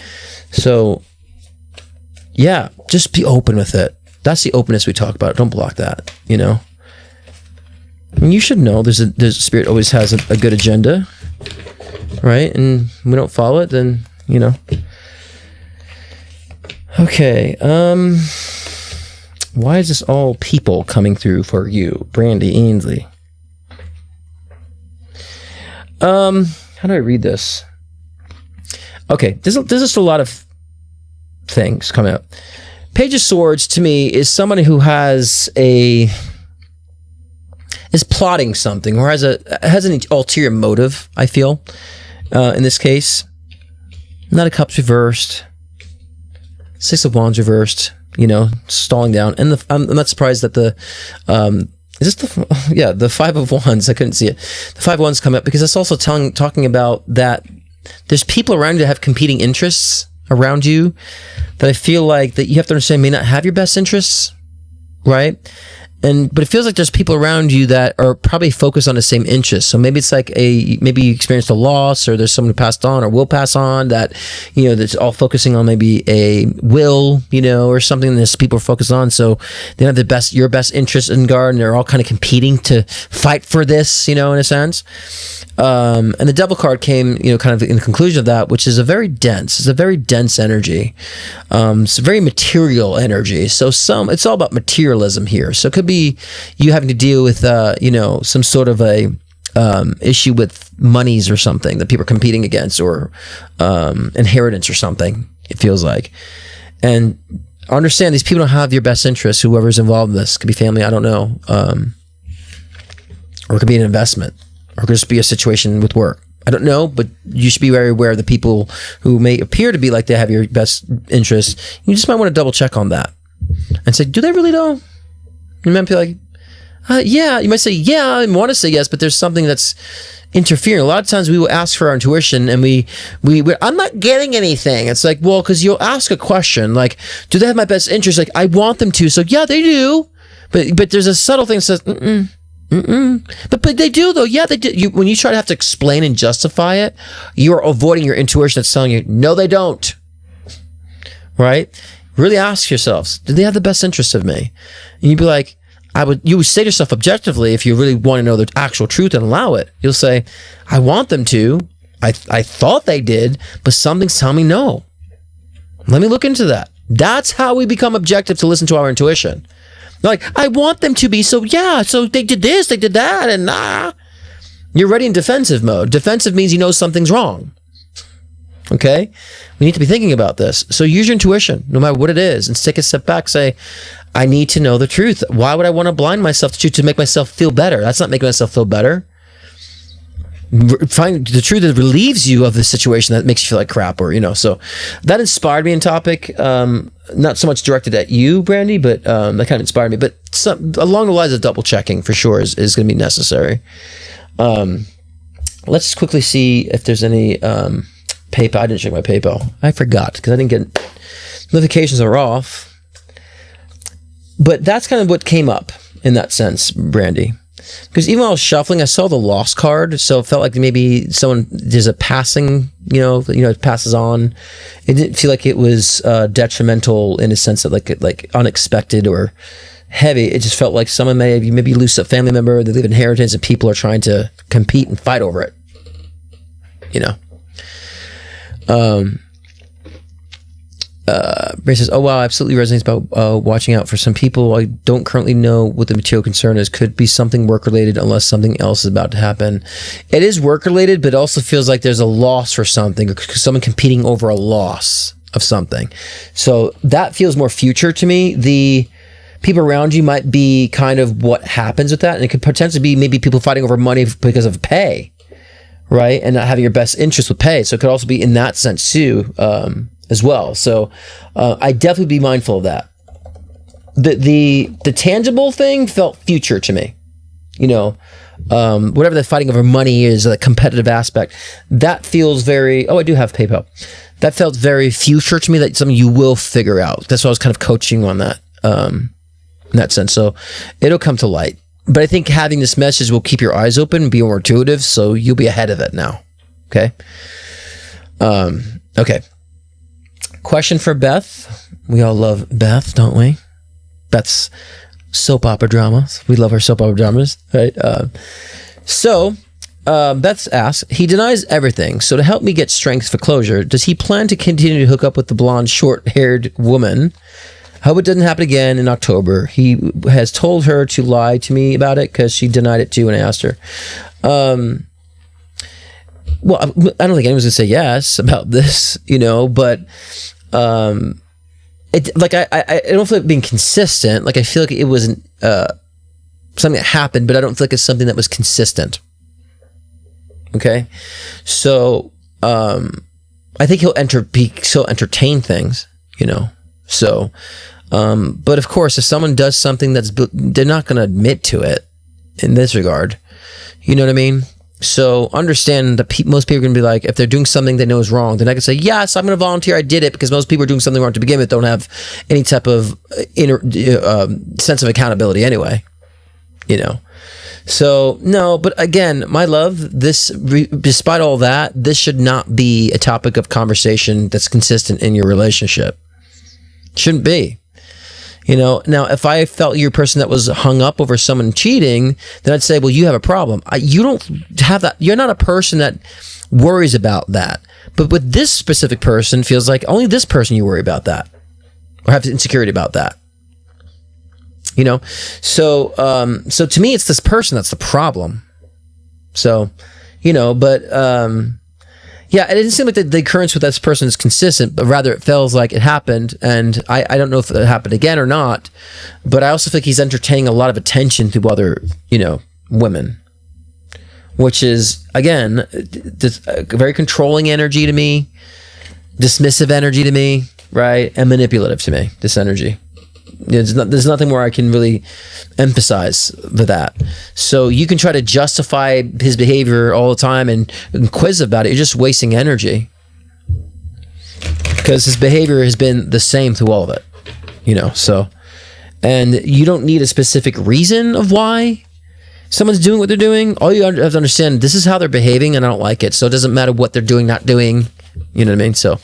A: So yeah, just be open with it. That's the openness we talk about. Don't block that, And you should know there's a spirit always has a good agenda, right? And we don't follow it, then, Okay. Why is this all people coming through for you, Brandy Ainsley? How do I read this? Okay, there's just a lot of things coming up. Page of Swords to me is somebody who is plotting something or has an ulterior motive, I feel, in this case. Knight of Cups reversed, Six of Wands reversed, stalling down, and I'm not surprised that the the Five of Wands, I couldn't see it. The Five of Wands come up because it's also talking about that there's people around you that have competing interests around you that I feel like that you have to understand may not have your best interests, right? But it feels like there's people around you that are probably focused on the same interests. So maybe it's like maybe you experienced a loss, or there's someone who passed on or will pass on that, that's all focusing on maybe a will, or something that people are focused on. So they have your best interest in guard, and they're all kind of competing to fight for this, in a sense. And the Devil card came, kind of in the conclusion of that, which is a very dense energy. It's a very material energy. So it's all about materialism here. So it could be you having to deal with, some sort of a issue with monies or something that people are competing against, or inheritance or something, it feels like. And understand these people don't have your best interests, whoever's involved in this. It could be family, I don't know. Or it could be an investment. Or it could just be a situation with work. I don't know, but you should be very aware of the people who may appear to be like they have your best interest. You just might want to double check on that and say, do they really though? You might be like, yeah. You might say, yeah, I want to say yes, but there's something that's interfering. A lot of times we will ask for our intuition and I'm not getting anything. It's like, well, because you'll ask a question like, do they have my best interest? Like, I want them to. So yeah, they do. But there's a subtle thing that says, But they do though. Yeah, they do. When you try to have to explain and justify it, you are avoiding your intuition that's telling you, no, they don't. Right? Really ask yourselves, do they have the best interest of me? And you'd be like, you would say to yourself objectively, if you really want to know the actual truth and allow it, you'll say, I want them to. I thought they did, but something's telling me no. Let me look into that. That's how we become objective, to listen to our intuition. Like, I want them to be, so yeah, so they did this, they did that, and you're already in defensive mode. Defensive means you know something's wrong. Okay? We need to be thinking about this. So use your intuition, no matter what it is, and take a step back, say, I need to know the truth. Why would I want to blind myself to make myself feel better? That's not making myself feel better. Find the truth that relieves you of the situation that makes you feel like crap, or, so that inspired me in topic. Not so much directed at you, Brandy, but that kind of inspired me. But along the lines of double checking for sure is going to be necessary. Let's just quickly see if there's any PayPal. I didn't check my PayPal. I forgot because I didn't get notifications are off. But that's kind of what came up in that sense, Brandy. Because even while I was shuffling, I saw the lost card, so it felt like maybe there's a passing, it passes on. It didn't feel like it was detrimental in a sense of like unexpected or heavy. It just felt like someone maybe lose a family member, they leave inheritance, and people are trying to compete and fight over it. Ray says, "Oh wow, absolutely resonates about watching out for some people. I don't currently know what the material concern is. Could be something work related, unless something else is about to happen. It is work related, but it also feels like there's a loss for something, or someone competing over a loss of something. So that feels more future to me. The people around you might be kind of what happens with that, and it could potentially be maybe people fighting over money because of pay, right, and not having your best interest with pay. So it could also be in that sense too." As well. So I definitely be mindful of that. The tangible thing felt future to me. Whatever the fighting over money is, the competitive aspect, that feels very, I do have PayPal. That felt very future to me, that something you will figure out. That's why I was kind of coaching on that, in that sense. So it'll come to light. But I think having this message will keep your eyes open and be more intuitive, so you'll be ahead of it now. Okay? Okay. Question for Beth. We all love Beth, don't we? Beth's soap opera dramas. We love our soap opera dramas, right? Beth asks, he denies everything. So to help me get strength for closure, does he plan to continue to hook up with the blonde, short-haired woman? I hope it doesn't happen again in October. He has told her to lie to me about it because she denied it too when I asked her. Well, I don't think anyone's gonna say yes about this, but I don't feel like being consistent. Like, I feel like it wasn't something that happened, but I don't feel like it's something that was consistent. Okay, so I think he'll entertain things, So, but of course, if someone does something they're not going to admit to it in this regard. You know what I mean? So understand that most people are going to be like, if they're doing something they know is wrong, they're not going to say, yes, I'm going to volunteer, I did it, because most people are doing something wrong to begin with, don't have any type of sense of accountability anyway, So, no, but again, my love, despite all that, this should not be a topic of conversation that's consistent in your relationship. Shouldn't be. Now, if I felt you're a person that was hung up over someone cheating, then I'd say, well, you have a problem. You don't have that. You're not a person that worries about that. But with this specific person, feels like only this person you worry about that, or have insecurity about that. So to me, it's this person that's the problem. So, yeah, it didn't seem like the occurrence with this person is consistent, but rather it feels like it happened, and I don't know if it happened again or not, but I also think he's entertaining a lot of attention to other, women, which is, again, a very controlling energy to me, dismissive energy to me, right, and manipulative to me, this energy. There's nothing more I can really emphasize with that. So you can try to justify his behavior all the time and quiz about it. You're just wasting energy, because his behavior has been the same through all of it, so, and you don't need a specific reason of why someone's doing what they're doing. All you have to understand, this is how they're behaving, and I don't like it. So it doesn't matter what they're doing, not doing, you know what I mean? So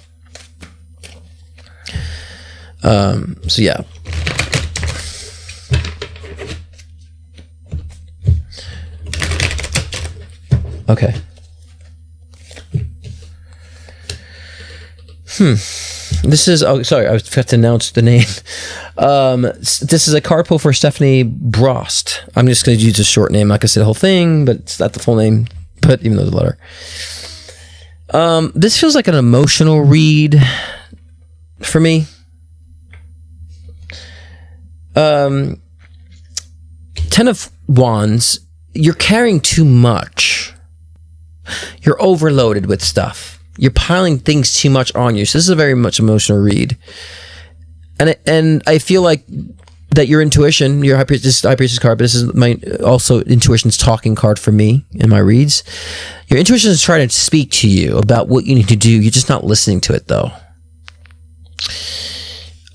A: yeah. Okay. This is, sorry, I forgot to announce the name. This is a card pull for Stephanie Brost. I'm just going to use a short name. Like I said, the whole thing, but it's not the full name, but even though the letter. This feels like an emotional read for me. Ten of Wands, you're carrying too much. You're overloaded with stuff. You're piling things too much on you. So this is a very much emotional read. And I feel like that your intuition, your High Priestess card, but this is my also intuition's talking card for me in my reads. Your intuition is trying to speak to you about what you need to do. You're just not listening to it, though.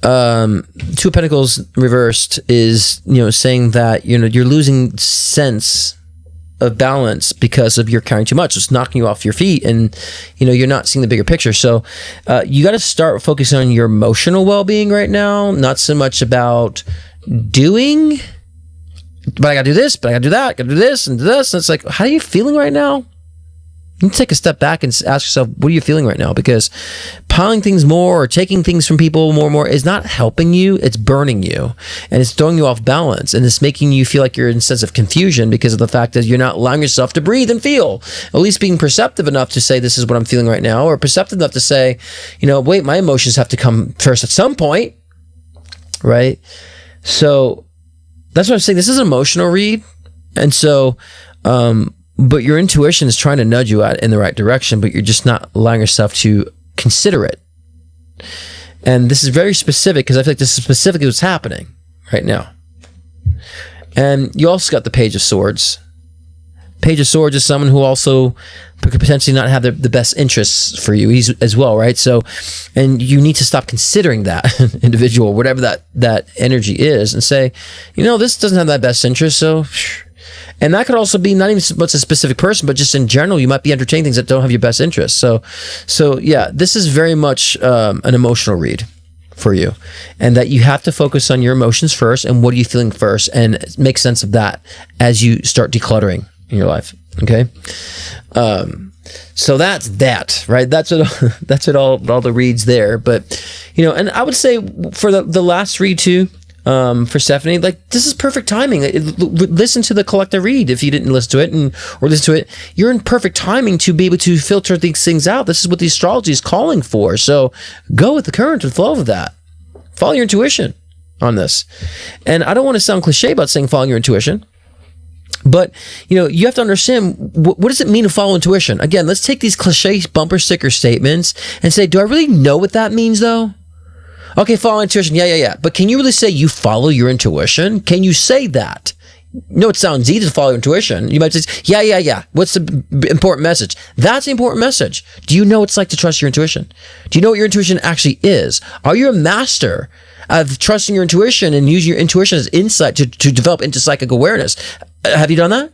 A: Two of Pentacles reversed is, saying that, you're losing sense of balance because of you're carrying too much. It's knocking you off your feet, and you're not seeing the bigger picture. So you got to start focusing on your emotional well-being right now, not so much about doing, but I gotta do this, but I gotta do that, I gotta do this and do this. And it's like, how are you feeling right now? You need to take a step back and ask yourself, what are you feeling right now? Because piling things more or taking things from people more and more is not helping you. It's burning you, and it's throwing you off balance, and it's making you feel like you're in a sense of confusion because of the fact that you're not allowing yourself to breathe and feel. At least being perceptive enough to say, this is what I'm feeling right now, or perceptive enough to say, wait, my emotions have to come first at some point, right? So that's what I'm saying. This is an emotional read, and so, but your intuition is trying to nudge you out in the right direction, but you're just not allowing yourself to consider it. And this is very specific because I feel like this is specifically what's happening right now. And you also got the Page of Swords. Page of Swords is someone who also could potentially not have the best interests for you as well, right? So, and you need to stop considering that individual, whatever that energy is, and say, this doesn't have that best interest, so... And that could also be not even so much a specific person, but just in general, you might be entertaining things that don't have your best interest. So yeah, this is very much an emotional read for you, and that you have to focus on your emotions first and what are you feeling first, and make sense of that as you start decluttering in your life. Okay, so that's that, right? That's it. All the reads there, but and I would say for the last read too. For Stephanie, like, this is perfect timing. Listen to the collective read if you didn't listen to it, or listen to it. You're in perfect timing to be able to filter these things out. This is what the astrology is calling for. So go with the current and flow of that. Follow your intuition on this. And I don't want to sound cliche about saying following your intuition, but you have to understand what does it mean to follow intuition. Again, let's take these cliche bumper sticker statements and say, do I really know what that means though? Okay, follow intuition. Yeah. But can you really say you follow your intuition? Can you say that? No, it sounds easy to follow your intuition. You might say, yeah. What's the important message? That's the important message. Do you know what it's like to trust your intuition? Do you know what your intuition actually is? Are you a master of trusting your intuition and using your intuition as insight to develop into psychic awareness? Have you done that?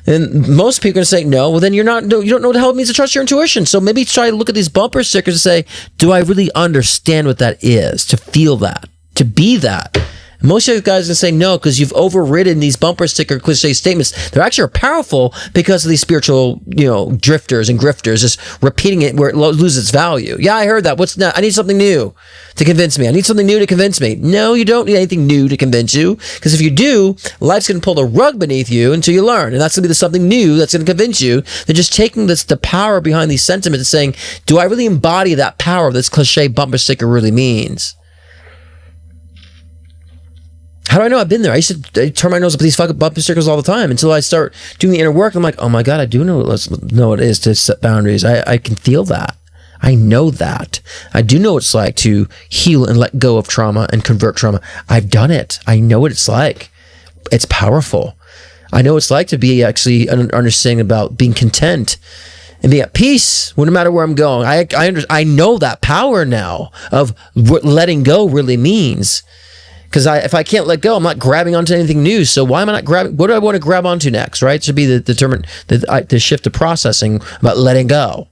A: And most people are going to say no. Well, then you don't know what the hell it means to trust your intuition. So maybe try to look at these bumper stickers and say, do I really understand what that is? To feel that, to be that. And most of you guys are going to say no because you've overridden these bumper sticker cliche statements. They're actually powerful because of these spiritual, drifters and grifters just repeating it where it loses its value. Yeah, I heard that. What's now? I need something new to convince me. I need something new to convince me. No, you don't need anything new to convince you, because if you do, life's going to pull the rug beneath you until you learn. And that's going to be something new that's going to convince you. They're just taking the power behind these sentiments and saying, do I really embody that power this cliche bumper sticker really means? How do I know? I've been there. I used to turn my nose up at these fucking bumper stickers all the time until I start doing the inner work. I'm like, oh my God, I do know what it is to set boundaries. I can feel that. I know that. I do know what it's like to heal and let go of trauma and convert trauma. I've done it. I know what it's like. It's powerful. I know what it's like to be actually understanding about being content and being at peace no matter where I'm going. I know that power now of what letting go really means. Because if I can't let go, I'm not grabbing onto anything new. So why am I not grabbing? What do I want to grab onto next, right? It should be the shift to processing about letting go.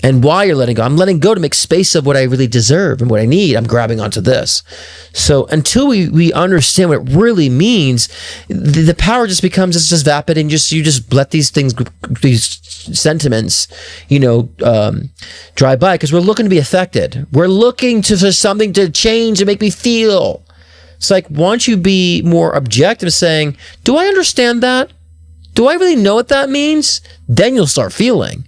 A: And why you're letting go. I'm letting go to make space of what I really deserve and what I need. I'm grabbing onto this. So until we understand what it really means, the power just becomes, it's just vapid, and you just let these things, these sentiments, drive by, because we're looking to be affected. We're looking for something to change and make me feel. It's like, why don't you be more objective, saying, do I understand that? Do I really know what that means? Then you'll start feeling.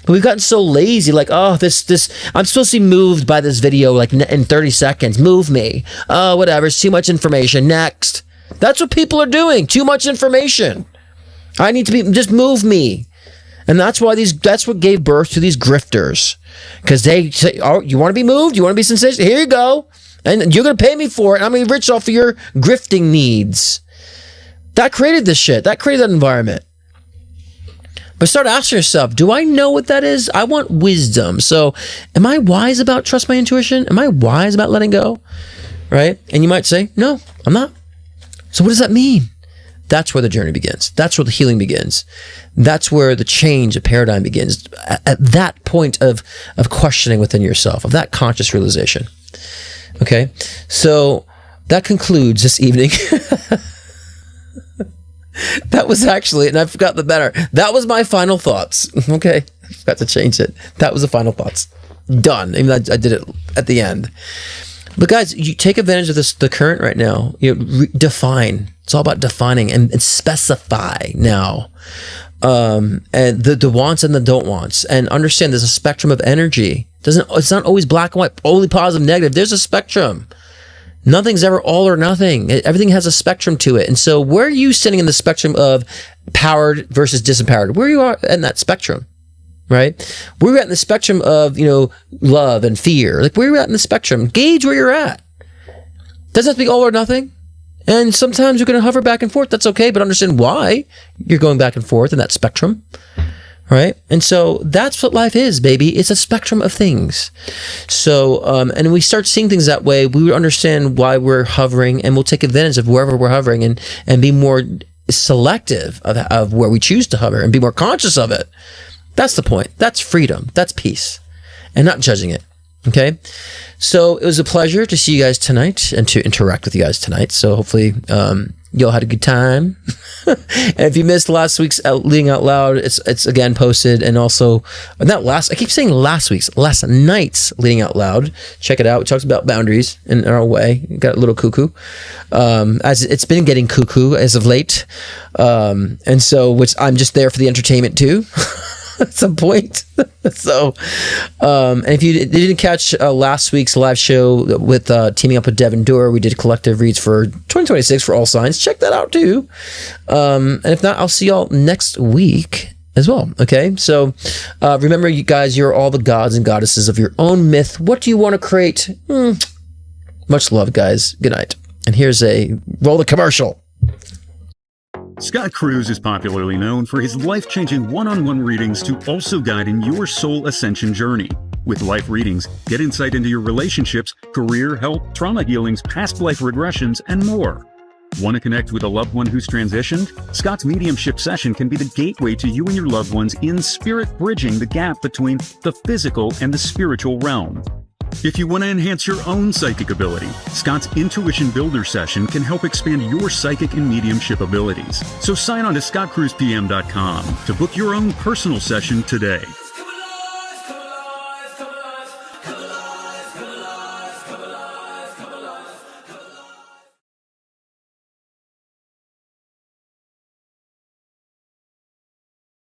A: But we've gotten so lazy, like, oh, this, I'm supposed to be moved by this video, like, in 30 seconds. Move me. Oh, whatever. It's too much information. Next. That's what people are doing. Too much information. I need to be, just move me. And that's what gave birth to these grifters. Because they say, oh, you want to be moved? You want to be sensational? Here you go. And you're going to pay me for it. I'm going to be rich off of your grifting needs. That created this shit. That created that environment. But start asking yourself, do I know what that is? I want wisdom. So am I wise about trust my intuition? Am I wise about letting go? Right? And you might say, no, I'm not. So what does that mean? That's where the journey begins. That's where the healing begins. That's where the change of paradigm begins. At that point of questioning within yourself, of that conscious realization. Okay? So that concludes this evening. That was actually, and I forgot the better. That was my final thoughts. Okay, I forgot to change it. That was the final thoughts. Done. Even though I did it at the end. But guys, you take advantage of the current right now. Define. It's all about defining and specify now. And the wants and the don't wants, and understand there's a spectrum of energy. It's not always black and white, only positive, negative. There's a spectrum. Nothing's ever all or nothing. Everything has a spectrum to it. And so where are you sitting in the spectrum of powered versus disempowered? Where you are in that spectrum, right? Where are you at in the spectrum of, love and fear? Like, where are you at in the spectrum? Gauge where you're at. Doesn't have to be all or nothing. And sometimes you're going to hover back and forth. That's okay, but understand why you're going back and forth in that spectrum, right? And so that's what life is, baby. It's a spectrum of things. So, and we start seeing things that way, we would understand why we're hovering, and we'll take advantage of wherever we're hovering and be more selective of where we choose to hover and be more conscious of it. That's the point. That's freedom. That's peace, and not judging it. Okay. So it was a pleasure to see you guys tonight and to interact with you guys tonight. So hopefully, y'all had a good time. And if you missed last week's Leading Out Loud, it's again posted, and also I keep saying last night's Leading Out Loud. Check it out. It talks about boundaries in our way. It got a little cuckoo, as it's been getting cuckoo as of late. And so, which I'm just there for the entertainment too. At some point. So, and if you didn't catch last week's live show with teaming up with Devin Dorr, we did collective reads for 2026 for all signs. Check that out too. And if not, I'll see y'all next week as well. Okay. So, remember, you guys, you're all the gods and goddesses of your own myth. What do you want to create? Much love, guys. Good night. And here's roll the commercial.
R: Scott Cruz is popularly known for his life-changing one-on-one readings to also guide in your soul ascension journey. With life readings, get insight into your relationships, career, health, trauma healings, past life regressions, and more. Want to connect with a loved one who's transitioned? Scott's mediumship session can be the gateway to you and your loved ones in spirit, bridging the gap between the physical and the spiritual realm. If you want to enhance your own psychic ability, Scott's Intuition Builder session can help expand your psychic and mediumship abilities. So sign on to scottcruzpm.com to book your own personal session today.